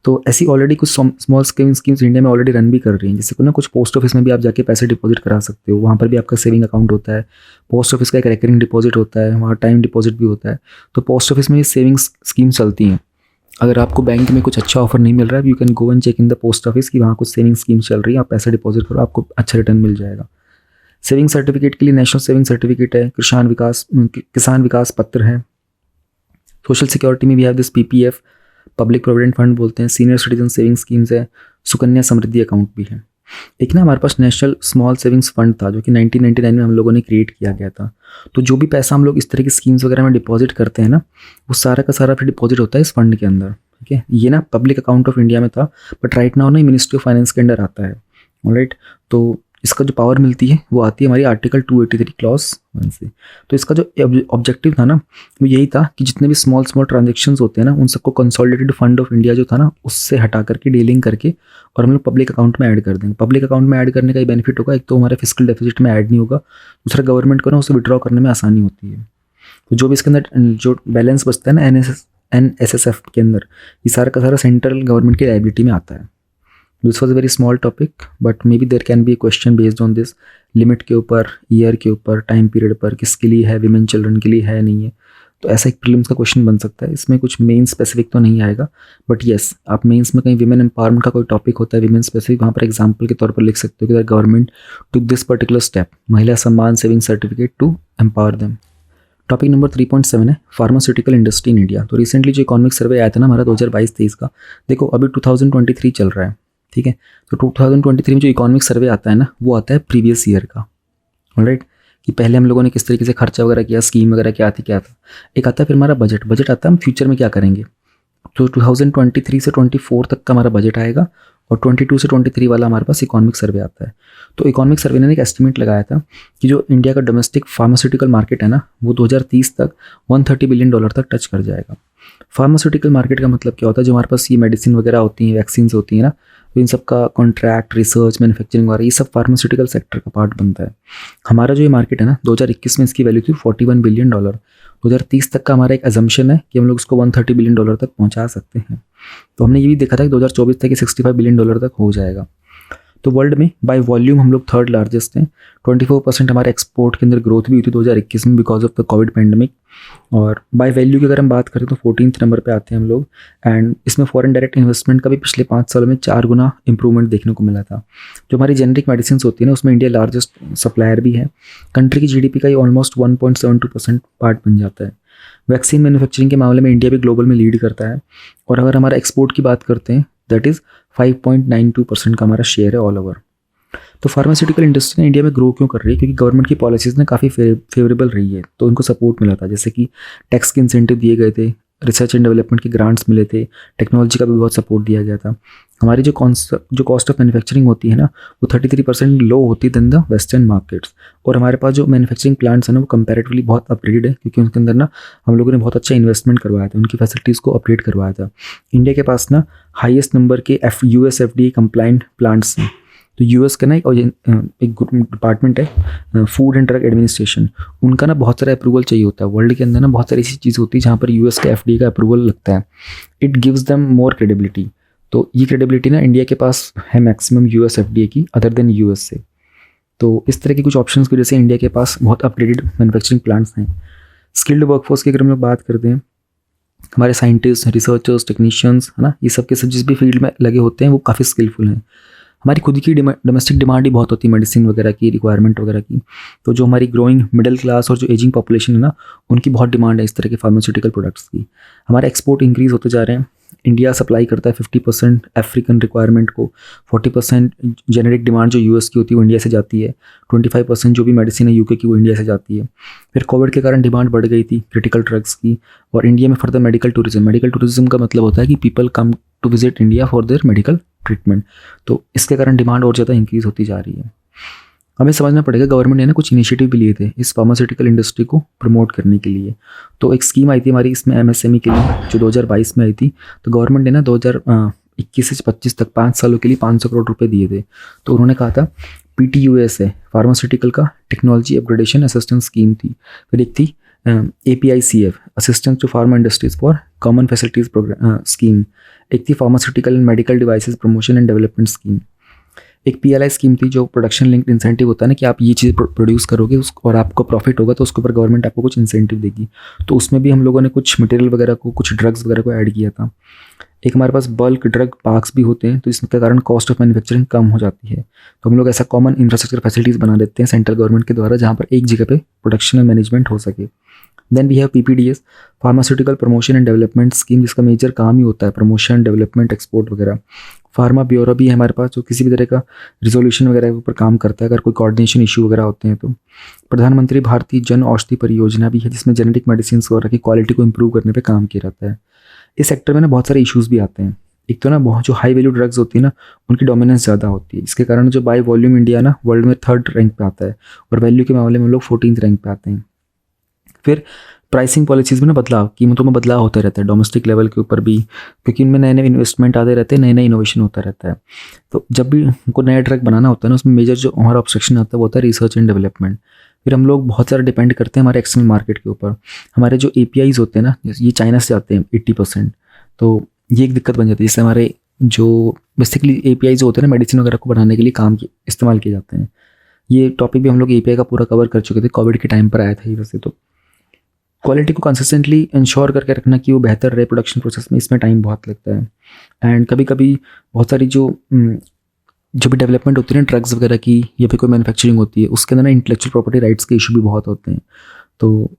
तो ऐसी ऑलरेडी कुछ स्मॉल स्कीम्स इंडिया में ऑलरेडी रन भी कर रही हैं, जैसे को ना कुछ पोस्ट ऑफिस में भी आप जाके पैसे डिपॉजिट करा सकते हो, वहाँ पर भी आपका सेविंग अकाउंट होता है। पोस्ट ऑफिस का एक रिकरिंग डिपॉजिट होता है, वहाँ टाइम डिपॉजिट भी होता है। तो पोस्ट ऑफिस में ये सेविंग्स स्कीम चलती हैं। अगर आपको बैंक में कुछ अच्छा ऑफर नहीं मिल रहा है, you can go and check in the post office कि वहाँ कुछ सेविंग स्कीम चल रही है, आप पैसा डिपॉजिट करो, आपको अच्छा रिटर्न मिल जाएगा। सेविंग सर्टिफिकेट के लिए नेशनल सेविंग सर्टिफिकेट है, किसान विकास पत्र है। सोशल सिक्योरिटी में भी have this PPF, public provident fund बोलते हैं, सीनियर सिटीजन सेविंग स्कीम्स है, सुकन्या समृद्धि अकाउंट भी है। एक ना हमारे पास नेशनल स्मॉल सेविंग्स फंड था जो कि 1999 में हम लोगों ने क्रिएट किया गया था। तो जो भी पैसा हम लोग इस तरह की स्कीम्स वगैरह में डिपॉजिट करते हैं ना, वो सारा का सारा फिर डिपॉजिट होता है इस फंड के अंदर। ठीक है, ये ना पब्लिक अकाउंट ऑफ इंडिया में था, बट राइट नाउ ना मिनिस्ट्री ऑफ फाइनेंस के अंडर आता है। ऑलराइट, तो इसका जो पावर मिलती है वो आती है हमारी आर्टिकल 283 क्लॉज 1 से। तो इसका जो ऑब्जेक्टिव था ना वो यही था कि जितने भी स्मॉल ट्रांजेक्शन्स होते हैं ना उन सबको कंसोलिडेटेड फंड ऑफ इंडिया जो था ना उससे हटा करके डीलिंग करके और हम लोग पब्लिक अकाउंट में ऐड कर देंगे। पब्लिक अकाउंट में ऐड करने का ही बेनिफिट होगा, एक तो हमारे फिस्कल डेफिसिट में ऐड नहीं होगा, दूसरा गवर्नमेंट को ना उसे विड्रॉ करने में आसानी होती है। तो जो भी इसके अंदर जो बैलेंस बचता है ना NSSF के अंदर, ये सारा का सारा सेंट्रल गवर्नमेंट की लायबिलिटी में आता है। This was a very small topic, but may be there can be a question based on this, limit के ऊपर, ईयर के ऊपर, टाइम पीरियड पर, किसके लिए है, विमेन चिल्ड्रन के लिए है नहीं है। तो ऐसा एक प्रीलिम्स का क्वेश्चन बन सकता है। इसमें कुछ मेन स्पेसिफिक तो नहीं आएगा, बट येस आप मेंस में कहीं विमेन एम्पावरमेंट का कोई टॉपिक होता है विमेन स्पेसिफिक, वहाँ पर एग्जाम्पल के तौर पर लिख सकते हो कि government to this particular step, Mahila Samman saving certificate to empower them. Topic number 3.7 है फार्मास्यूटिकल इंडस्ट्री इन इंडिया। तो रिसेंटली जो इकोनॉमिक सर्वे आया था ना हमारा 2022-23 का, देखो अभी 2023 चल रहा है। ठीक है, तो 2023 में जो इकोनॉमिक सर्वे आता है ना वो आता है प्रीवियस ईयर का। ऑलराइट, कि पहले हम लोगों ने किस तरीके से खर्चा वगैरह किया, स्कीम वगैरह क्या था। एक आता है फिर हमारा बजट आता है हम फ्यूचर में क्या करेंगे। तो 2023 से 24 तक का हमारा बजट आएगा और 22 से 23 वाला हमारे पास इकोनॉमिक सर्वे आता है। तो इकोनॉमिक सर्वे ने एक एस्टिमेट लगाया था कि जो इंडिया का डोमेस्टिक फार्मास्यूटिकल मार्केट है ना वो 2030 तक $130 बिलियन तक टच कर जाएगा। फार्मास्यूटिकल मार्केट का मतलब क्या होता है, जो हमारे पास ये मेडिसिन वगैरह होती हैं, वैक्सीन होती हैं ना, तो इन सब का कॉन्ट्रैक्ट, रिसर्च, मैन्युफैक्चरिंग वगैरह ये सब फार्मास्यूटिकल सेक्टर का पार्ट बनता है। हमारा जो ये मार्केट है ना 2021 में इसकी वैल्यू थी $41 बिलियन। 2030 तक का हमारा एक अजम्पशन है कि हम लोग उसको $130 बिलियन तक पहुंचा सकते हैं। तो हमने ये भी देखा था कि 2024 तक ये $65 बिलियन तक हो जाएगा। तो वर्ल्ड में बाय वॉल्यूम हम लोग 3rd लार्जेस्ट हैं। 24% हमारे एक्सपोर्ट के अंदर ग्रोथ भी हुई थी 2021 में because of the Covid pandemic. और बाय वैल्यू की अगर हम बात करें तो 14th नंबर पे आते हैं हम लोग। एंड इसमें फॉरेन डायरेक्ट इन्वेस्टमेंट का भी पिछले 5 सालों में 4 गुना इंप्रूवमेंट देखने को मिला था। जो हमारी जेनरिक मेडिसिन होती है ना, उसमें इंडिया लार्जेस्ट सप्लायर भी है। कंट्री की जीडीपी का ये ऑलमोस्ट 1.72% पार्ट बन जाता है। वैक्सीन मैन्युफैक्चरिंग के मामले में इंडिया भी ग्लोबल में लीड करता है। और अगर हमारा एक्सपोर्ट की बात करते हैं, दैट इज़ 5.92% का हमारा शेयर है ऑल ओवर। तो फार्मास्यूटिकल इंडस्ट्री ना इंडिया में ग्रो क्यों कर रही है? क्योंकि गवर्नमेंट की पॉलिसीज़ ना काफ़ी फेवरेबल रही है, तो उनको सपोर्ट मिला था। जैसे कि टैक्स के इंसेंटिव दिए गए थे, रिसर्च एंड डेवलपमेंट के ग्रांट्स मिले थे, टेक्नोलॉजी का भी बहुत सपोर्ट दिया गया था। हमारी जो कॉस्ट ऑफ मैन्युफैक्चरिंग होती है ना, वो 33% लो होती देन द वेस्टर्न मार्केट्स। और हमारे पास जो मैन्युफैक्चरिंग प्लांट्स हैं ना, वो कंपैरेटिवली बहुत अपग्रेड है, क्योंकि उनके अंदर ना हम लोगों ने बहुत अच्छा इन्वेस्टमेंट करवाया था, उनकी फैसिलिटीज़ को अपग्रेड करवाया था। इंडिया के पास ना हाईएस्ट नंबर के US FDA कंप्लाइंट प्लांट्स हैं। तो US का ना एक डिपार्टमेंट है, फूड एंड ड्रग एडमिनिस्ट्रेशन, उनका ना बहुत सारा अप्रूवल चाहिए होता है। वर्ल्ड के अंदर ना बहुत सारी ऐसी चीज़ होती है जहाँ पर US का FDA का अप्रूवल लगता है। It gives them more credibility. तो ये क्रेडिबिलिटी ना इंडिया के पास है मैक्सिमम US FDA की, अदर देन US से। तो इस तरह के कुछ ऑप्शंस की वजह से इंडिया के पास बहुत अपग्रेडेड मैन्युफैक्चरिंग प्लांट्स हैं। स्किल्ड वर्कफोर्स की अगर हम लोग बात करते हैं, हमारे साइंटिस्ट, रिसर्चर्स, टेक्नीशियंस है ना, ये सब के सब जिस भी फील्ड में लगे होते हैं वो काफ़ी स्किलफुल हैं। हमारी खुद की डोमेस्टिक डिमांड ही बहुत होती है मेडिसिन वगैरह की, रिक्वायरमेंट वगैरह की। तो जो हमारी ग्रोइंग मिडिल क्लास और जो एजिंग पॉपुलेशन है ना, उनकी बहुत डिमांड है इस तरह के फार्मास्यूटिकल प्रोडक्ट्स की। हमारे एक्सपोर्ट इंक्रीज़ होते जा रहे हैं। इंडिया सप्लाई करता है 50% अफ्रीकन रिक्वायरमेंट को, 40% जेनेरिक डिमांड जो US की होती है वो इंडिया से जाती है, 25% जो भी मेडिसिन है UK की वो इंडिया से जाती है। फिर कोविड के कारण डिमांड बढ़ गई थी क्रिटिकल ड्रग्स की, और इंडिया में फर्दर मेडिकल टूरिज्म का मतलब होता है कि people come to visit India for their medical treatment. तो इसके कारण डिमांड और ज़्यादा इंक्रीज़ होती जा रही है। हमें समझना पड़ेगा, गवर्नमेंट ने ना कुछ इनिशिएटिव भी लिए थे इस फार्मास्यूटिकल इंडस्ट्री को प्रमोट करने के लिए। तो एक स्कीम आई थी हमारी इसमें MSME के लिए, जो 2022 में आई थी। तो गवर्नमेंट ने ना 2021 से 25 तक 5 सालों के लिए 500 करोड़ रुपए दिए थे। तो उन्होंने कहा था PTUS है, फार्मास्यूटिकल का टेक्नोलॉजी अपग्रेडेशन असिस्टेंस स्कीम थी। फिर एक थी APICF, assistance to pharma industries for common facilities programme scheme. एक थी pharmaceutical and medical devices promotion and development scheme. एक PLI स्कीम थी, जो प्रोडक्शन लिंक्ड इंसेंटिव होता है ना, कि आप ये चीज़ प्रोड्यूस करोगे और आपको प्रॉफिट होगा तो उसके ऊपर गवर्नमेंट आपको कुछ इंसेंटिव देगी। तो उसमें भी हम लोगों ने कुछ मटेरियल वगैरह को, कुछ ड्रग्स वगैरह को ऐड किया था। एक हमारे पास बल्क ड्रग पार्क्स भी होते हैं, तो इसके कारण कॉस्ट ऑफ मैन्युफैक्चरिंग कम हो जाती है। तो हम लोग ऐसा कॉमन इंफ्रास्ट्रक्चर फैसिलिटीज़ बना देते हैं सेंट्रल गवर्नमेंट के द्वारा, जहाँ पर एक जगह पे प्रोडक्शन और मैनेजमेंट हो सके। Then we have PPDS, pharmaceutical promotion and development scheme, जिसका मेजर काम ही होता है प्रमोशन, डेवलपमेंट, एक्सपोर्ट वगैरह। फार्मा ब्यूरो भी है हमारे पास, जो किसी भी तरह का रिजोल्यूशन वगैरह के ऊपर काम करता है, अगर कोई कोऑर्डिनेशन इशू वगैरह होते हैं तो। प्रधानमंत्री भारतीय जन औषधि परियोजना भी है, जिसमें जेनेरिक मेडिसिन वगैरह की क्वालिटी को इंप्रूव करने पे काम किया जाता है। इस सेक्टर में ना बहुत सारे इशूज़ भी आते हैं। एक तो ना बहुत जो हाई वैल्यू ड्रग्स होती है ना, उनकी डोमिनेंस ज़्यादा होती है। इसके कारण जो बाय वॉल्यूम इंडिया ना वर्ल्ड में 3rd रैंक पे आता है, और वैल्यू के मामले में हम लोग 14th रैंक पे आते हैं। फिर प्राइसिंग पॉलिसीज़ में ना बदलाव, कीमतों में बदलाव होता रहता है डोमेस्टिक लेवल के ऊपर भी, क्योंकि इनमें नए नए इन्वेस्टमेंट आते रहते हैं, नए नए इनोवेशन होता रहता है। तो जब भी हमको नया ड्रग बनाना होता है ना, उसमें मेजर जो हमारा ऑब्स्ट्रक्शन आता है वो होता है रिसर्च एंड डेवलपमेंट। फिर हम लोग बहुत सारा डिपेंड करते हैं हमारे एक्सटर्नल मार्केट के ऊपर। हमारे जो APIs होते हैं ना, ये चाइना से आते हैं 80%। तो ये एक दिक्कत बन जाती है, जिससे हमारे जो बेसिकली APIs होते हैं ना, मेडिसिन वगैरह को बनाने के लिए इस्तेमाल किए जाते हैं। ये टॉपिक भी हम लोग API का पूरा कवर कर चुके थे, कोविड के टाइम पर आया था ये। वैसे तो क्वालिटी को कंसिस्टेंटली इंश्योर करके रखना कि वो बेहतर रहे प्रोडक्शन प्रोसेस में, इसमें टाइम बहुत लगता है। एंड कभी कभी बहुत सारी जो भी डेवलपमेंट होती है ना ड्रग्स वगैरह की, या फिर कोई मैन्युफैक्चरिंग होती है, उसके अंदर ना इंटेलेक्चुअल प्रॉपर्टी राइट्स के इशू भी बहुत होते हैं। तो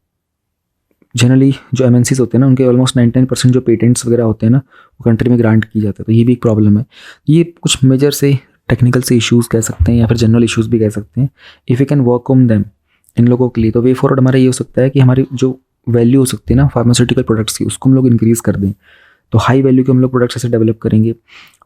जनरली जो MNCs होते हैं ना, उनके ऑलमोस्ट 99% जो पेटेंट्स वगैरह होते हैं ना, वो कंट्री में ग्रांट की जाते हैं। तो ये भी एक प्रॉब्लम है। ये कुछ मेजर से टेक्निकल से इश्यूज़ कह सकते हैं, या फिर जनरल इश्यूज़ भी कह सकते हैं। If you can work on them, इन लोगों के लिए तो वे फॉरवर्ड हमारा ये हो सकता है कि हमारी जो वैल्यू हो सकती है ना फार्मास्यूटिकल प्रोडक्ट्स की, उसको हम लोग इंक्रीज़ कर दें। तो हाई वैल्यू के हम लोग प्रोडक्ट्स ऐसे डेवलप करेंगे।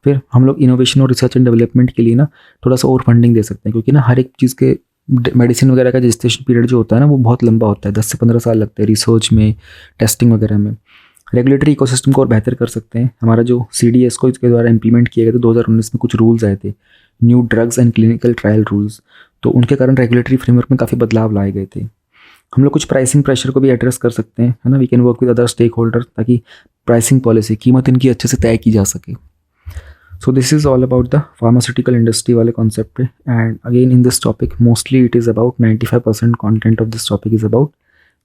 फिर हम लोग इनोवेशन और रिसर्च एंड डेवलपमेंट के लिए ना थोड़ा सा और फंडिंग दे सकते हैं, क्योंकि ना हर एक चीज़ के मेडिसिन वगैरह का रजिस्ट्रेशन पीरियड जो होता है ना, वो बहुत लंबा होता है, 10 से 15 साल लगते हैं रिसर्च में, टेस्टिंग वगैरह में। रेगुलेटरी इकोसिस्टम को और बेहतर कर सकते हैं। हमारा जो CDS को इसके द्वारा इंप्लीमेंट किया गया था 2019 में, कुछ रूल्स आए थे, new drugs and clinical trial rules. तो उनके कारण रेगुलेटरी फ्रेमवर्क में काफ़ी बदलाव लाए गए थे। हम लोग कुछ प्राइसिंग प्रेशर को भी एड्रेस कर सकते हैं, है ना। We can work with other stake holder, ताकि प्राइसिंग पॉलिसी, कीमत इनकी अच्छे से तय की जा सके। So this is all about the pharmaceutical industry वाले कॉन्सेप्ट पे। And again in this topic mostly it is about 95% content of this topic is about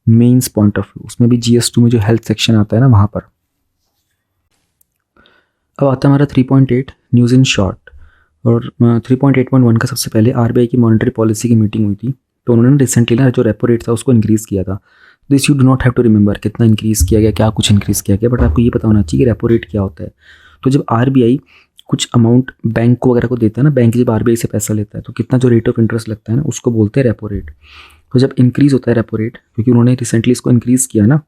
mains point of view, उसमें भी GS2 में जो हेल्थ सेक्शन आता है ना वहाँ पर। अब आता है हमारा 3.8 न्यूज़ इन शॉर्ट। और 3.8.1 का सबसे पहले RBI की मॉनेटरी पॉलिसी की मीटिंग हुई थी, तो उन्होंने रिसेंटली ना जो रेपो रेट था उसको इंक्रीज़ किया था। This you do not have to remember कितना इंक्रीज़ किया गया, क्या कुछ इंक्रीज़ किया गया, बट आपको ये पता होना चाहिए कि रेपो रेट क्या होता है। तो जब RBI कुछ अमाउंट बैंक को वगैरह को देता है ना, बैंक जब RBI से पैसा लेता है तो कितना जो रेट ऑफ इंटरेस्ट लगता है ना उसको बोलते हैं रेपो रेट। तो जब इंक्रीज़ होता है रेपो रेट, क्योंकि उन्होंने रिसेंटली इसको इंक्रीज़ किया ना,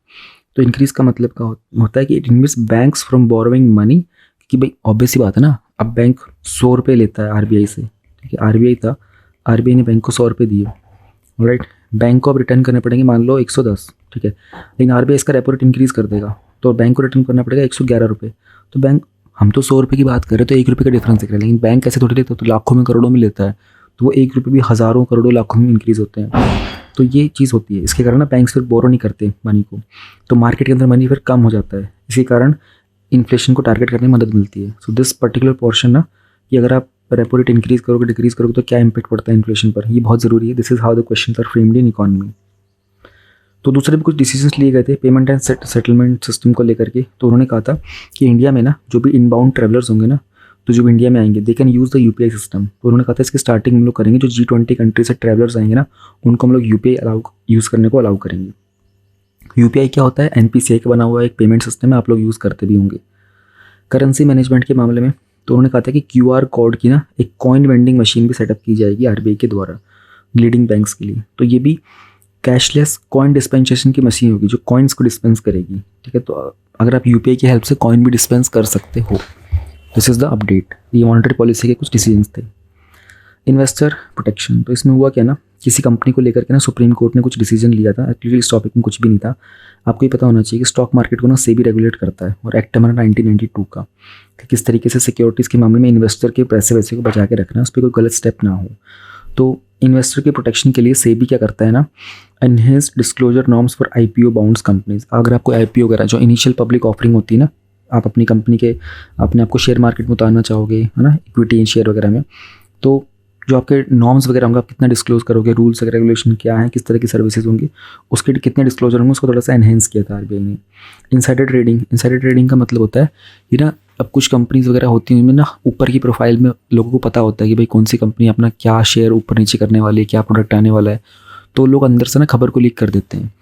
तो इंक्रीज़ का मतलब क्या होता है कि it invest banks from borrowing money, कि भाई ऑब्वियस ही बात है ना, अब बैंक 100 रुपये लेता है RBI से, ठीक है, RBI था, RBI ने बैंक को 100 रुपये दिए, राइट, बैंक को अब रिटर्न करने पड़ेंगे मान लो 110, ठीक है, लेकिन RBI इसका रेपो रेट इंक्रीज़ कर देगा तो बैंक को रिटर्न करना पड़ेगा 111 रुपये। तो बैंक, हम तो 100 रुपये की बात कर रहे हैं तो 1 रुपये का डिफरेंस दिख रहा है, लेकिन बैंक ऐसे थोड़ी लेता है, तो लाखों में करोड़ों में लेता है, तो वो 1 रुपये भी हज़ारों करोड़ों लाखों में इंक्रीज़ होते हैं। तो ये चीज़ होती है, इसके कारण ना बैंक फिर बोरो नहीं करते मनी को, तो मार्केट के अंदर मनी फिर कम हो जाता है, इसी कारण इन्फ्लेशन को टारगेट करने में मदद मिलती है। सो दिस पर्टिकुलर पोर्शन ना, कि अगर आप रेपो रेट इंक्रीज़ करोगे डिक्रीज़ करोगे तो क्या इंपैक्ट पड़ता है इन्फ्लेशन पर, ये बहुत ज़रूरी है। This is how the question are framed in economy. तो दूसरे भी कुछ डिसीजंस लिए गए थे पेमेंट एंड सेटलमेंट सिस्टम को लेकर के। तो उन्होंने कहा था कि इंडिया में ना जो भी इनबाउंड ट्रैवलर्स होंगे ना, तो जो इंडिया में आएंगे they can use the UPI system. तो उन्होंने कहा था इसकी स्टार्टिंग हम लोग करेंगे, जो G20 कंट्री से ट्रैवलर्स आएंगे ना उनको हम लोग UPI यूज़ करने को अलाउ करेंगे। UPI क्या होता है, NPCI का बना हुआ एक पेमेंट सिस्टम है, आप लोग यूज़ करते भी होंगे। करेंसी मैनेजमेंट के मामले में तो उन्होंने कहा था कि QR कोड की ना एक कॉइन वेंडिंग मशीन भी सेटअप की जाएगी RBI के द्वारा लीडिंग बैंक्स के लिए। तो ये भी कैशलेस कॉइन डिस्पेंसेशन की मशीन होगी जो कॉइन्स को डिस्पेंस करेगी, ठीक है। तो अगर आप UPI की हेल्प से कॉइन भी डिस्पेंस कर सकते हो। This is the update. ये मॉनेटरी पॉलिसी के कुछ डिसीजंस थे। इन्वेस्टर प्रोटेक्शन, तो इसमें हुआ क्या ना, किसी कंपनी को लेकर के ना सुप्रीम कोर्ट ने कुछ डिसीजन लिया था। एक्चुअली इस टॉपिक में कुछ भी नहीं था, आपको ये पता होना चाहिए कि स्टॉक मार्केट को ना SEBI रेगुलेट करता है, और एक्ट हमारा 1992 का, कि किस तरीके से सिक्योरिटीज़ के मामले में इन्वेस्टर के पैसे वैसे को बचा के रखना, उस पर कोई गलत स्टेप ना हो। तो इन्वेस्टर के प्रोटेक्शन के लिए SEBI क्या करता है ना, enhanced disclosure norms for IPO bounds companies. अगर आपको IPO वगैरह जो इनिशियल पब्लिक ऑफरिंग होती है ना, आप अपनी कंपनी के अपने आपको शेयर मार्केट में उतारना चाहोगे, है ना, इक्विटी शेयर वगैरह में, तो जो आपके नॉर्म्स वगैरह होंगे, आप कितना डिस्क्लोज करोगे, रूल्स वगैरह रेगुलेशन क्या है, किस तरह की सर्विसेज होंगी, उसके कितने डिस्क्लोजर होंगे, उसको थोड़ा सा एनहेंस किया था RBI ने। इनसाइडर ट्रेडिंग का मतलब होता है कि ना, अब कुछ कंपनीज वगैरह होती हैं उनमें ना ऊपर की प्रोफाइल में लोगों को पता होता है कि भाई कौन सी कंपनी अपना क्या शेयर ऊपर नीचे करने वाली है, क्या प्रोडक्ट आने वाला है, तो लोग अंदर से ना खबर को लीक कर देते हैं।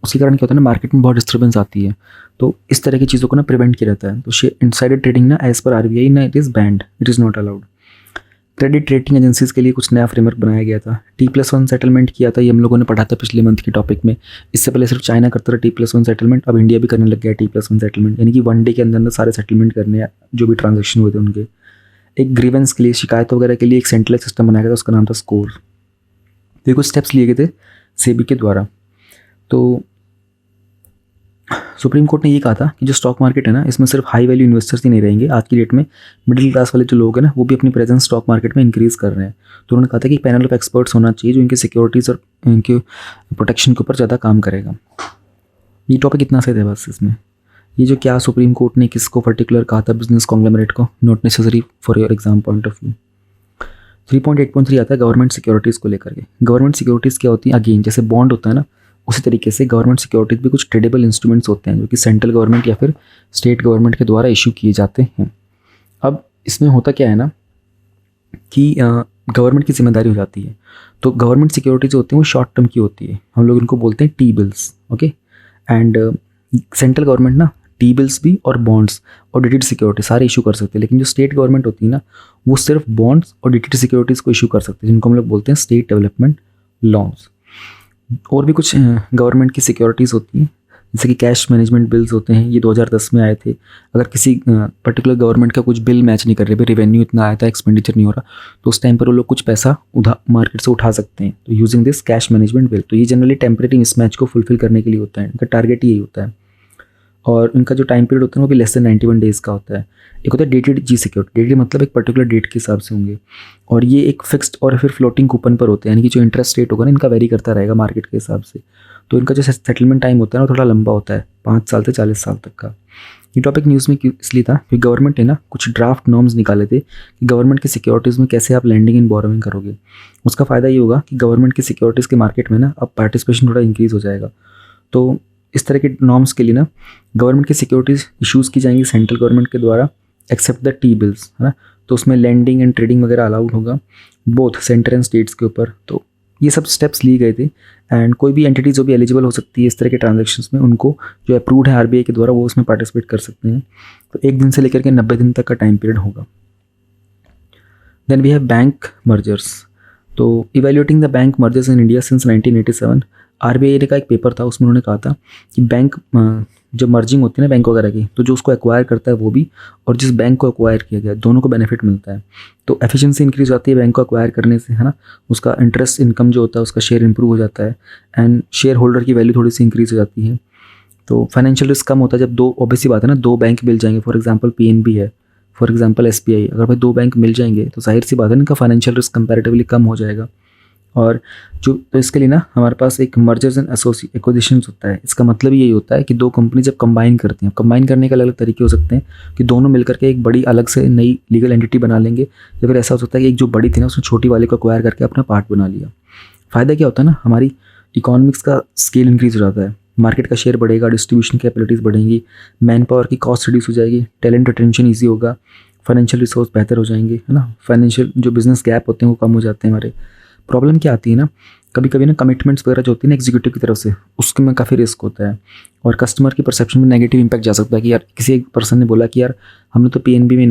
उसी कारण क्या होता है ना, मार्केट में बहुत डिस्टर्बेंस आती है। तो इस तरह की चीज़ों को ना प्रिवेंट किया जाता है। तो इनसाइडर ट्रेडिंग ना एज पर RBI ना it is band, it is not allowed. Credit rating agencies के लिए कुछ नया फ्रेमवर्क बनाया गया था। T+1 सेटलमेंट किया था, ये हम लोगों ने पढ़ा था पिछले मंथ के टॉपिक में। इससे पहले सिर्फ चाइना करता था T+1 सेटलमेंट, अब इंडिया भी करने लग गया T+1 सेटलमेंट, यानी कि 1 डे के अंदर अंदर सारे सेटलमेंट करने हैं जो भी ट्रांजेक्शन हुए थे उनके। एक ग्रीवेंस के लिए, शिकायत वगैरह के लिए एक सेंट्रलाइज सिस्टम बनाया गया था, उसका नाम था स्कोर। तो ये कुछ स्टेप्स लिए गए थे SEBI के द्वारा। तो सुप्रीम कोर्ट ने ये कहा था कि जो स्टॉक मार्केट है ना, इसमें सिर्फ हाई वैल्यू इन्वेस्टर्स ही नहीं रहेंगे। आज की डेट में मिडिल क्लास वाले जो लोग हैं ना, वो भी अपनी प्रेजेंस स्टॉक मार्केट में इंक्रीज़ कर रहे हैं। तो उन्होंने कहा था कि पैनल ऑफ एक्सपर्ट्स होना चाहिए जो इनके सिक्योरिटीज़ और इनके प्रोटेक्शन के ऊपर ज़्यादा काम करेगा। ये टॉपिक इतना सही था बस। इसमें ये जो क्या सुप्रीम कोर्ट ने किसको पर्टिकुलर कहा था, बिजनेस कॉन्ग्लोमरेट को, not necessary for your exam point of view. 3.8.3 आता है गवर्नमेंट सिक्योरिटीज़ को लेकर के। गवर्नमेंट सिक्योरिटीज़ क्या होती है, अगेन जैसे बॉन्ड होता है ना, उसी तरीके से गवर्नमेंट सिक्योरिटीज़ भी कुछ ट्रेडेबल इंस्ट्रूमेंट्स होते हैं जो कि सेंट्रल गवर्नमेंट या फिर स्टेट गवर्नमेंट के द्वारा इशू किए जाते हैं। अब इसमें होता क्या है ना कि गवर्नमेंट की जिम्मेदारी हो जाती है। तो गवर्नमेंट सिक्योरिटी जो होती है वो शॉर्ट टर्म की होती है, हम लोग इनको बोलते हैं T-बिल्स, ओके। एंड सेंट्रल गवर्नमेंट ना T-बिल्स भी और बॉन्ड्स और डेटेड सिक्योरिटी सारे इशू कर सकते हैं, लेकिन जो स्टेट गवर्नमेंट होती है ना, वो सिर्फ बॉन्ड्स और डेटेड सिक्योरिटीज़ को इशू कर सकते हैं, जिनको हम लोग बोलते हैं स्टेट डेवलपमेंट लॉन्स। और भी कुछ गवर्नमेंट की सिक्योरिटीज़ होती हैं, जैसे कि कैश मैनेजमेंट बिल्स होते हैं, ये 2010 में आए थे। अगर किसी पर्टिकुलर गवर्नमेंट का कुछ बिल मैच नहीं कर रहे, भाई रेवेन्यू इतना आया था, एक्सपेंडिचर नहीं हो रहा, तो उस टाइम पर वो लोग कुछ पैसा मार्केट से उठा सकते हैं, तो using this cash management bill. तो ये जनरली टेम्परेरी मिसमैच को फुलफिल करने के लिए होता है, इनका टारगेट यही होता है। और इनका जो टाइम पीरियड होता है वो भी लेस देन 91 डेज़ का होता है। एक होता है डेटेड जी सिक्योरिटी, डेटेड मतलब एक पर्टिकुलर डेट के हिसाब से होंगे, और ये एक फिक्स्ड और फिर फ्लोटिंग कूपन पर होते हैं, यानी कि जो इंटरेस्ट रेट होगा ना इनका वेरी करता रहेगा मार्केट के हिसाब से। तो इनका जो सेटलमेंट टाइम होता है ना थोड़ा लंबा होता है, 5 साल से 40 साल तक का। ये टॉपिक न्यूज़ में इसलिए था क्योंकि गवर्नमेंट ने ना कुछ ड्राफ्ट नॉर्म्स निकाले थे कि गवर्नमेंट की सिक्योरिटीज़ में कैसे आप लैंडिंग एंड बोरोइंग करोगे। उसका फ़ायदा ये होगा कि गवर्नमेंट की सिक्योरिटीज़ के मार्केट में ना अब पार्टिसिपेशन थोड़ा इंक्रीज़ हो जाएगा। तो इस तरह के नॉर्म्स के लिए ना गवर्नमेंट की सिक्योरिटीज़ इशूज़ की जाएंगी सेंट्रल गवर्नमेंट के द्वारा एक्सेप्ट द टी बिल्स, है ना। तो उसमें लैंडिंग एंड ट्रेडिंग वगैरह अलाउड होगा बोथ सेंटर एंड स्टेट्स के ऊपर। तो ये सब स्टेप्स लिए गए थे एंड कोई भी एंटिटी जो भी एलिजिबल हो सकती है इस तरह के ट्रांजेक्शंस में, उनको जो अप्रूव्ड है आरबीआई के द्वारा वो उसमें पार्टिसिपेट कर सकते हैं। तो 1 दिन से लेकर के 90 दिन तक का टाइम पीरियड होगा। Then we have bank mergers. तो evaluating the bank mergers in India since 1987, RBI ने का एक पेपर था, उसमें उन्होंने कहा था कि बैंक जब मर्जिंग होती है ना बैंक वगैरह की, तो जो उसको एक्वायर करता है वो भी और जिस बैंक को एक्वायर किया गया दोनों को बेनिफिट मिलता है। तो एफिशिएंसी इंक्रीज होती है बैंक को एक्वायर करने से, है ना। उसका इंटरेस्ट इनकम जो होता है उसका शेयर इंप्रूव हो जाता है एंड शेयर होल्डर की वैल्यू थोड़ी सी इंक्रीज हो जाती है। तो फाइनेंशियल रिस्क कम होता है जब दो, ऑब्वियसली बात है ना, 2 बैंक मिल जाएंगे। फॉर एग्जाम्पल पीएनबी है, फॉर एग्जाम्पल एसबीआई, अगर भाई 2 बैंक मिल जाएंगे तो जाहिर सी बात है इनका फाइनेंशियल रिस्क कंपैरेटिवली कम हो जाएगा। और जो तो इसके लिए ना हमारे पास एक मर्जर्स एंड एक्विजिशंस होता है। इसका मतलब यही होता है कि 2 कंपनी जब कंबाइन करती हैं, कंबाइन करने के अलग अलग तरीके हो सकते हैं कि दोनों मिलकर के एक बड़ी अलग से नई लीगल एंटिटी बना लेंगे, या फिर ऐसा हो सकता है कि एक जो बड़ी थी ना उसने छोटी वाले को एक्वायर करके अपना पार्ट बना लिया। फ़ायदा क्या होता है ना, हमारी इकोनॉमिक्स का स्केल इंक्रीज हो जाता है, मार्केट का शेयर बढ़ेगा, डिस्ट्रीब्यूशन कैपेबिलिटीज़ बढ़ेंगी, मैन पावर की कॉस्ट रिड्यूस हो जाएगी, टैलेंट रिटेंशन ईजी होगा, फाइनेंशियल रिसोर्स बेहतर हो जाएंगे, है ना। फाइनेंशियल जो बिजनेस गैप होते हैं वो कम हो जाते हैं हमारे। प्रॉब्लम क्या आती है ना, कभी कभी ना कमिटमेंट्स वगैरह जो होती है ना एग्जीक्यूटिव की तरफ से, उसके में काफ़ी रिस्क होता है और कस्टमर की परसेप्शन में नेगेटिव इंपैक्ट जा सकता है कि यार किसी एक पर्सन ने बोला कि यार हमने तो पीएनबी में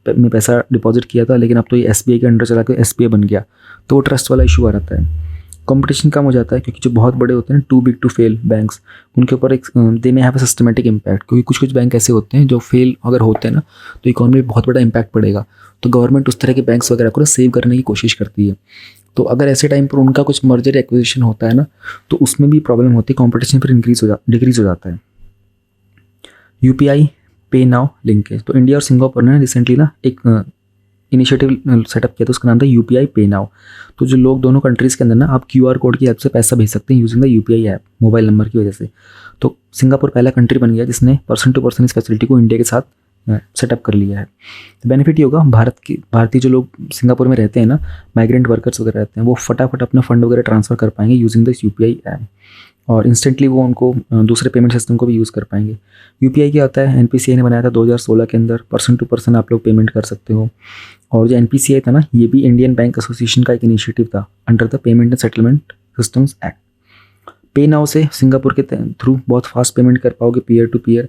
में पैसा डिपॉजिट किया था लेकिन अब तो ये एसबीआई के अंडर चला के एसबीआई बन गया, तो वो ट्रस्ट वाला इशू आ जाता है। कंपटीशन कम हो जाता है क्योंकि जो बहुत बड़े होते हैं ना, too big to fail banks, उनके ऊपर एक दे में हैव अ सिस्टमेटिक इम्पैक्ट, क्योंकि कुछ कुछ बैंक ऐसे होते हैं जो फेल अगर होते हैं ना तो इकोनॉमी में बहुत बड़ा इम्पैक्ट पड़ेगा। तो गवर्नमेंट उस तरह के बैंक्स वगैरह को सेव करने की कोशिश करती है। तो अगर ऐसे टाइम पर उनका कुछ मर्जर एक्विजिशन होता है ना तो उसमें भी प्रॉब्लम होती है, कॉम्पिटिशन फिर डिक्रीज हो जाता है। यूपीआई पे नाउ लिंकेज। तो इंडिया और सिंगापुर ने रिसेंटली ना एक इनिशिएटिव सेटअप किया था, उसका नाम था यूपीआई पे नाउ। तो जो लोग दोनों कंट्रीज़ के अंदर ना आप क्यूआर कोड की हेल्प से पैसा भेज सकते हैं using the UPI app mobile number की वजह से। तो सिंगापुर पहला कंट्री बन गया जिसने पर्सन टू पर्सन इस फैसिलिटी को इंडिया के साथ सेटअप कर लिया है। तो बेनिफिट ये होगा, भारतीय जो लोग सिंगापुर में रहते हैं ना, माइग्रेंट वर्कर्स वगैरह रहते हैं, वो फटाफट अपना फंड वगैरह ट्रांसफ़र कर पाएंगे यूजिंग दिस यूपीआई ऐप और इंस्टेंटली वो उनको दूसरे पेमेंट सिस्टम को भी यूज़ कर पाएंगे। यूपीआई क्या होता है, एनपीसीआई ने बनाया था 2016 के अंदर, पर्सन टू पर्सन आप लोग पेमेंट कर सकते हो। और जो एनपीसीआई था ना, ये भी इंडियन बैंक एसोसिएशन का एक इनिशिएटिव था under the payment and settlement systems act. पे नाउ से सिंगापुर के थ्रू बहुत फास्ट पेमेंट कर पाओगे पीयर टू पीयर।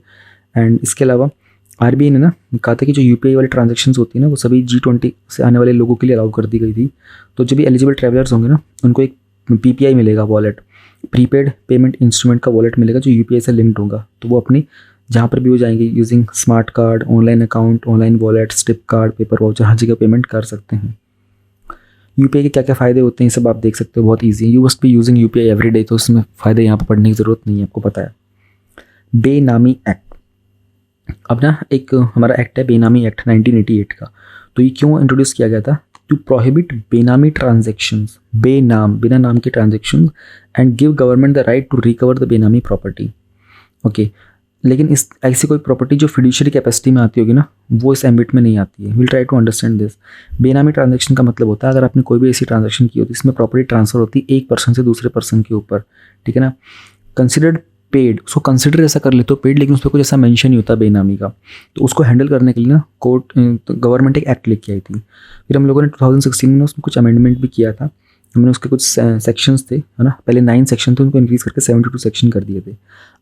एंड इसके अलावा आरबीआई ने ना कहा था कि जो यूपीआई वाली ट्रांजेक्शंस होती है ना वो सभी G20 से आने वाले लोगों के लिए अलाउ कर दी गई थी। तो जो भी एलिजिबल ट्रैवलर्स होंगे ना उनको एक पीपीआई मिलेगा, वॉलेट, प्रीपेड पेमेंट इंस्ट्रूमेंट का वॉलेट मिलेगा जो यूपीआई से लिंक्ड होगा। तो वो अपनी जहाँ पर भी हो जाएंगे using smart card, online account, online wallet, strip card, paper voucher, हर जगह पेमेंट कर सकते हैं। यूपीआई के क्या क्या फ़ायदे होते हैं ये सब आप देख सकते हो, बहुत ईजी है। You must be using UPI every day, तो उसमें फ़ायदे यहाँ पर पढ़ने की ज़रूरत नहीं है, आपको पता है। बेनामी एक्ट। अब ना एक हमारा एक्ट है बेनामी एक्ट 1988 का। तो ये क्यों इंट्रोड्यूस किया गया था, टू प्रोहिबिट बेनामी ट्रांजेक्शंस, बेनाम बिना नाम के transactions and give government the right to recover the benami property. Okay, लेकिन इस ऐसी कोई प्रॉपर्टी जो फिड्यूशियरी कैपेसिटी में आती होगी ना वो इस एम्बिट में नहीं आती है। Will try to understand this. Benami transaction का मतलब होता है अगर आपने कोई भी ऐसी ट्रांजैक्शन की होती है इसमें प्रॉपर्टी ट्रांसफर होती है एक पर्सन से दूसरे पर्सन के ऊपर, ठीक है ना। कंसिडर्ड पेड, उसको कंसिडर ऐसा कर लेते हो पेड, लेकिन उस पर कुछ ऐसा मेंशन नहीं होता बेनामी का। तो उसको हैंडल करने के लिए ना कोर्ट गवर्नमेंट एक एक्ट लेके आई थी। फिर हम लोगों ने 2016 में उसमें कुछ अमेंडमेंट भी किया था। हमने उसके कुछ सेक्शंस थे, है ना, पहले 9 सेक्शन थे, उनको इंक्रीज़ करके 72 सेक्शन कर दिए थे।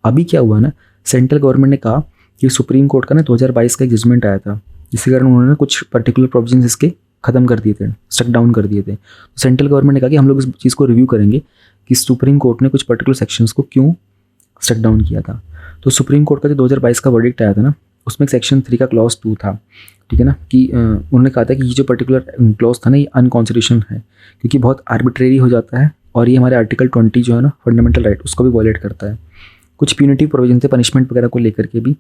अभी क्या हुआ ना, सेंट्रल गवर्नमेंट ने कहा कि सुप्रीम कोर्ट का ना 2022 का एक जजमेंट आया था, जिसके कारण उन्होंने कुछ पर्टिकुलर प्रोविजंस इसके ख़त्म कर दिए थे, स्टक डाउन कर दिए थे। तो सेंट्रल गवर्नमेंट ने कहा कि हम लोग इस चीज़ को रिव्यू करेंगे कि सुप्रीम कोर्ट ने कुछ पर्टिकुलर सेक्शंस को क्यों स्टक डाउन किया था। तो सुप्रीम कोर्ट का जो 2022 का वर्डिक्ट आया था ना उसमें सेक्शन 3 का क्लॉज 2 था, ठीक है ना, कि उन्होंने कहा था कि ये जो पर्टिकुलर क्लॉज था ना ये अनकॉन्स्टिट्यूशनल है क्योंकि बहुत आर्बिट्रेरी हो जाता है और ये हमारे आर्टिकल 20 जो है ना फंडामेंटल राइट उसको भी वॉयलेट करता है। कुछ प्यूनिटिव प्रोविजन थे पनिशमेंट वगैरह को लेकर के भी,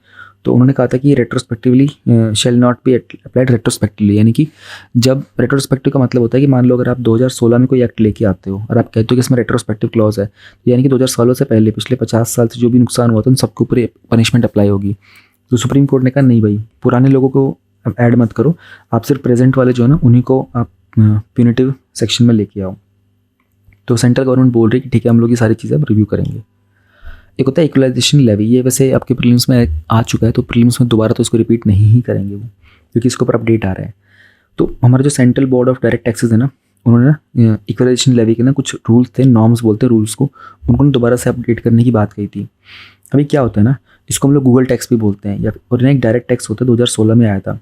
तो उन्होंने कहा था कि retrospectively shall not be applied retrospectively, यानी कि जब रेट्रोस्पेक्टिव का मतलब होता है कि मान लो अगर आप 2016 में कोई एक्ट लेके आते हो और आप कहते हो कि इसमें रेट्रोस्पेक्टिव क्लॉज है, यानी कि 2016 से पहले पिछले 50 साल से जो भी नुकसान हुआ था उन सबके ऊपर पनिशमेंट अप्लाई होगी। तो सुप्रीम कोर्ट ने कहा नहीं भाई, पुराने लोगों को ऐड मत करो, आप सिर्फ प्रेजेंट वाले जो है ना उन्हीं को आप प्यूनिटिव सेक्शन में लेके आओ। तो सेंट्रल गवर्नमेंट बोल रही है कि ठीक है हम लोग ये सारी चीज़ें अब रिव्यू करेंगे। एक होता है इक्वलाइजेशन लेवी, ये वैसे आपके प्रीलिम्स में आ चुका है, तो प्रीलिम्स में दोबारा तो इसको रिपीट नहीं ही करेंगे वो, क्योंकि इसके ऊपर अपडेट आ रहा है। तो हमारा जो central board of direct taxes है ना, उन्होंने ना इक्वलाइजेशन लेवी के ना कुछ रूल्स थे, नॉर्म्स बोलते हैं रूल्स को, उनको दोबारा से अपडेट करने की बात कही थी। अभी क्या होता है ना, इसको हम लोग गूगल टैक्स भी बोलते हैं, या और एक डायरेक्ट टैक्स होता है, 2016 में आया था।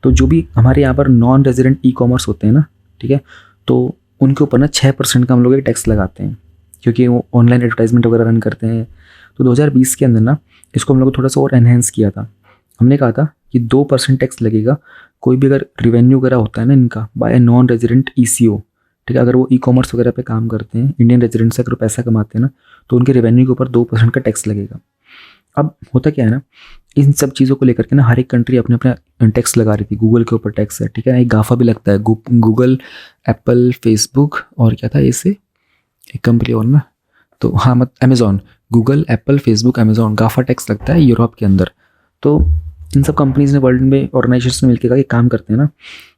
तो जो भी हमारे यहाँ पर नॉन रेजिडेंट ई कॉमर्स होते हैं ना, ठीक है, तो उनके ऊपर ना 6% का हम लोग एक टैक्स लगाते हैं, क्योंकि वो ऑनलाइन एडवर्टाइजमेंट वगैरह रन करते हैं। तो 2020 के अंदर ना इसको हम लोग थोड़ा सा और एनहेंस किया था। हमने कहा था कि 2% टैक्स लगेगा कोई भी अगर रिवेन्यू वगैरह होता है ना इनका बाय नॉन रेजिडेंट ECO, ठीक है, अगर वो ई कॉमर्स वगैरह पे काम करते हैं, इंडियन रेजिडेंट से अगर पैसा कमाते हैं ना, तो उनके रेवेन्यू के ऊपर 2% का टैक्स लगेगा। अब होता क्या है ना, इन सब चीज़ों को लेकर के ना हर एक कंट्री अपने अपना टैक्स लगा रही थी। गूगल के ऊपर टैक्स है, ठीक है, एक गाफा भी लगता है, गूगल, एप्पल, फेसबुक, और क्या था इससे एक कंपनी और ना, तो हाँ मत Amazon, Google, Apple, Facebook, Amazon, GAFA tax लगता है यूरोप के अंदर। तो इन सब कंपनीज़ ने वर्ल्ड में ऑर्गेनाइजेशन में मिलकर कहा कि काम करते हैं ना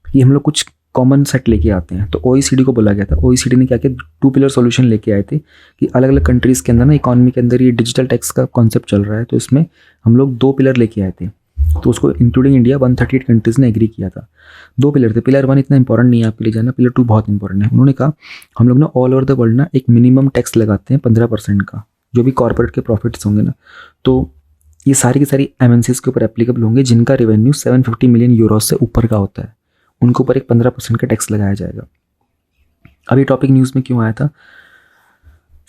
कि हम लोग कुछ कॉमन सेट लेके आते हैं। तो OECD को बोला गया था। OECD ने क्या किया, 2 पिलर सॉल्यूशन लेके आए थे कि अलग अलग कंट्रीज़ के अंदर ना इकॉनमी के अंदर ये डिजिटल टैक्स का कॉन्सेप्ट चल रहा है, तो इसमें हम लोग 2 पिलर लेके आए थे। तो उसको इंक्लूडिंग इंडिया 138 कंट्रीज़ ने एग्री किया था। 2 पिलर थे, पिलर 1 इतना इंपॉर्टेंट नहीं है आपके लिए जानना, पिलर 2 बहुत इंपॉर्टेंट है। उन्होंने कहा हम लोग ना ऑल ओवर द वर्ल्ड ना एक मिनिमम टैक्स लगाते हैं 15% का, जो भी कॉर्पोरेट के प्रॉफिट्स होंगे ना, तो ये सारी की सारी MNCs के ऊपर एप्लीकेबल होंगे जिनका रेवेन्यू 750 मिलियन यूरो से ऊपर का होता है, उनके ऊपर एक 15% का टैक्स लगाया जाएगा। अभी टॉपिक न्यूज़ में क्यों आया था,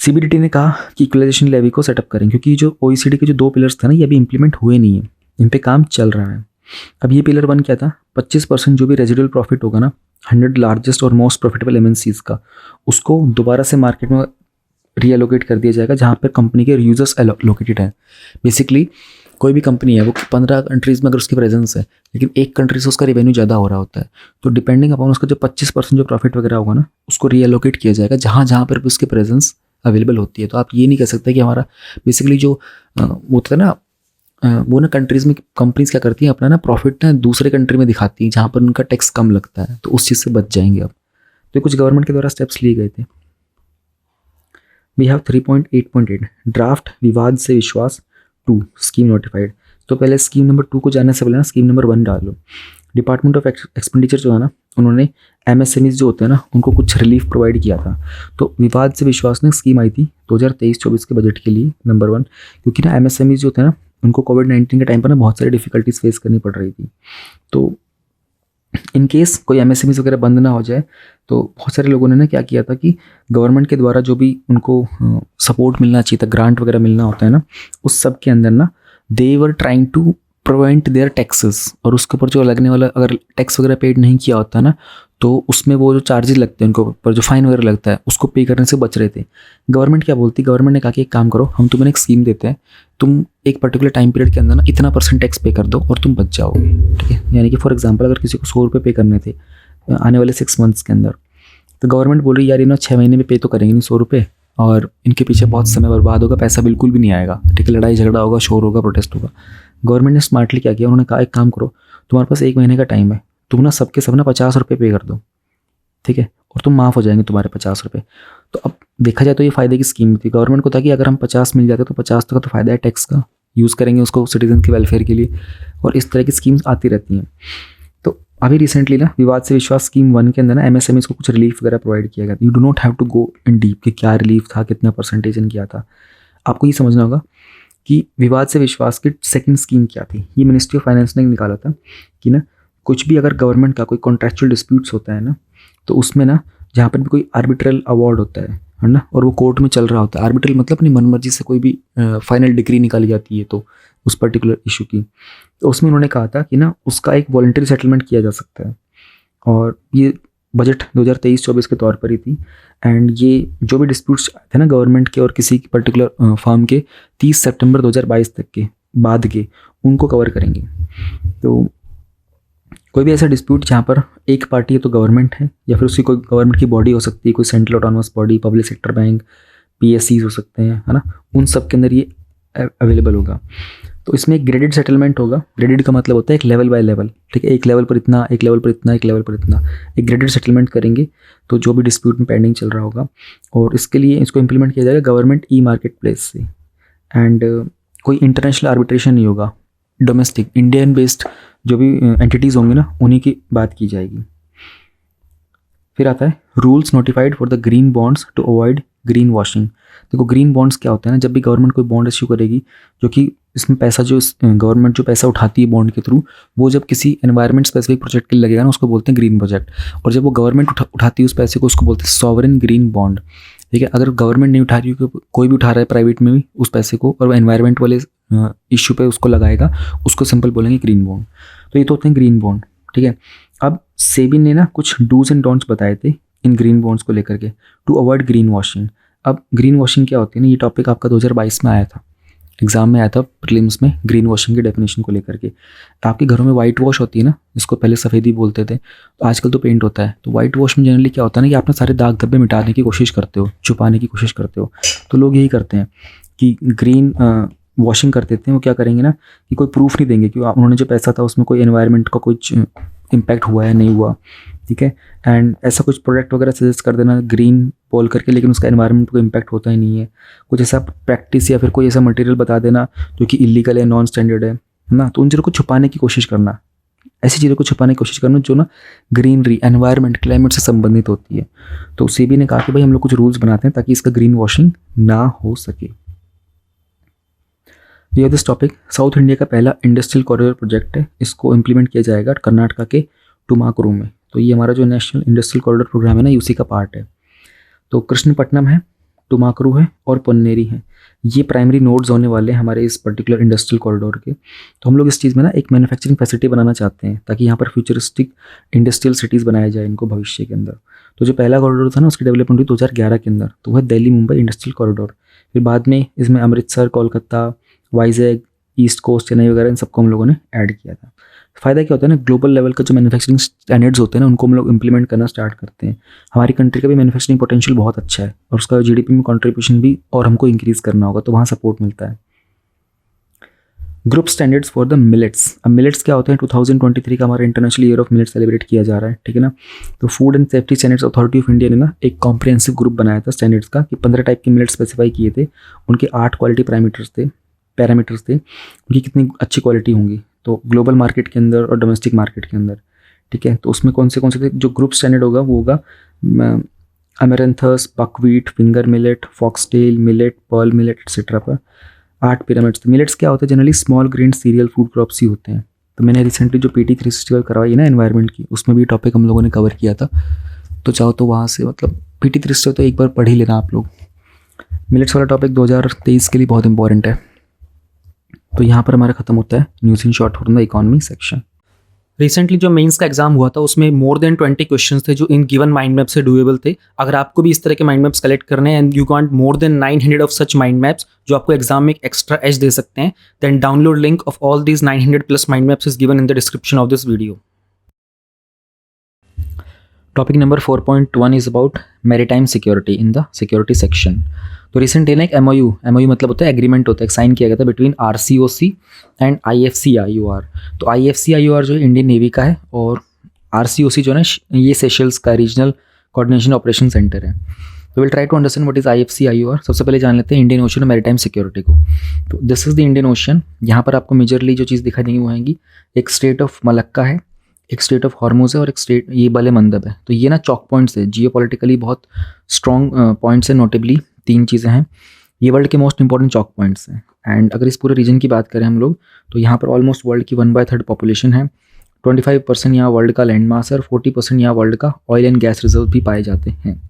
CBDT ने कहा कि इक्वलाइजेशन लेवी को सेटअप करें, क्योंकि जो OECD के जो 2 पिलर्स थे ना, ये अभी इंप्लीमेंट हुए नहीं है, इन पे काम चल रहा है। अब ये पिलर 1 क्या था, 25% जो भी रेजिडुअल प्रॉफिट होगा ना 100 लार्जेस्ट और मोस्ट प्रॉफिटेबल MNCs का, उसको दोबारा से मार्केट में रीएलोकेट कर दिया जाएगा जहाँ पर कंपनी के यूजर्स लोकेटेड हैं। बेसिकली कोई भी कंपनी है वो 15 कंट्रीज़ में अगर उसकी प्रेजेंस है, लेकिन एक कंट्री से उसका रेवेन्यू ज़्यादा हो रहा होता है, तो डिपेंडिंग अपॉन उसका जो 25% जो प्रॉफिट वगैरह होगा ना, उसको रीएलोकेट किया जाएगा जहाँ जहाँ पर भी उसकी प्रेजेंस अवेलेबल होती है। तो आप ये नहीं कह सकते कि हमारा बेसिकली जो वो होता है ना, वो ना कंट्रीज़ में कंपनीज क्या करती हैं, अपना ना प्रॉफिट ना दूसरे कंट्री में दिखाती हैं जहाँ पर उनका टैक्स कम लगता है, तो उस चीज़ से बच जाएंगे अब। तो कुछ गवर्नमेंट के द्वारा स्टेप्स लिए गए थे। वी हैव 3.8.8 ड्राफ्ट विवाद से विश्वास 2 स्कीम नोटिफाइड। तो पहले स्कीम नंबर 2 को जानने से पहले ना स्कीम नंबर 1 डाल लो। डिपार्टमेंट ऑफ एक्सपेंडिचर जो है ना, उन्होंने MSMEs जो होते हैं ना उनको कुछ रिलीफ प्रोवाइड किया था। तो विवाद से विश्वास ने स्कीम आई थी 2023-24 के बजट के लिए, नंबर 1, क्योंकि ना MSMEs जो होते हैं ना उनको कोविड-19 के टाइम पर ना बहुत सारी डिफिकल्टीज फेस करनी पड़ रही थी। तो इन केस कोई MSMEs वगैरह बंद ना हो जाए, तो बहुत सारे लोगों ने ना क्या किया था कि गवर्नमेंट के द्वारा जो भी उनको सपोर्ट मिलना चाहिए था, ग्रांट वगैरह मिलना होता है ना, उस सब के अंदर ना they were trying to prevent their taxes, और उसके ऊपर जो लगने वाला अगर टैक्स वगैरह पेड नहीं किया होता ना, तो उसमें वो जो चार्जेस लगते हैं उनके ऊपर, जो फाइन वगैरह लगता है, उसको पे करने से बच रहे थे। गवर्नमेंट क्या बोलती, गवर्नमेंट ने कहा कि एक काम करो, हम तुम्हें एक स्कीम देते हैं, तुम एक पर्टिकुलर टाइम पीरियड के अंदर ना इतना % टैक्स पे कर दो और तुम बच जाओगे, ठीक है। यानी कि फॉर एग्जांपल अगर किसी को 100 रुपये पे करने थे आने वाले 6 मंथ्स के अंदर, तो गवर्नमेंट बोल रही यार ये ना 6 महीने में पे तो करेंगे नहीं 100 रुपये, और इनके पीछे बहुत समय बर्बाद होगा, पैसा बिल्कुल भी नहीं आएगा, ठीक है, लड़ाई झगड़ा होगा, शोर होगा, प्रोटेस्ट होगा। गवर्नमेंट ने स्मार्टली क्या किया, उन्होंने कहा एक काम करो, तुम्हारे पास 1 महीने का टाइम है, तुम ना सबके सब ना 50 रुपये पे कर दो, ठीक है, और तुम माफ़ हो जाएंगे तुम्हारे 50 रुपये। तो अब देखा जाए तो ये फ़ायदे की स्कीम थी गवर्नमेंट को, था कि अगर हम 50 मिल जाते तो 50 का तो फ़ायदा है टैक्स का, यूज़ करेंगे उसको सिटीजन के वेलफेयर के लिए, और इस तरह की स्कीम्स आती रहती हैं। तो अभी रिसेंटली ना विवाद से विश्वास स्कीम 1 के अंदर ना MSMEs को कुछ रिलीफ वगैरह प्रोवाइड किया गया। You do not have to go in deep कि क्या रिलीफ था, कितना % इन किया था। आपको ये समझना होगा कि विवाद से विश्वास की सेकंड स्कीम क्या थी। ये मिनिस्ट्री ऑफ फाइनेंस ने निकाला था कि ना कुछ भी अगर गवर्नमेंट का कोई कॉन्ट्रैक्चुअल डिस्प्यूट्स होता है ना, तो उसमें ना जहाँ पर भी कोई आर्बिट्रल अवार्ड होता है ना, और वो कोर्ट में चल रहा होता है, आर्बिट्रल मतलब अपनी मनमर्जी से कोई भी फाइनल डिग्री निकाली जाती है तो उस पर्टिकुलर इशू की, तो उसमें उन्होंने कहा था कि ना उसका एक वॉलंटरी सेटलमेंट किया जा सकता है, और ये बजट 2023-24 के तौर पर ही थी। एंड ये जो भी डिस्प्यूट्स थे ना गवर्नमेंट के और किसी पर्टिकुलर फर्म के 30 सितंबर 2022 तक के बाद के, उनको कवर करेंगे। तो कोई भी ऐसा डिस्प्यूट जहाँ पर एक पार्टी है तो गवर्नमेंट है, या फिर उसकी कोई गवर्नमेंट की बॉडी हो सकती है, कोई central autonomous body, public sector bank, PSCs हो सकते हैं, है ना, उन सब के अंदर ये अवेलेबल होगा। तो इसमें एक ग्रेडेड सेटलमेंट होगा। ग्रेडेड का मतलब होता है एक लेवल बाय लेवल, ठीक है, एक लेवल पर इतना, एक लेवल पर इतना, एक लेवल पर इतना, एक ग्रेडेड सेटलमेंट करेंगे तो जो भी डिस्प्यूट में पेंडिंग चल रहा होगा। और इसके लिए इसको इम्प्लीमेंट किया जाएगा गवर्नमेंट ई मार्केट प्लेस से। एंड कोई इंटरनेशनल आर्बिट्रेशन नहीं होगा, डोमेस्टिक इंडियन बेस्ड जो भी एंटिटीज़ होंगे ना उन्हीं की बात की जाएगी। फिर आता है rules notified for the green bonds to avoid green washing. देखो ग्रीन बॉन्ड्स क्या होता है ना, जब भी गवर्नमेंट कोई बॉन्ड इश्यू करेगी, जो कि इसमें पैसा जो गवर्नमेंट जो पैसा उठाती है बॉन्ड के थ्रू, वो जब किसी एनवायरमेंट स्पेसिफिक प्रोजेक्ट के लिए लगेगा ना, उसको बोलते हैं ग्रीन प्रोजेक्ट। और जब वो गवर्नमेंट उठाती है उस पैसे को, उसको बोलते हैं सॉवरेन ग्रीन बॉन्ड। ठीक है, अगर गवर्नमेंट नहीं उठा रही है, कोई भी उठा रहा है प्राइवेट में भी उस पैसे को, और वो एनवायरमेंट वाले इशू पे उसको लगाएगा, उसको सिंपल बोलेंगे ग्रीन बॉन्ड। तो ये तो होते हैं ग्रीन बॉन्ड। ठीक है, अब सेबी ने ना कुछ डूज एंड डोंट्स बताए थे इन ग्रीन बॉन्ड्स को लेकर के, टू अवॉइड ग्रीन वॉशिंग। अब ग्रीन वॉशिंग क्या होती है ना, ये टॉपिक आपका 2022 में आया था, एग्जाम में आया था प्रीलिम्स में, ग्रीन वॉशिंग की डेफिनेशन को लेकर के। आपके घरों में वाइट वॉश होती है ना, जिसको पहले सफ़ेदी बोलते थे, तो आजकल तो पेंट होता है। तो वाइट वॉश में जनरली क्या होता है ना, कि आपने सारे दाग धब्बे मिटाने की कोशिश करते हो, छुपाने की कोशिश करते हो। तो लोग यही करते हैं कि ग्रीन वॉशिंग कर देते हैं। वो क्या करेंगे ना, कि कोई प्रूफ नहीं देंगे कि उन्होंने जो पैसा था उसमें कोई एनवायरनमेंट का कुछ इम्पैक्ट हुआ है नहीं हुआ। ठीक है, एंड ऐसा कुछ प्रोडक्ट वगैरह सजेस्ट कर देना ग्रीन बोल करके, लेकिन उसका एनवायरनमेंट को इम्पैक्ट होता ही नहीं है। कुछ ऐसा प्रैक्टिस या फिर कोई ऐसा मटेरियल बता देना जो कि इलीगल है, नॉन स्टैंडर्ड है ना। तो उन चीज़ों को छुपाने की कोशिश करना, ऐसी चीज़ों को छुपाने की कोशिश करना जो ना ग्रीनरी, एनवायरनमेंट, क्लाइमेट से संबंधित होती है। तो सेबी ने कहा कि भाई हम लोग कुछ रूल्स बनाते हैं ताकि इसका ग्रीन वॉशिंग ना हो सके। ये दिस टॉपिक साउथ इंडिया का पहला इंडस्ट्रियल कॉरिडोर प्रोजेक्ट है, इसको इम्प्लीमेंट किया जाएगा कर्नाटका के टुमाकुरू में। तो ये हमारा जो नेशनल इंडस्ट्रियल कॉरिडोर प्रोग्राम है ना, उसी का पार्ट है। तो कृष्णपट्टनम है, टुमाकुरू है और पोन्नेरी है, ये प्राइमरी नोड्स होने वाले हैं हमारे इस पर्टिकुलर इंडस्ट्रियल कॉरिडोर के। तो हम लोग इस चीज़ में ना एक मैन्युफैक्चरिंग फैसिलिटी बनाना चाहते हैं ताकि यहाँ पर फ्यूचरिस्टिक इंडस्ट्रियल सिटीज़ बनाया जाए इनको भविष्य के अंदर। तो जो पहला कॉरिडोर था ना, उसकी डेवलपमेंट हुई 2011 के अंदर, तो वह दिल्ली मुंबई इंडस्ट्रियल कॉरिडोर। फिर बाद में इसमें अमृतसर, कोलकाता, वाइजैग, ईस्ट कोस्ट, चेन्नई वगैरह इन सबको हम लोगों ने ऐड किया था। फ़ायदा क्या होता है ना, ग्लोबल लेवल का जो मैन्युफैक्चरिंग स्टैंडर्ड्स होते हैं ना, उनको हम लोग इंप्लीमेंट करना स्टार्ट करते हैं। हमारी कंट्री का भी मैन्युफैक्चरिंग पोटेंशियल बहुत अच्छा है और उसका जीडीपी में कंट्रीब्यूशन भी और हमको इंक्रीज़ करना होगा, तो वहाँ सपोर्ट मिलता है। Group standards for the millets. अब मिलेट्स क्या होते हैं, 2023 का हमारा international year of millets celebrate किया जा रहा है। ठीक है ना, तो food and safety standards authority of India ने ना एक कॉम्प्रिहेंसिव ग्रुप बनाया था स्टैंडर्ड्स का, कि 15 टाइप के मिलेट्स स्पेसिफाई किए थे, उनके 8 क्वालिटी पैरामीटर्स थे, उनकी कितनी अच्छी क्वालिटी होंगी, तो ग्लोबल मार्केट के अंदर और डोमेस्टिक मार्केट के अंदर। ठीक है, तो उसमें कौन से थे, जो ग्रुप स्टैंडर्ड होगा वो होगा amaranthus, buckwheat, finger millet, foxtail millet, pearl millet etcetera पर 8 पिरामिड्स। मिलेट्स क्या होते हैं, generally small grain cereal food crops ही होते हैं। तो मैंने रिसेंटली जो PT 365 करवाई है ना एनवायरनमेंट की, उसमें भी टॉपिक हम लोगों ने कवर किया था। तो चाहो तो वहाँ से मतलब PT 365 तो एक बार पढ़ ही लेना आप लोग। मिलेट्स वाला टॉपिक 2023 के लिए बहुत इंपॉर्टेंट है। तो यहाँ पर हमारा खत्म होता है news in short from the economy section. Recently जो मेंस का एग्जाम हुआ था उसमें मोर देन 20 क्वेश्चंस थे जो इन गिवन माइंड मैप से डूएबल थे। अगर आपको भी इस तरह के माइंड मैप्स कलेक्ट करने हैं and you want more than 900 of such mind maps जो आपको एग्जाम में एक एक्स्ट्रा एज दे सकते हैं, then download link of all these 900 plus mind maps is given in the description of this video. Topic number 4.1 is about maritime security in the security section. तो recently ना एक MOU मतलब होता है agreement होता है, साइन किया गया था बिटवीन RCOC एंड IFC-IUR। तो IFC-IUR जो है इंडियन नेवी का है और RCOC जो है ना ये सेशल्स का रीजनल कोऑर्डिनेशन ऑपरेशन सेंटर है। तो will try to understand what is IFC-IUR। सबसे पहले जान लेते हैं इंडियन ओशन और मैरीटाइम सिक्योरिटी को। तो this is the Indian ocean. यहाँ पर आपको मेजरली जो चीज़ दिखाई देंगी वो आएंगी, एक स्टेट ऑफ मलक्का है, एक स्टेट ऑफ हॉर्मुज है और एक स्टेट ये बले मंदब है। तो ये ना चॉक पॉइंट्स है, जियोपॉलिटिकली बहुत स्ट्रॉन्ग पॉइंट्स है। नोटेबली 3 चीज़ें हैं, ये वर्ल्ड के मोस्ट इंपॉर्टेंट चॉक पॉइंट्स हैं। एंड अगर इस पूरे रीजन की बात करें हम लोग, तो यहाँ पर ऑलमोस्ट वर्ल्ड की 1/3 पॉपुलेशन है, 25% यहाँ वर्ल्ड का लैंड मास है और 40% यहाँ वर्ल्ड का ऑयल एंड गैस रिजर्व भी पाए जाते हैं।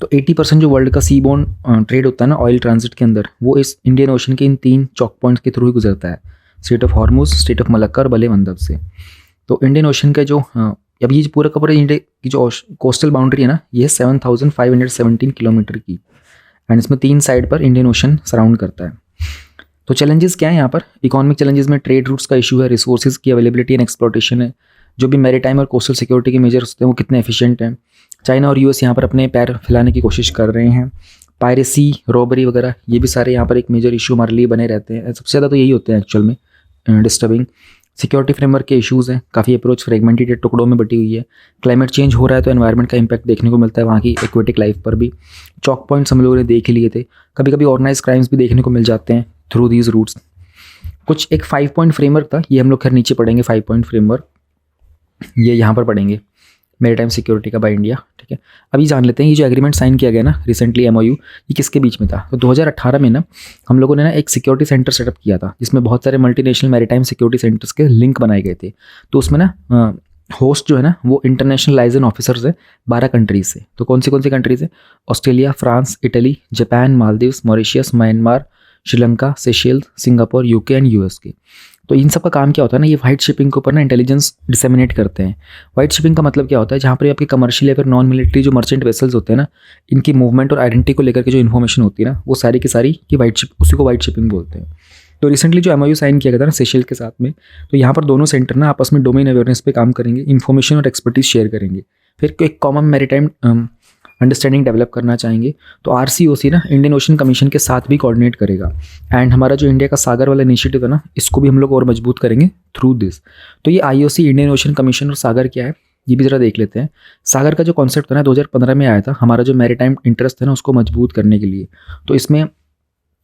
तो 80% जो वर्ल्ड का सी बोन ट्रेड होता है ना ऑयल ट्रांजिट के अंदर, वो इस इंडियन ओशन के इन 3 चॉक पॉइंट्स के थ्रू ही गुजरता है, state of Hormuz, state of Malacca और बले मंदब से। तो इंडियन ओशन का जो अब ये पूरा का पूरा इंडिया की जो कोस्टल बाउंड्री है ना, ये 7,517 किलोमीटर की, एंड इसमें 3 साइड पर इंडियन ओशन सराउंड करता है। तो चैलेंजेस क्या है यहाँ पर, इकोनॉमिक चैलेंजेस में ट्रेड रूट्स का इशू है, रिसोर्सेज की अवेलेबिलिटी एंड एक्सप्लोटेशन है, जो भी मैरीटाइम और कोस्टल सिक्योरिटी के मेजर्स होते हैं वो कितने एफिशिएंट हैं। चाइना और US यहाँ पर अपने पैर फैलाने की कोशिश कर रहे हैं। पायरेसी, रॉबरी वगैरह ये भी सारे यहाँ पर एक मेजर इशू हमारे लिए बने रहते हैं। सबसे ज़्यादा तो यही होते हैं एक्चुअल में डिस्टर्बिंग। सिक्योरिटी फ्रेमवर्क के इश्यूज़ हैं, काफ़ी अप्रोच फ्रेगमेंटेड टुकड़ों में बटी हुई है। क्लाइमेट चेंज हो रहा है तो एनवायरनमेंट का इंपैक्ट देखने को मिलता है वहाँ की एक्वेटिक लाइफ पर भी। चॉक पॉइंट्स हम लोगों ने देख ही लिए थे। कभी कभी ऑर्गेनाइज क्राइम्स भी देखने को मिल जाते हैं थ्रू दीज रूट्स। कुछ एक 5 पॉइंट फ्रेमवर्क था, ये हम लोग खैर नीचे पढ़ेंगे 5 पॉइंट फ्रेमवर्क, ये यहाँ पर पढ़ेंगे मैरीटाइम सिक्योरिटी का बाय इंडिया। ठीक है, अभी जान लेते हैं ये जो एग्रीमेंट साइन किया गया ना रिसेंटली MOU, ये किसके बीच में था। तो 2018 में ना हम लोगों ने ना एक सिक्योरिटी सेंटर सेटअप किया था जिसमें बहुत सारे मल्टीनेशनल मैरीटाइम सिक्योरिटी सेंटर्स के लिंक बनाए गए थे। तो उसमें ना होस्ट जो है ना वो इंटरनेशनल लाइजन ऑफिसर्स है 12 कंट्रीज से। तो कौन सी कंट्रीज है? Australia, France, Italy, Japan, Maldives, Mauritius, Myanmar, Sri Lanka, Seychelles, Singapore, UK and US के। तो इन सब का काम क्या होता है ना, ये वाइट शिपिंग के ऊपर ना इंटेलिजेंस डिसेमिनेट करते हैं। वाइट शिपिंग का मतलब क्या होता है? जहाँ पर आपके कमर्शियल या फिर नॉन मिलिट्री जो मर्चेंट वेसल्स होते हैं ना, इनकी मूवमेंट और आइडेंटिटी को लेकर के जो इन्फॉर्मेशन होती है ना, वो सारी की सारी की उसी को वाइट शिपिंग बोलते हैं। तो रिसेंटली जो MOU साइन किया गया था ना सेशेल के साथ में, तो यहाँ पर दोनों सेंटर ना आपस में डोमेन अवेयरनेस पे काम करेंगे, इन्फॉर्मेशन और एक्सपर्टीज शेयर करेंगे, फिर एक कॉमन मैरीटाइम अंडरस्टैंडिंग डेवलप करना चाहेंगे। तो RCOC ना इंडियन ओशन कमीशन के साथ भी कोऑर्डिनेट करेगा। एंड हमारा जो इंडिया का सागर वाला इनिशिएटिव है ना, इसको भी हम लोग और मजबूत करेंगे थ्रू दिस। तो ये IOC, इंडियन ओशन कमीशन और सागर क्या है ये भी ज़रा देख लेते हैं। सागर का जो कॉन्सेप्ट था ना 2015 में आया था, हमारा जो मैरीटाइम इंटरेस्ट है ना उसको मजबूत करने के लिए। तो इसमें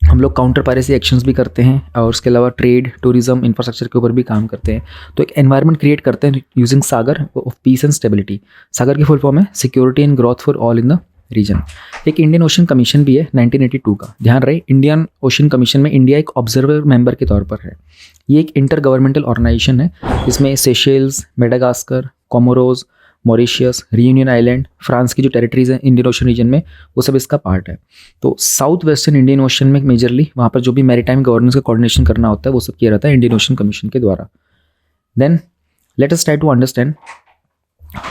हम लोग काउंटर पायरेसी एक्शंस भी करते हैं और उसके अलावा ट्रेड, टूरिज्म, इंफ्रास्ट्रक्चर के ऊपर भी काम करते हैं। तो एक एनवायरनमेंट क्रिएट करते हैं using SAGAR of peace and stability. SAGAR की फुल फॉर्म है security and growth for all in the region. एक इंडियन ओशन कमीशन भी है 1982 का। ध्यान रहे इंडियन ओशन कमीशन में इंडिया एक ऑब्जर्वर मेंबर के तौर पर है। ये एक इंटर गवर्नमेंटल ऑर्गेनाइजेशन है जिसमें Seychelles, Madagascar, Comoros, Mauritius, Reunion island, France की जो टेरिटरीज हैं इंडियन ओशन रीजन में वो सब इसका पार्ट है। तो साउथ वेस्टर्न इंडियन ओशन में मेजरली वहाँ पर जो भी मैरीटाइम गवर्नेंस का कोऑर्डिनेशन करना होता है वो सब किया रहता है इंडियन ओशन कमीशन के द्वारा। Then let us try to understand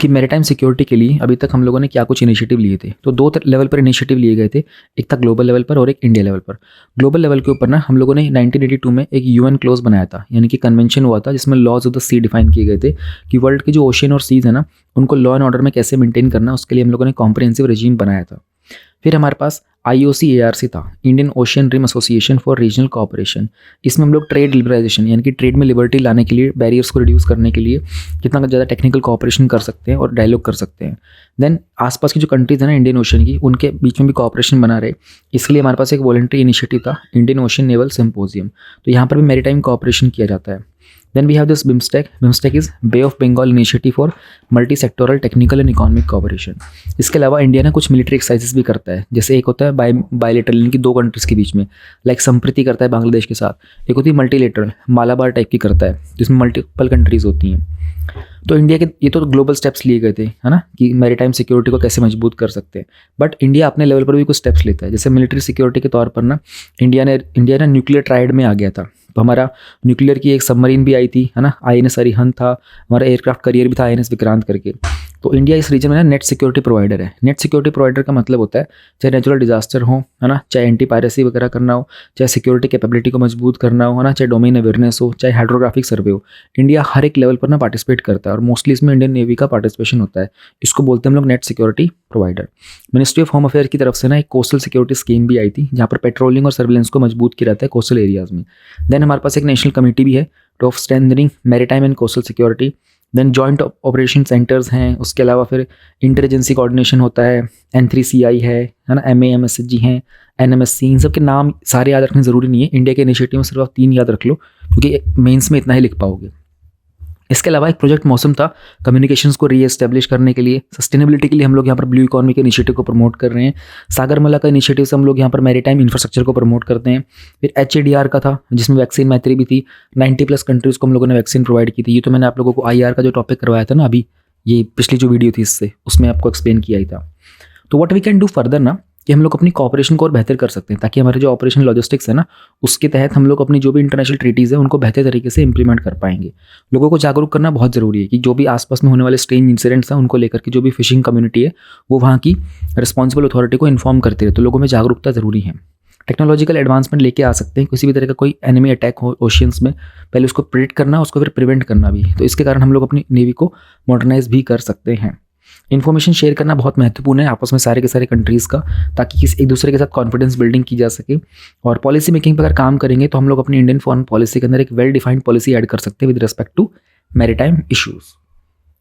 कि मैरीटाइम सिक्योरिटी के लिए अभी तक हम लोगों ने क्या कुछ इनिशिएटिव लिए थे। तो 2 लेवल पर इनिशिएटिव लिए गए थे, एक था ग्लोबल लेवल पर और एक इंडिया लेवल पर। ग्लोबल लेवल के ऊपर ना हम लोगों ने 1982 में एक UN क्लोज बनाया था, यानी कि कन्वेंशन हुआ था जिसमें laws of the sea define किए गए थे कि वर्ल्ड के जो ओशियन और सीज है ना उनको लॉ एंड ऑर्डर में कैसे मेंटेन करना, उसके लिए हम लोगों ने कॉम्प्रिहेंसिव रेजिम बनाया था। फिर हमारे पास IOC ARC था, Indian ocean rim association for regional cooperation. इसमें हम लोग ट्रेड लिबरलाइजेशन यानी कि ट्रेड में लिबर्टी लाने के लिए, बैरियर्स को रिड्यूस करने के लिए कितना ज़्यादा टेक्निकल कोऑपरेशन कर सकते हैं और डायलॉग कर सकते हैं। देन आसपास की जो कंट्रीज है ना इंडियन ओशन की, उनके बीच में भी कोऑपरेशन बना रहे, इसके लिए हमारे पास एक वॉलंटरी इनिशिएटिव था इंडियन ओशन नेवल सिम्पोजियम। तो यहाँ पर भी मैरीटाइम कोऑपरेशन किया जाता है। Then we have this BIMSTEC. BIMSTEC is Bay of Bengal Initiative for Multi-Sectoral Technical and Economic Cooperation. इसके अलावा इंडिया ना कुछ मिलिट्री एक्सरसाइजेस भी करता है, जैसे एक होता है बायलेटरल यानी कि 2 कंट्रीज़ के बीच में, लाइक संप्रीति करता है बांग्लादेश के साथ, एक होती है मल्टीलेटरल, मालाबार टाइप की करता है जिसमें मल्टीपल कंट्रीज़ होती हैं। तो इंडिया के ये तो ग्लोबल स्टेप्स लिए गए थे है ना कि मैरीटाइम सिक्योरिटी को कैसे मजबूत कर सकते हैं, बट इंडिया अपने लेवल पर भी कुछ स्टेप्स लेता है। जैसे मिलिट्री सिक्योरिटी के तौर पर ना इंडिया ना न्यूक्लियर ट्रायड में आ गया था। तो हमारा न्यूक्लियर की एक सबमरीन भी आई थी है ना, INS अरिहंत था, हमारा एयरक्राफ्ट करियर भी था INS विक्रांत करके। तो इंडिया इस रीजन में ना नेट सिक्योरिटी प्रोवाइडर है। नेट सिक्योरिटी प्रोवाइडर का मतलब होता है चाहे नेचुरल डिजास्टर हो है ना, चाहे एंटी पायरेसी वगैरह करना हो, चाहे सिक्योरिटी कैपेबिलिटी को मजबूत करना हो है ना, चाहे डोमेन अवेयरनेस हो, चाहे हाइड्रोग्राफिक सर्वे हो, इंडिया हर एक लेवल पर ना पार्टिसिपेट करता है और मोस्टली इसमें इंडियन नेवी का पार्टिसिपेशन होता है। इसको बोलते हैं हम लोग net security provider. Ministry of home affair की तरफ से ना एक कोस्टल सिक्योरिटी स्कीम भी आई थी जहाँ पर पेट्रोलिंग और सर्विलेंस को मजबूत किया जाता है कोस्टल एरियाज में। देन हमारे पास एक नेशनल कमेटी भी है to of strengthening maritime and coastal security. Then joint operation centres हैं, उसके अलावा फिर इंटर एजेंसी कोऑर्डिनेशन होता है, N3CI है ना, MAMSG हैं, NMSC, इन सब के नाम सारे याद रखने ज़रूरी नहीं है। इंडिया के इनिशिएटिव में सिर्फ आप 3 याद रख लो क्योंकि मेंस में इतना ही लिख पाओगे। इसके अलावा एक प्रोजेक्ट मौसम था कम्युनिकेशंस को रीएस्टेब्लिश करने के लिए, सस्टेनेबिलिटी के लिए हम लोग यहाँ पर ब्लू इकोनॉमी के इनिशिएटिव को प्रमोट कर रहे हैं। सागरमाला का इनिशिएटिव से हम लोग यहाँ पर मैरीटाइम इंफ्रास्ट्रक्चर को प्रमोट करते हैं। फिर HADR का था जिसमें वैक्सीन मैत्री भी थी, 90+ कंट्रीज़ को हम लोगों ने वैक्सीन प्रोवाइड की थी। ये तो मैंने आप लोगों को IR का जो टॉपिक करवाया था ना अभी, ये पिछली जो वीडियो थी इससे, उसमें आपको एक्सप्लेन किया ही था। तो what we can do further ना कि हम लोग अपनी कॉपरेशन को और बेहतर कर सकते हैं ताकि हमारे जो ऑपरेशन लॉजिस्टिक्स है ना उसके तहत हम लोग अपनी जो भी इंटरनेशनल ट्रीटीज़ है उनको बेहतर तरीके से इंप्लीमेंट कर पाएंगे। लोगों को जागरूक करना बहुत ज़रूरी है कि जो भी आसपास में होने वाले स्ट्रेंज इंसिडेंट्स हैं उनको लेकर के जो भी फिशिंग कम्युनिटी है वो वहाँ की रिस्पॉन्सिबल अथॉरिटी को इन्फॉर्म करते रहे। तो लोगों में जागरूकता ज़रूरी है। टेक्नोलॉजिकल एडवांसमेंट लेके आ सकते हैं, किसी भी तरह का कोई एनिमी अटैक हो ओशियंस में पहले उसको प्रेडिक्ट करना, उसको फिर प्रिवेंट करना भी। तो इसके कारण हम लोग अपनी नेवी को मॉडर्नाइज भी कर सकते हैं। इन्फॉर्मेशन शेयर करना बहुत महत्वपूर्ण है आपस में सारे के सारे कंट्रीज़ का, ताकि किसी एक दूसरे के साथ कॉन्फिडेंस बिल्डिंग की जा सके। और पॉलिसी मेकिंग पर अगर काम करेंगे तो हम लोग अपनी इंडियन फॉरेन पॉलिसी के अंदर एक वेल डिफाइंड पॉलिसी ऐड कर सकते हैं with respect to maritime issues.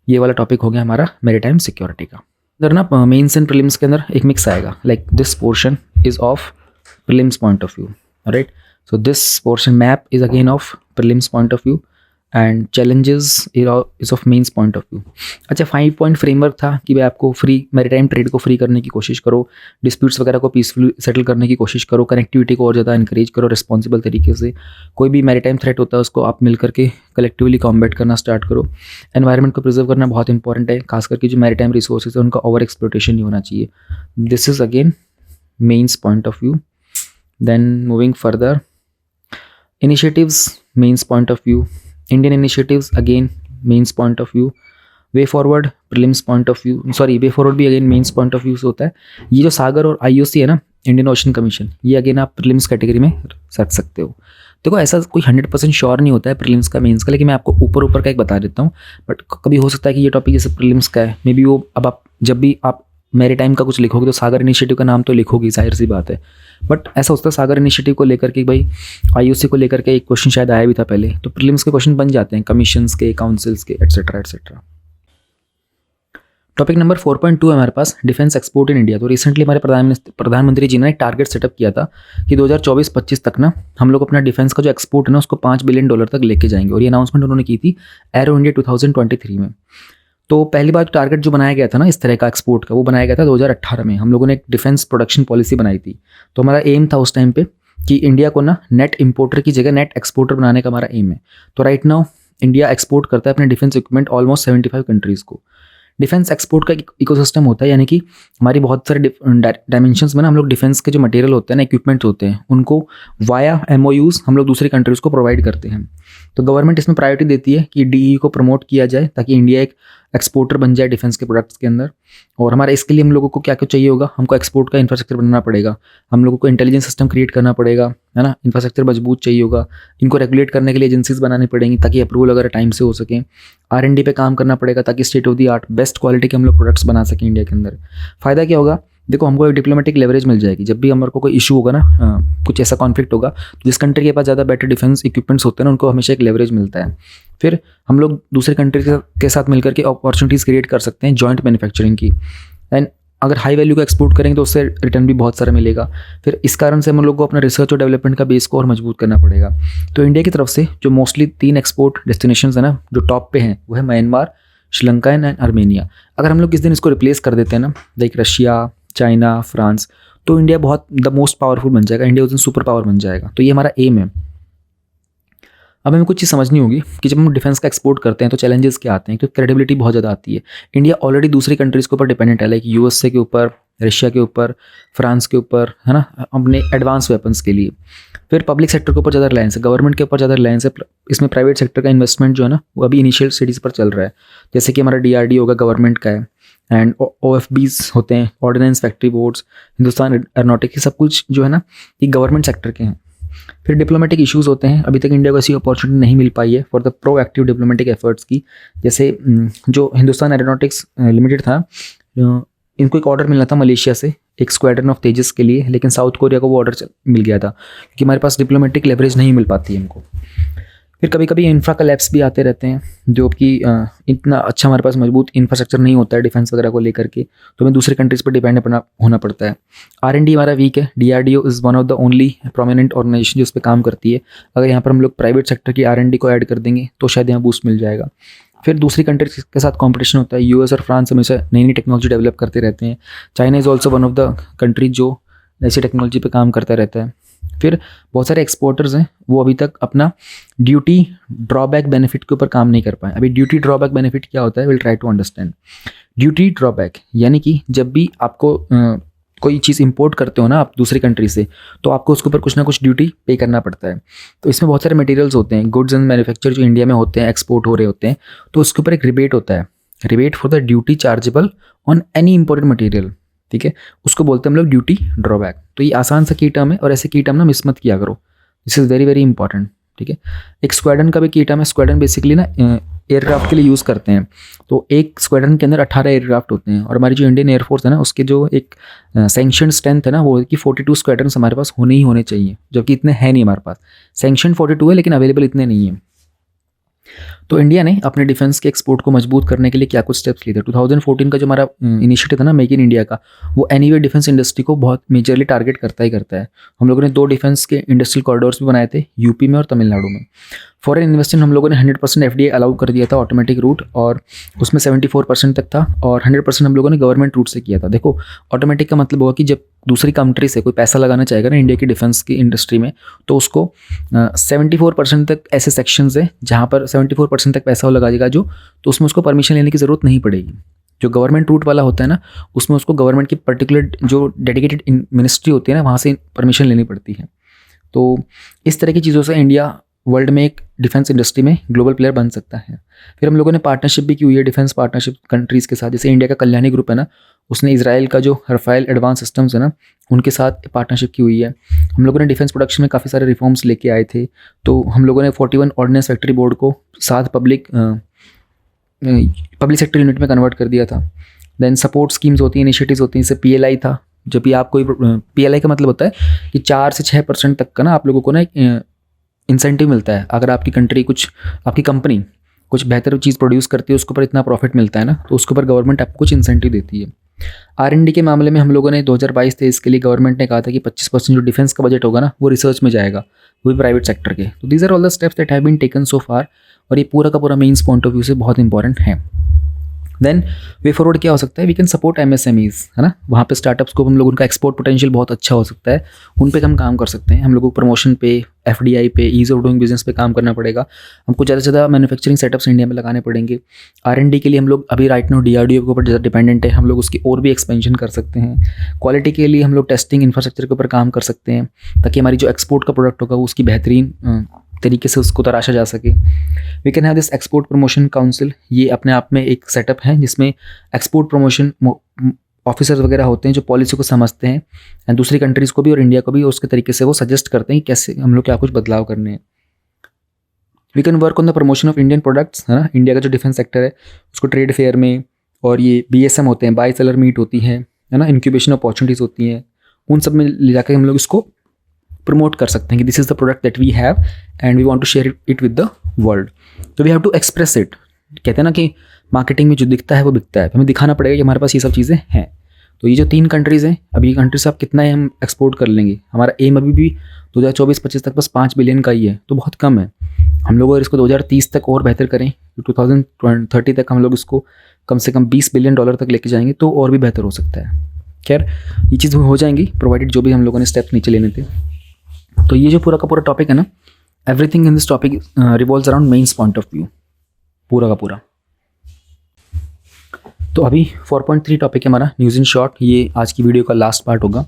ये वाला टॉपिक हो गया हमारा मैरीटाइम सिक्योरिटी का। इधर ना मेंस एंड प्रीलिम्स के अंदर एक मिक्स आएगा, like this portion is of prelims point of view, right. So this portion map is again of prelims point of view and challenges is of mains point of view. अच्छा, 5 point framework था कि भाई आपको free maritime trade को free करने की कोशिश करो, डिस्प्यूट्स वगैरह को पीसफुली सेटल करने की कोशिश करो, कनेक्टिविटी को और ज़्यादा इंकरेज करो रिस्पॉन्सिबल तरीके से. कोई भी मैरीटाइम थ्रेट होता है उसको आप मिल करके कलेक्टिवली कॉम्बैट करना स्टार्ट करो. एनवायरनमेंट को प्रिजर्व करना बहुत इंपॉर्टेंट है, खास करके जो मैरीटाइम रिसोर्सेज है उनका ओवर एक्सप्लोटेशन नहीं होना चाहिए. This is again mains point of view. Then moving further, initiatives mains point of view. Indian initiatives again mains point of view. Way forward prelims point of view, sorry way forward भी again mains point of view से होता है. ये जो सागर और IOC है ना, Indian Ocean commission, ये अगेन आप प्रीलिम्स कैटेगरी में रख सकते हो. देखो ऐसा कोई 100% श्योर नहीं होता है प्रीलिम्स का मेंस का, लेकिन मैं आपको ऊपर का एक बता देता हूँ. बट कभी हो सकता है कि ये टॉपिक जैसे प्रीलिम्स का है, मे बी वो अब आप जब भी आप मैरीटाइम का कुछ लिखोगे तो सागर इनिशिएटिव का नाम तो लिखोगी, जाहिर सी बात है. बट ऐसा होता है सागर इनिशिएटिव को लेकर के भाई IOC को लेकर के एक क्वेश्चन शायद आया भी था पहले, तो प्रीलिम्स के क्वेश्चन बन जाते हैं कमीशंस के, काउंसिल्स के, एटसेट्रा एटसेट्रा. टॉपिक नंबर 4.2 है हमारे पास, डिफेंस एक्सपोर्ट इन इंडिया. तो रिसेंटली हमारे प्रधानमंत्री जी ने एक टारगेट सेटअप किया था कि 2024-25 तक ना हम लोग अपना डिफेंस का जो एक्सपोर्ट है ना उसको $5 बिलियन तक लेके जाएंगे. और ये अनाउंसमेंट उन्होंने की थी एरो इंडिया 2023 में. तो पहली बार टारगेट जो बनाया गया था ना इस तरह का एक्सपोर्ट का, वो बनाया गया था 2018 में. हम लोगों ने एक डिफेंस प्रोडक्शन पॉलिसी बनाई थी. तो हमारा एम था उस टाइम पे कि इंडिया को ना नेट इंपोर्टर की जगह नेट एक्सपोर्टर बनाने का हमारा एम है. तो राइट नाउ इंडिया एक्सपोर्ट करता है अपने डिफेंस इक्विपमेंट ऑलमोस्ट 75 कंट्रीज़ को. डिफेंस एक्सपोर्ट का इकोसिस्टम होता है, यानी कि हमारी बहुत सारे डायमेंशंस में ना हम लोग डिफेंस के जो मटेरियल होते हैं ना, इक्विपमेंट्स होते हैं, उनको वाया MOUs हम लोग दूसरी कंट्रीज़ को प्रोवाइड करते हैं. तो गवर्नमेंट इसमें प्रायोरिटी देती है कि DE को प्रमोट किया जाए ताकि इंडिया एक एक्सपोर्टर बन जाए डिफेंस के प्रोडक्ट्स के अंदर. और हमारे इसके लिए हम लोगों को क्या क्या चाहिए होगा, हमको एक्सपोर्ट का इंफ्रास्ट्रक्चर बनाना पड़ेगा, हम लोगों को इंटेलिजेंस सिस्टम क्रिएट करना पड़ेगा, है ना, इंफ्रास्ट्रक्चर मजबूत चाहिए होगा, इनको रेगुलेट करने के लिए एजेंसीज बनानी पड़ेंगी ताकि अप्रूवल वगैरह टाइम से हो सके. R&D पे काम करना पड़ेगा ताकि state of the art best quality के हम लोग प्रोडक्ट्स बना सकें इंडिया के अंदर. फ़ायदा क्या होगा, देखो हमको एक डिप्लोमेटिक लेवरेज मिल जाएगी. जब भी हमारे को कोई इशू होगा ना, कुछ ऐसा कॉन्फ्लिक्ट होगा, तो जिस कंट्री के पास ज़्यादा बेटर डिफेंस इक्विपमेंट्स होते हैं ना उनको हमेशा एक लेवरेज मिलता है. फिर हम लोग दूसरे कंट्री के साथ मिलकर के अपॉर्चुनिटीज़ क्रिएट कर सकते हैं जॉइंट मैन्युफैक्चरिंग की. एंड अगर हाई वैल्यू को एक्सपोर्ट करेंगे तो उससे रिटर्न भी बहुत सारा मिलेगा. फिर इस कारण से हम लोग को अपना रिसर्च और डेवलपमेंट का बेस को और मजबूत करना पड़ेगा. तो इंडिया की तरफ से जो मोस्टली 3 एक्सपोर्ट डेस्टिनेशंस है ना जो टॉप पे हैं, वो है म्यांमार, श्रीलंका एंड अर्मेनिया. अगर हम लोग किस दिन इसको रिप्लेस कर देते हैं ना, लाइक रशिया, चाइना, फ्रांस, तो इंडिया बहुत द मोस्ट पावरफुल बन जाएगा, इंडिया उस दिन सुपर पावर बन जाएगा. तो ये हमारा एम है. अब हमें कुछ चीज़ समझनी होगी कि जब हम डिफेंस का एक्सपोर्ट करते हैं तो चैलेंजेस क्या आते हैं. तो क्रेडिबिलिटी बहुत ज़्यादा आती है. इंडिया ऑलरेडी दूसरी कंट्रीज़ के ऊपर डिपेंडेंट है, लाइक USA के ऊपर, रशिया के ऊपर, फ्रांस के ऊपर, है ना, अपने एडवांस वेपन्स के लिए. फिर पब्लिक सेक्टर के ऊपर ज़्यादा रिलायंस है, गवर्नमेंट के ऊपर ज़्यादा रिलायंस है. इसमें प्राइवेट सेक्टर का इन्वेस्टमेंट जो है ना वो अभी इनिशियल स्टेजेस पर चल रहा है. जैसे कि हमारा DRDO होगा, गवर्नमेंट का है, एंड OFBs होते हैं, ordnance factory boards, Hindustan aeronautics, ये सब कुछ जो है ना ये गवर्नमेंट सेक्टर के हैं. फिर डिप्लोमेटिक इश्यूज़ होते हैं. अभी तक इंडिया को ऐसी अपॉर्चुनिटी नहीं मिल पाई है for the proactive diplomatic efforts की. जैसे जो हिंदुस्तान एरोनॉटिक्स लिमिटेड था, इनको एक ऑर्डर मिलना था मलेशिया से एक स्क्वाड्रन ऑफ तेजस के लिए, लेकिन साउथ कोरिया को वो ऑर्डर मिल गया था क्योंकि हमारे पास डिप्लोमेटिक लेवरेज नहीं मिल पाती है हमको. फिर कभी कभी इंफ्रा कलैप्स भी आते रहते हैं, जो कि इतना अच्छा हमारे पास मजबूत इंफ्रास्ट्रक्चर नहीं होता है डिफेंस वगैरह को लेकर के, तो हमें दूसरे कंट्रीज़ पर डिपेंड होना पड़ता है. R&D हमारा वीक है. DRDO is one of the only prominent organisation जो इस पर काम करती है. अगर यहाँ पर हम लोग प्राइवेट सेक्टर की R&D को ऐड कर देंगे तो शायद यहाँ बूस्ट मिल जाएगा. फिर दूसरी कंट्रीज के साथ कंपटीशन होता है. US और फ्रांस हमेशा नई नई टेक्नोलॉजी डेवलप करते रहते हैं. China is also one of the countries जो ऐसी टेक्नोलॉजी पे काम करता रहता है. फिर बहुत सारे एक्सपोर्टर्स हैं, वो अभी तक अपना ड्यूटी ड्रॉबैक बेनिफिट के ऊपर काम नहीं कर पाए. अभी ड्यूटी ड्रॉबैक बेनिफिट क्या होता है, will try to understand. Duty drawback यानी कि जब भी आपको कोई चीज़ इंपोर्ट करते हो ना आप दूसरी कंट्री से, तो आपको उसके ऊपर कुछ ना कुछ ड्यूटी पे करना पड़ता है. तो इसमें बहुत सारे मटेरियल्स होते हैं, गुड्स एंड मैन्युफैक्चर जो इंडिया में होते हैं, एक्सपोर्ट हो रहे होते हैं, तो उसके ऊपर एक रिबेट होता है, rebate for the duty chargeable on any imported material. ठीक है, उसको बोलते हैं हम लोग ड्यूटी ड्रॉबैक. तो ये आसान सा की टर्म है और ऐसे की टर्म ना मिस मत किया करो. This is very very important. ठीक है, एक स्क्वाड्रन का भी की टर्म है. स्क्वाड्रन बेसिकली ना एयरक्राफ्ट के लिए यूज़ करते हैं. तो एक स्क्वाड्रन के अंदर 18 एयरक्राफ्ट होते हैं, और हमारी जो इंडियन एयरफोर्स है ना उसके जो एक सैंक्शन स्ट्रेंथ है ना वो है कि 42 स्क्वाड्रन्स हमारे पास होने ही होने चाहिए, जबकि इतने हैं नहीं हमारे पास. सैंक्शन 42 है लेकिन अवेलेबल इतने नहीं है. तो इंडिया ने अपने डिफेंस के एक्सपोर्ट को मजबूत करने के लिए क्या कुछ स्टेप्स लिए थे। 2014 का जो हमारा इनिशिएटिव था ना, मेक इन इंडिया का, वो एनीवे डिफेंस इंडस्ट्री को बहुत मेजरली टारगेट करता ही करता है। हम लोगों ने 2 डिफेंस के इंडस्ट्रियल कॉरिडोर्स भी बनाए थे, यूपी में और तमिलनाडु में। फॉरेन इन्वेस्टमेंट हम लोगों ने 100% FDI अलाउ कर दिया था, ऑटोमेटिक रूट, और उसमें 74% तक था, और 100% हम लोगों ने गवर्नमेंट रूट से किया था। देखो, ऑटोमेटिक का मतलब होगा कि जब दूसरी कंट्री से कोई पैसा लगाना चाहेगा ना इंडिया की डिफेंस की इंडस्ट्री में, तो उसको 74% तक ऐसे सेक्शंस है जहाँ पर 74% तक पैसा वो लगाएगा जो, तो उसमें उसको परमिशन लेने की ज़रूरत नहीं पड़ेगी। जो गवर्नमेंट रूट वाला होता है ना, उसमें उसको गवर्नमेंट की पर्टिकुलर जो डेडिकेटेड मिनिस्ट्री होती है ना, वहाँ से परमिशन लेनी पड़ती है। तो इस तरह की चीज़ों से इंडिया वर्ल्ड में एक डिफेंस इंडस्ट्री में ग्लोबल प्लेयर बन सकता है। फिर हम लोगों ने पार्टनरशिप भी की हुई है डिफेंस पार्टनरशिप कंट्रीज़ के साथ। जैसे इंडिया का कल्याणी ग्रुप है ना, उसने इजराइल का जो रफाइल एडवांस सिस्टम्स है ना, उनके साथ पार्टनरशिप की हुई है। हम लोगों ने डिफेंस प्रोडक्शन में काफ़ी सारे रिफॉर्म्स लेके आए थे। तो हम लोगों ने 41 ऑर्डिनेंस फैक्ट्री बोर्ड को 7 पब्लिक सेक्टर यूनिट में कन्वर्ट कर दिया था। देन सपोर्ट स्कीम्स होती हैं, इनिशिएटिव्स होती हैं, जैसे PLI था। जब भी आप कोई PLI का मतलब होता है कि 4 से 6% तक का ना आप लोगों को ना इंसेंटिव मिलता है। अगर आपकी कंपनी कुछ बेहतर चीज़ प्रोड्यूस करती है, उसके ऊपर इतना प्रॉफिट मिलता है ना, तो उसके ऊपर गवर्नमेंट आपको कुछ इंसेंटिव देती है। R&D के मामले में हम लोगों ने 2022-23 के लिए गवर्नमेंट ने कहा था कि 25% जो डिफेंस का बजट होगा ना, वो रिसर्च में जाएगा, वो भी प्राइवेट सेक्टर के। तो these are all the steps that have been taken so far, और ये पूरा का पूरा मेन्स पॉइंट ऑफ व्यू से बहुत इंपॉर्टेंट है। देन वे फॉरवर्ड क्या हो सकता है, वी कैन सपोर्ट MSMEs, है ना। वहाँ पे स्टार्टअप्स को हम लोग, उनका एक्सपोर्ट पोटेंशियल बहुत अच्छा हो सकता है, उन पे हम काम कर सकते हैं। हम लोगों को प्रमोशन पे, FDI पे, ईज ऑफ डूइंग बिजनेस पे काम करना पड़ेगा। हमको ज़्यादा से ज़्यादा मैन्युफैक्चरिंग सेटअप्स इंडिया में लगाने पड़ेंगे। R&D के लिए हम लोग अभी राइट नाउ DRDO के ऊपर ज़्यादा डिपेंडेंट है, हम लोग उसकी और भी एक्सपेंशन कर सकते हैं। क्वालिटी के लिए हम लोग टेस्टिंग इंफ्रास्ट्रक्चर के ऊपर काम कर सकते हैं, ताकि हमारी जो एक्सपोर्ट का प्रोडक्ट होगा वो उसकी बेहतरीन तरीके से उसको तराशा जा सके। We can have this export promotion council. ये अपने आप में एक सेटअप है जिसमें एक्सपोर्ट प्रमोशन ऑफिसर्स वगैरह होते हैं जो पॉलिसी को समझते हैं, एंड दूसरी कंट्रीज़ को भी और इंडिया को भी उसके तरीके से वो सजेस्ट करते हैं कि कैसे हम लोग क्या कुछ बदलाव करने हैं। We can work on the promotion of Indian products, है ना। इंडिया का जो डिफेंस सेक्टर है उसको ट्रेड फेयर में, और ये BSM होते हैं, बाय सेलर मीट होती है ना, इंक्यूबेशन अपॉर्चुनिटीज़ होती हैं, उन सब में ले जाकर हम लोग इसको प्रमोट कर सकते हैं कि this is the product that we have and we want to share it with the world. तो we have to express it. कहते हैं ना कि मार्केटिंग में जो दिखता है वो बिकता है, हमें दिखाना पड़ेगा कि हमारे पास ये सब चीज़ें हैं। तो ये जो 3 कंट्रीज़ हैं, अभी ये कंट्री से आप कितना हम एक्सपोर्ट कर लेंगे, हमारा एम अभी भी 2024-25 तक बस 5 बिलियन का ही है, तो बहुत कम है। हम लोग अगर इसको 2030 तक और बेहतर करें, 2030 तक हम लोग इसको कम से कम $20 बिलियन तक लेके जाएंगे, तो और भी बेहतर हो सकता है। खैर, ये चीज़ हो जाएंगी प्रोवाइडेड जो भी हम लोगों ने स्टेप्स नीचे लेने थे। तो ये जो पूरा का पूरा टॉपिक है ना, everything in this topic revolves around mains point of view, पूरा का पूरा। तो अभी 4.3 टॉपिक है हमारा न्यूज़ इन शॉर्ट। ये आज की वीडियो का लास्ट पार्ट होगा।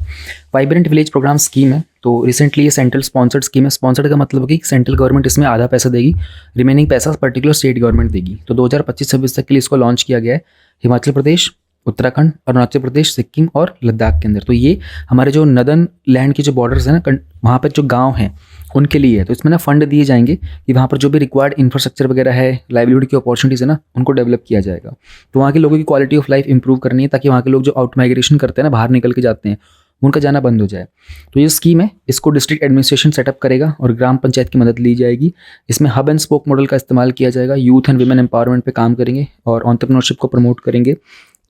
वाइब्रेंट विलेज प्रोग्राम स्कीम है, तो रिसेंटली ये सेंट्रल स्पॉन्सर्ड स्कीम है। स्पॉन्सर्ड का मतलब है कि सेंट्रल गवर्नमेंट इसमें आधा पैसा देगी, रिमेनिंग पैसा पर्टिकुलर स्टेट गवर्नमेंट देगी। तो 2025-26 तक के लिए इसको लॉन्च किया गया है हिमाचल प्रदेश, उत्तराखंड, अरुणाचल प्रदेश, सिक्किम और लद्दाख के अंदर। तो ये हमारे जो नदर्न लैंड की जो बॉर्डर्स हैं ना, वहाँ पर जो गांव हैं उनके लिए है। तो इसमें ना फंड दिए जाएंगे कि वहाँ पर जो भी रिक्वायर्ड इंफ्रास्ट्रक्चर वगैरह है, लाइवलीहुड की अपॉर्चुनिटीज़ है ना, उनको डेवलप किया जाएगा। तो वहाँ के लोगों की क्वालिटी ऑफ लाइफ इंप्रूव करनी है, ताकि वहाँ के लोग जो आउट माइग्रेशन करते हैं ना, बाहर निकल के जाते हैं, उनका जाना बंद हो जाए। तो ये स्कीम है, इसको डिस्ट्रिक्ट एडमिनिस्ट्रेशन सेटअप करेगा और ग्राम पंचायत की मदद ली जाएगी। इसमें हब एंड स्पोक मॉडल का इस्तेमाल किया जाएगा। यूथ एंड विमेन एम्पावरमेंट पे काम करेंगे और एंटरप्रेन्योरशिप को प्रमोट करेंगे।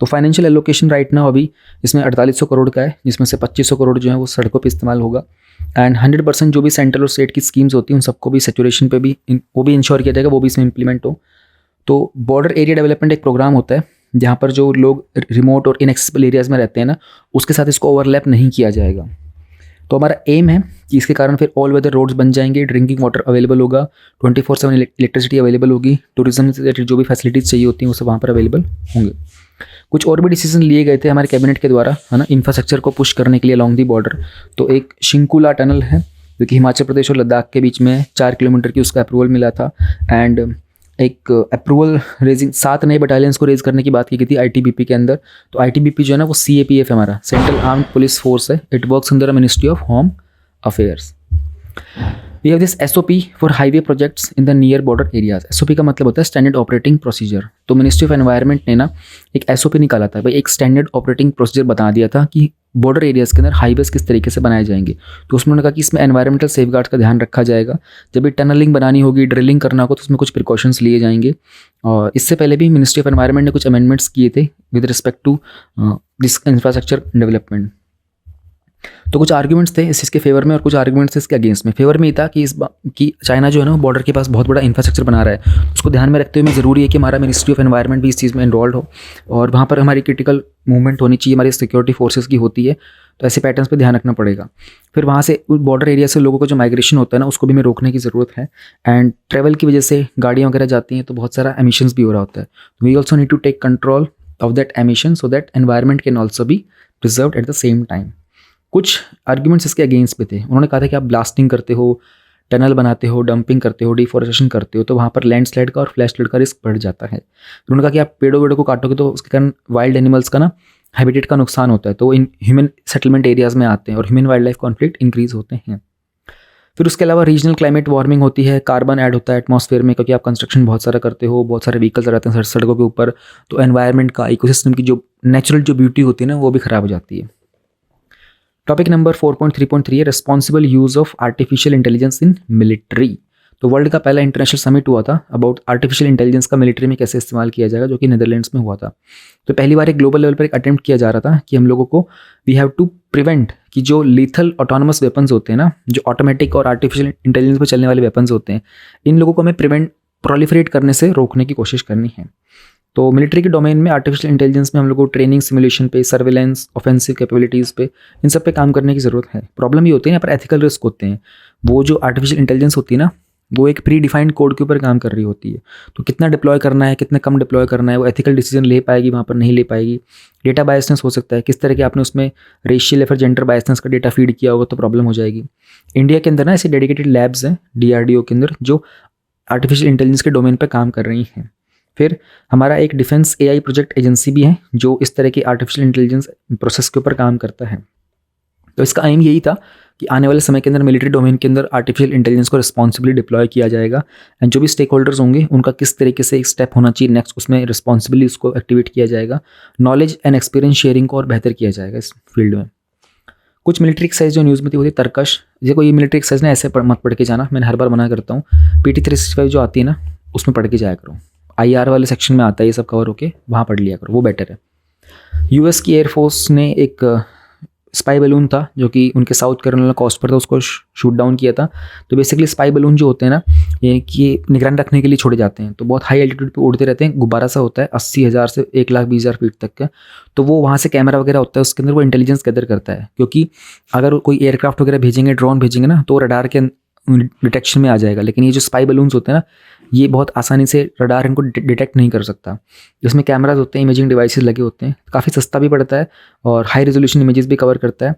तो फाइनेंशियल एलोकेशन राइट नाउ अभी इसमें 4800 करोड़ का है, जिसमें से 2500 करोड़ जो है वो सड़कों पे इस्तेमाल होगा। एंड 100% जो भी सेंट्रल और स्टेट की स्कीम्स होती हैं उन सबको भी सेचुरेशन पे भी वो भी इंश्योर किया जाएगा, वो भी इसमें इंप्लीमेंट हो। तो बॉर्डर एरिया डेवलपमेंट एक प्रोग्राम होता है जहाँ पर जो लोग रिमोट और इनएक्सेसिबल एरियाज़ में रहते हैं ना, उसके साथ इसको ओवरलैप नहीं किया जाएगा। तो हमारा एम है कि इसके कारण फिर ऑल वेदर रोड्स बन जाएंगे, ड्रिंकिंग वाटर अवेलेबल होगा, 24/7 इलेक्ट्रिसिटी अवेलेबल होगी, टूरिज्म से रिलेटेड जो भी फैसिलिटीज़ चाहिए होती हैं वो सब वहाँ पर अवेलेबल होंगे। कुछ और भी डिसीजन लिए गए थे हमारे कैबिनेट के द्वारा, है ना, इंफ्रास्ट्रक्चर को पुश करने के लिए अलॉन्ग दी बॉर्डर। तो एक शिंकुला टनल है जो कि हिमाचल प्रदेश और लद्दाख के बीच में 4 किलोमीटर की उसका अप्रूवल मिला था। एंड एक अप्रूवल रेजिंग 7 नए बटालियंस को रेज करने की बात की गई थी ITBP के अंदर। तो ITBP जो है ना वो CAPF है, हमारा सेंट्रल आर्म्ड पुलिस फोर्स है। It works under ministry of home affairs. We have this SOP for highway projects in the near border areas. SOP का मतलब होता है स्टैंडर्ड ऑपरेटिंग प्रोसीजर। तो मिनिस्ट्री ऑफ एनवायरनमेंट ने ना एक SOP निकाला था भाई, एक स्टैंडर्ड ऑपरेटिंग प्रोसीजर बता दिया था कि बॉर्डर एरियाज़ के अंदर हाईवेज किस तरीके से बनाए जाएंगे। तो उसमें उन्होंने कहा कि इसमें एनवायरमेंटल सेफगार्ड्स का ध्यान रखा जाएगा। जब भी टनलिंग बनानी होगी, ड्रिलिंग करना होगा, तो उसमें कुछ प्रिकॉशंस लिए जाएंगे। और इससे पहले भी मिनिस्ट्री ऑफ एनवायरनमेंट ने कुछ अमेंडमेंट्स किए थे with respect to this infrastructure development. तो कुछ आर्ग्यूमेंट्स थे इस चीज़ के फेवर में और कुछ आर्ग्यूमेंट्स थे इसके अगेंस्ट में। फेवर में ये था कि चाइना जो है ना बॉर्डर के पास बहुत बड़ा इंफ्रास्ट्रक्चर बना रहा है, उसको ध्यान में रखते हुए ज़रूरी है कि हमारा मिनिस्ट्री ऑफ एनवायरनमेंट भी इस चीज़ में इन्वॉल्व हो और वहाँ पर हमारी क्रिटिकल मूवमेंट होनी चाहिए, हमारी सिक्योरिटी फोर्सेस की होती है। तो ऐसे पैटर्न्स पे ध्यान रखना पड़ेगा। फिर वहाँ से बॉर्डर एरिया से लोगों का जो माइग्रेशन होता है ना, उसको भी हमें रोकने की ज़रूरत है। एंड ट्रैवल की वजह से गाड़ियाँ वगैरह जाती हैं तो बहुत सारा एमिशंस भी हो रहा होता है। We also need to take control of that emission so that environment can also be preserved at the same time. कुछ आर्ग्यूमेंट्स इसके अगेंस्ट पे थे। उन्होंने कहा था कि आप ब्लास्टिंग करते हो, टनल बनाते हो, डंपिंग करते हो, डिफॉरेस्टेशन करते हो, तो वहाँ पर लैंडस्लाइड का और फ्लैश फ्लड का रिस्क बढ़ जाता है। उन्होंने कहा कि आप पेड़ों वेड़ों को काटोगे तो उसके कारण वाइल्ड एनिमल्स का ना हैबिटेट का नुकसान होता है, तो इन ह्यूमन सेटलमेंट एरियाज़ में आते हैं और human wild life conflict increase होते हैं। फिर उसके अलावा रीजनल क्लाइमेट वार्मिंग होती है, कार्बन ऐड होता है एटमॉस्फेयर में, क्योंकि आप कंस्ट्रक्शन बहुत सारा करते हो, बहुत सारे व्हीकल्स रहते हैं सड़कों के ऊपर, तो एनवायरनमेंट का, इकोसिस्टम की जो नेचुरल जो ब्यूटी होती है ना, वो भी ख़राब हो जाती है। टॉपिक नंबर 4.3.3 है responsible use of artificial intelligence in military. तो वर्ल्ड का पहला इंटरनेशनल समिट हुआ था अबाउट आर्टिफिशियल इंटेलिजेंस का मिलिट्री में कैसे इस्तेमाल किया जाएगा, जो कि नीदरलैंड्स में हुआ था। तो पहली बार एक ग्लोबल लेवल पर एक अटेम्प्ट किया जा रहा था कि हम लोगों को वी हैव टू प्रिवेंट कि जो लीथल ऑटोनमस वेपन्स होते हैं ना, जो ऑटोमेटिक और आर्टिफिशियल इंटेलिजेंस पर चलने वाले वेपन्स होते हैं, इन लोगों को हमें प्रोलिफरेट करने से रोकने की कोशिश करनी है। तो मिलिट्री के डोमेन में आर्टिफिशियल इंटेलिजेंस में हम लोग को ट्रेनिंग, सिमुलेशन पे, सर्विलेंस, ऑफेंसिव कैपेबिलिटीज़ पे, इन सब पे काम करने की ज़रूरत है। प्रॉब्लम ये होती है यहाँ पर एथिकल रिस्क होते हैं। वो जो आर्टिफिशियल इंटेलिजेंस होती है ना, वो एक प्री डिफाइंड कोड के ऊपर काम कर रही होती है। तो कितना डिप्लॉय करना है, कितना कम डिप्लॉय करना है, वो एथिकल डिसीजन ले पाएगी, वहाँ पर नहीं ले पाएगी। डेटा बायसनेस हो सकता है, किस तरह के आपने उसमें रेशियल या फिर जेंडर बायसनेस का डेटा फीड किया होगा तो प्रॉब्लम हो जाएगी। इंडिया के अंदर ना ऐसे डेडिकेटेड लैब्स हैं DRDO के अंदर जो आर्टिफिशियल इंटेलिजेंस के डोमेन पर काम कर रही हैं। फिर हमारा एक डिफेंस AI प्रोजेक्ट एजेंसी भी है जो इस तरह के आर्टिफिशियल इंटेलिजेंस प्रोसेस के ऊपर काम करता है। तो इसका एम यही था कि आने वाले समय के अंदर मिलिट्री डोमेन के अंदर आर्टिफिशियल इंटेलिजेंस को रिस्पॉन्सिबली डिप्लॉय किया जाएगा एंड जो भी स्टेक होल्डर्स होंगे उनका किस तरीके से एक स्टेप होना चाहिए नेक्स्ट, उसमें रिस्पॉन्सिबली उसको एक्टिवेट किया जाएगा। नॉलेज एंड एक्सपीरियंस शेयरिंग को और बेहतर किया जाएगा इस फील्ड में। कुछ मिलिट्री एक्सरसाइज जो न्यूज़ में थी वो थी तरकश। ये कोई मिलिट्री एक्सरसाइज ना ऐसे मत पढ़ के जाना, मैंने हर बार मना करता हूँ। PT 365 जो आती है ना, उसमें पढ़ के जाया करो। IR वाले सेक्शन में आता है ये सब कवर होके, वहाँ पढ़ लिया करो, वो बेटर है। US की एयरफोर्स ने एक स्पाई बलून था जो कि उनके साउथ कैरोलिना कोस्ट पर था, उसको शूट डाउन किया था। तो बेसिकली स्पाई बलून जो होते हैं ना, ये कि निगरानी रखने के लिए छोड़े जाते हैं। तो बहुत हाई एल्टीट्यूड पे उड़ते रहते हैं, गुब्बारा सा होता है 80,000 से 1,20,000 फीट तक का। तो वो वहाँ से कैमरा वगैरह होता है, उसके अंदर वो इंटेलिजेंस गैदर करता है, क्योंकि अगर कोई एयरक्राफ्ट वगैरह भेजेंगे, ड्रोन भेजेंगे ना, तो रडार के डिटेक्शन में आ जाएगा। लेकिन ये जो स्पाई बलून्स होते हैं ना, ये बहुत आसानी से रडार इनको डिटेक्ट नहीं कर सकता। इसमें कैमराज होते हैं, इमेजिंग डिवाइसेस लगे होते हैं, काफ़ी सस्ता भी पड़ता है और हाई रेजोल्यूशन इमेजेस भी कवर करता है।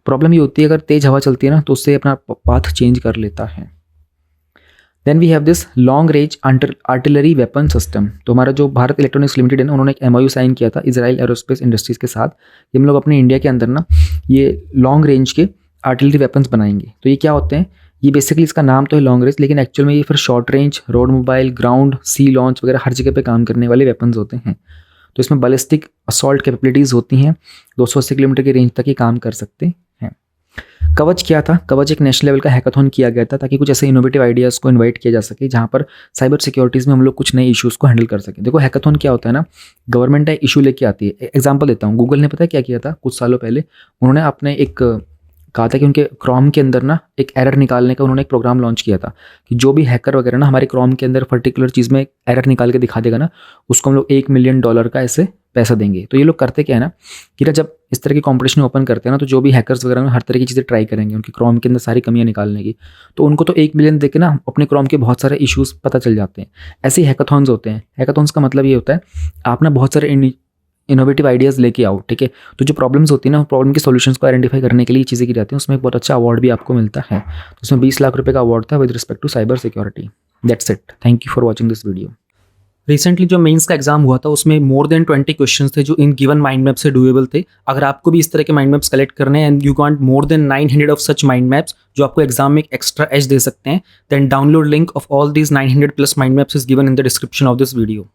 प्रॉब्लम ये होती है अगर तेज़ हवा चलती है ना, तो उससे अपना पाथ चेंज कर लेता है। Then we have this long range artillery weapon system. तो हमारा जो भारत इलेक्ट्रॉनिक्स लिमिटेड है ना, उन्होंने एक MOU साइन किया था इजराइल एरोस्पेस इंडस्ट्रीज़ के साथ। हम लोग अपने इंडिया के अंदर ना ये लॉन्ग रेंज के आर्टिलरी वेपन्स बनाएंगे। तो ये क्या होते हैं, ये बेसिकली इसका नाम तो है लॉन्ग रेंज, लेकिन एक्चुअल में ये फिर short range, road mobile, ground, sea launch वगैरह हर जगह पे काम करने वाले वेपन्स होते हैं। तो इसमें बैलिस्टिक असॉल्ट कैपेबिलिटीज़ होती हैं, 280 किलोमीटर की रेंज तक ये काम कर सकते हैं। कवच क्या था, कवच एक नेशनल लेवल का हैकाथॉन किया गया था ताकि कुछ ऐसे इनोवेटिव आइडियाज़ को इन्वाइट किया जा सके जहाँ पर साइबर सिक्योरिटीज़ में हम लोग कुछ नए इश्यूज़ को हैंडल कर सकें। देखो हैकाथॉन क्या होता है ना, गवर्नमेंट एक इशू लेके आती है। एग्जाम्पल देता हूँ, गूगल ने पता है क्या किया था कुछ सालों पहले, उन्होंने अपने एक कहा था कि उनके क्रोम के अंदर ना एक एरर निकालने का उन्होंने एक प्रोग्राम लॉन्च किया था कि जो भी हैकर वगैरह ना हमारे क्रोम के अंदर पर्टिकुलर चीज़ में एरर निकाल के दिखा देगा ना, उसको हम लोग $1 मिलियन का ऐसे पैसा देंगे। तो ये लोग करते क्या है ना कि ना जब इस तरह की कॉम्पिटिशन ओपन करते हैं ना, तो जो भी हैकर्स वगैरह ना हर तरह की चीज़ें ट्राई करेंगे उनके क्रोम के अंदर सारी कमियां निकालने की। तो उनको तो $1 मिलियन देके ना अपने क्रोम के बहुत सारे इश्यूज़ पता चल जाते हैं। ऐसे ही हैकाथॉन्स होते हैं। हैकाथॉन्स का मतलब ये होता है आप ना बहुत सारे इनोवेटिव आइडियाज़ लेके आओ, ठीक है। तो जो प्रॉब्लम्स होती है ना, प्रॉब्लम के सॉल्यूशंस को आइडेंटिफाई करने के लिए चीज़ें की जाती हैं। उसमें एक बहुत अच्छा अवार्ड भी आपको मिलता है। तो उसमें 20 लाख रुपए का अवार्ड था with respect to cyber security. That's it, thank you for watching this video. Recently जो मेंस का एग्जाम हुआ था उसमें मोर देन 20 क्वेश्चंस थे जो इन गिवन माइंड मैप से डुएबल थे। अगर आपको भी इस तरह के माइंड मैप्स कलेक्ट करने हैं and you want more than 900 of such mind maps जो आपको एग्जाम में एक एक्स्ट्रा एज दे सकते हैं, then download link of all these 900 plus mind maps is given in the description of this video.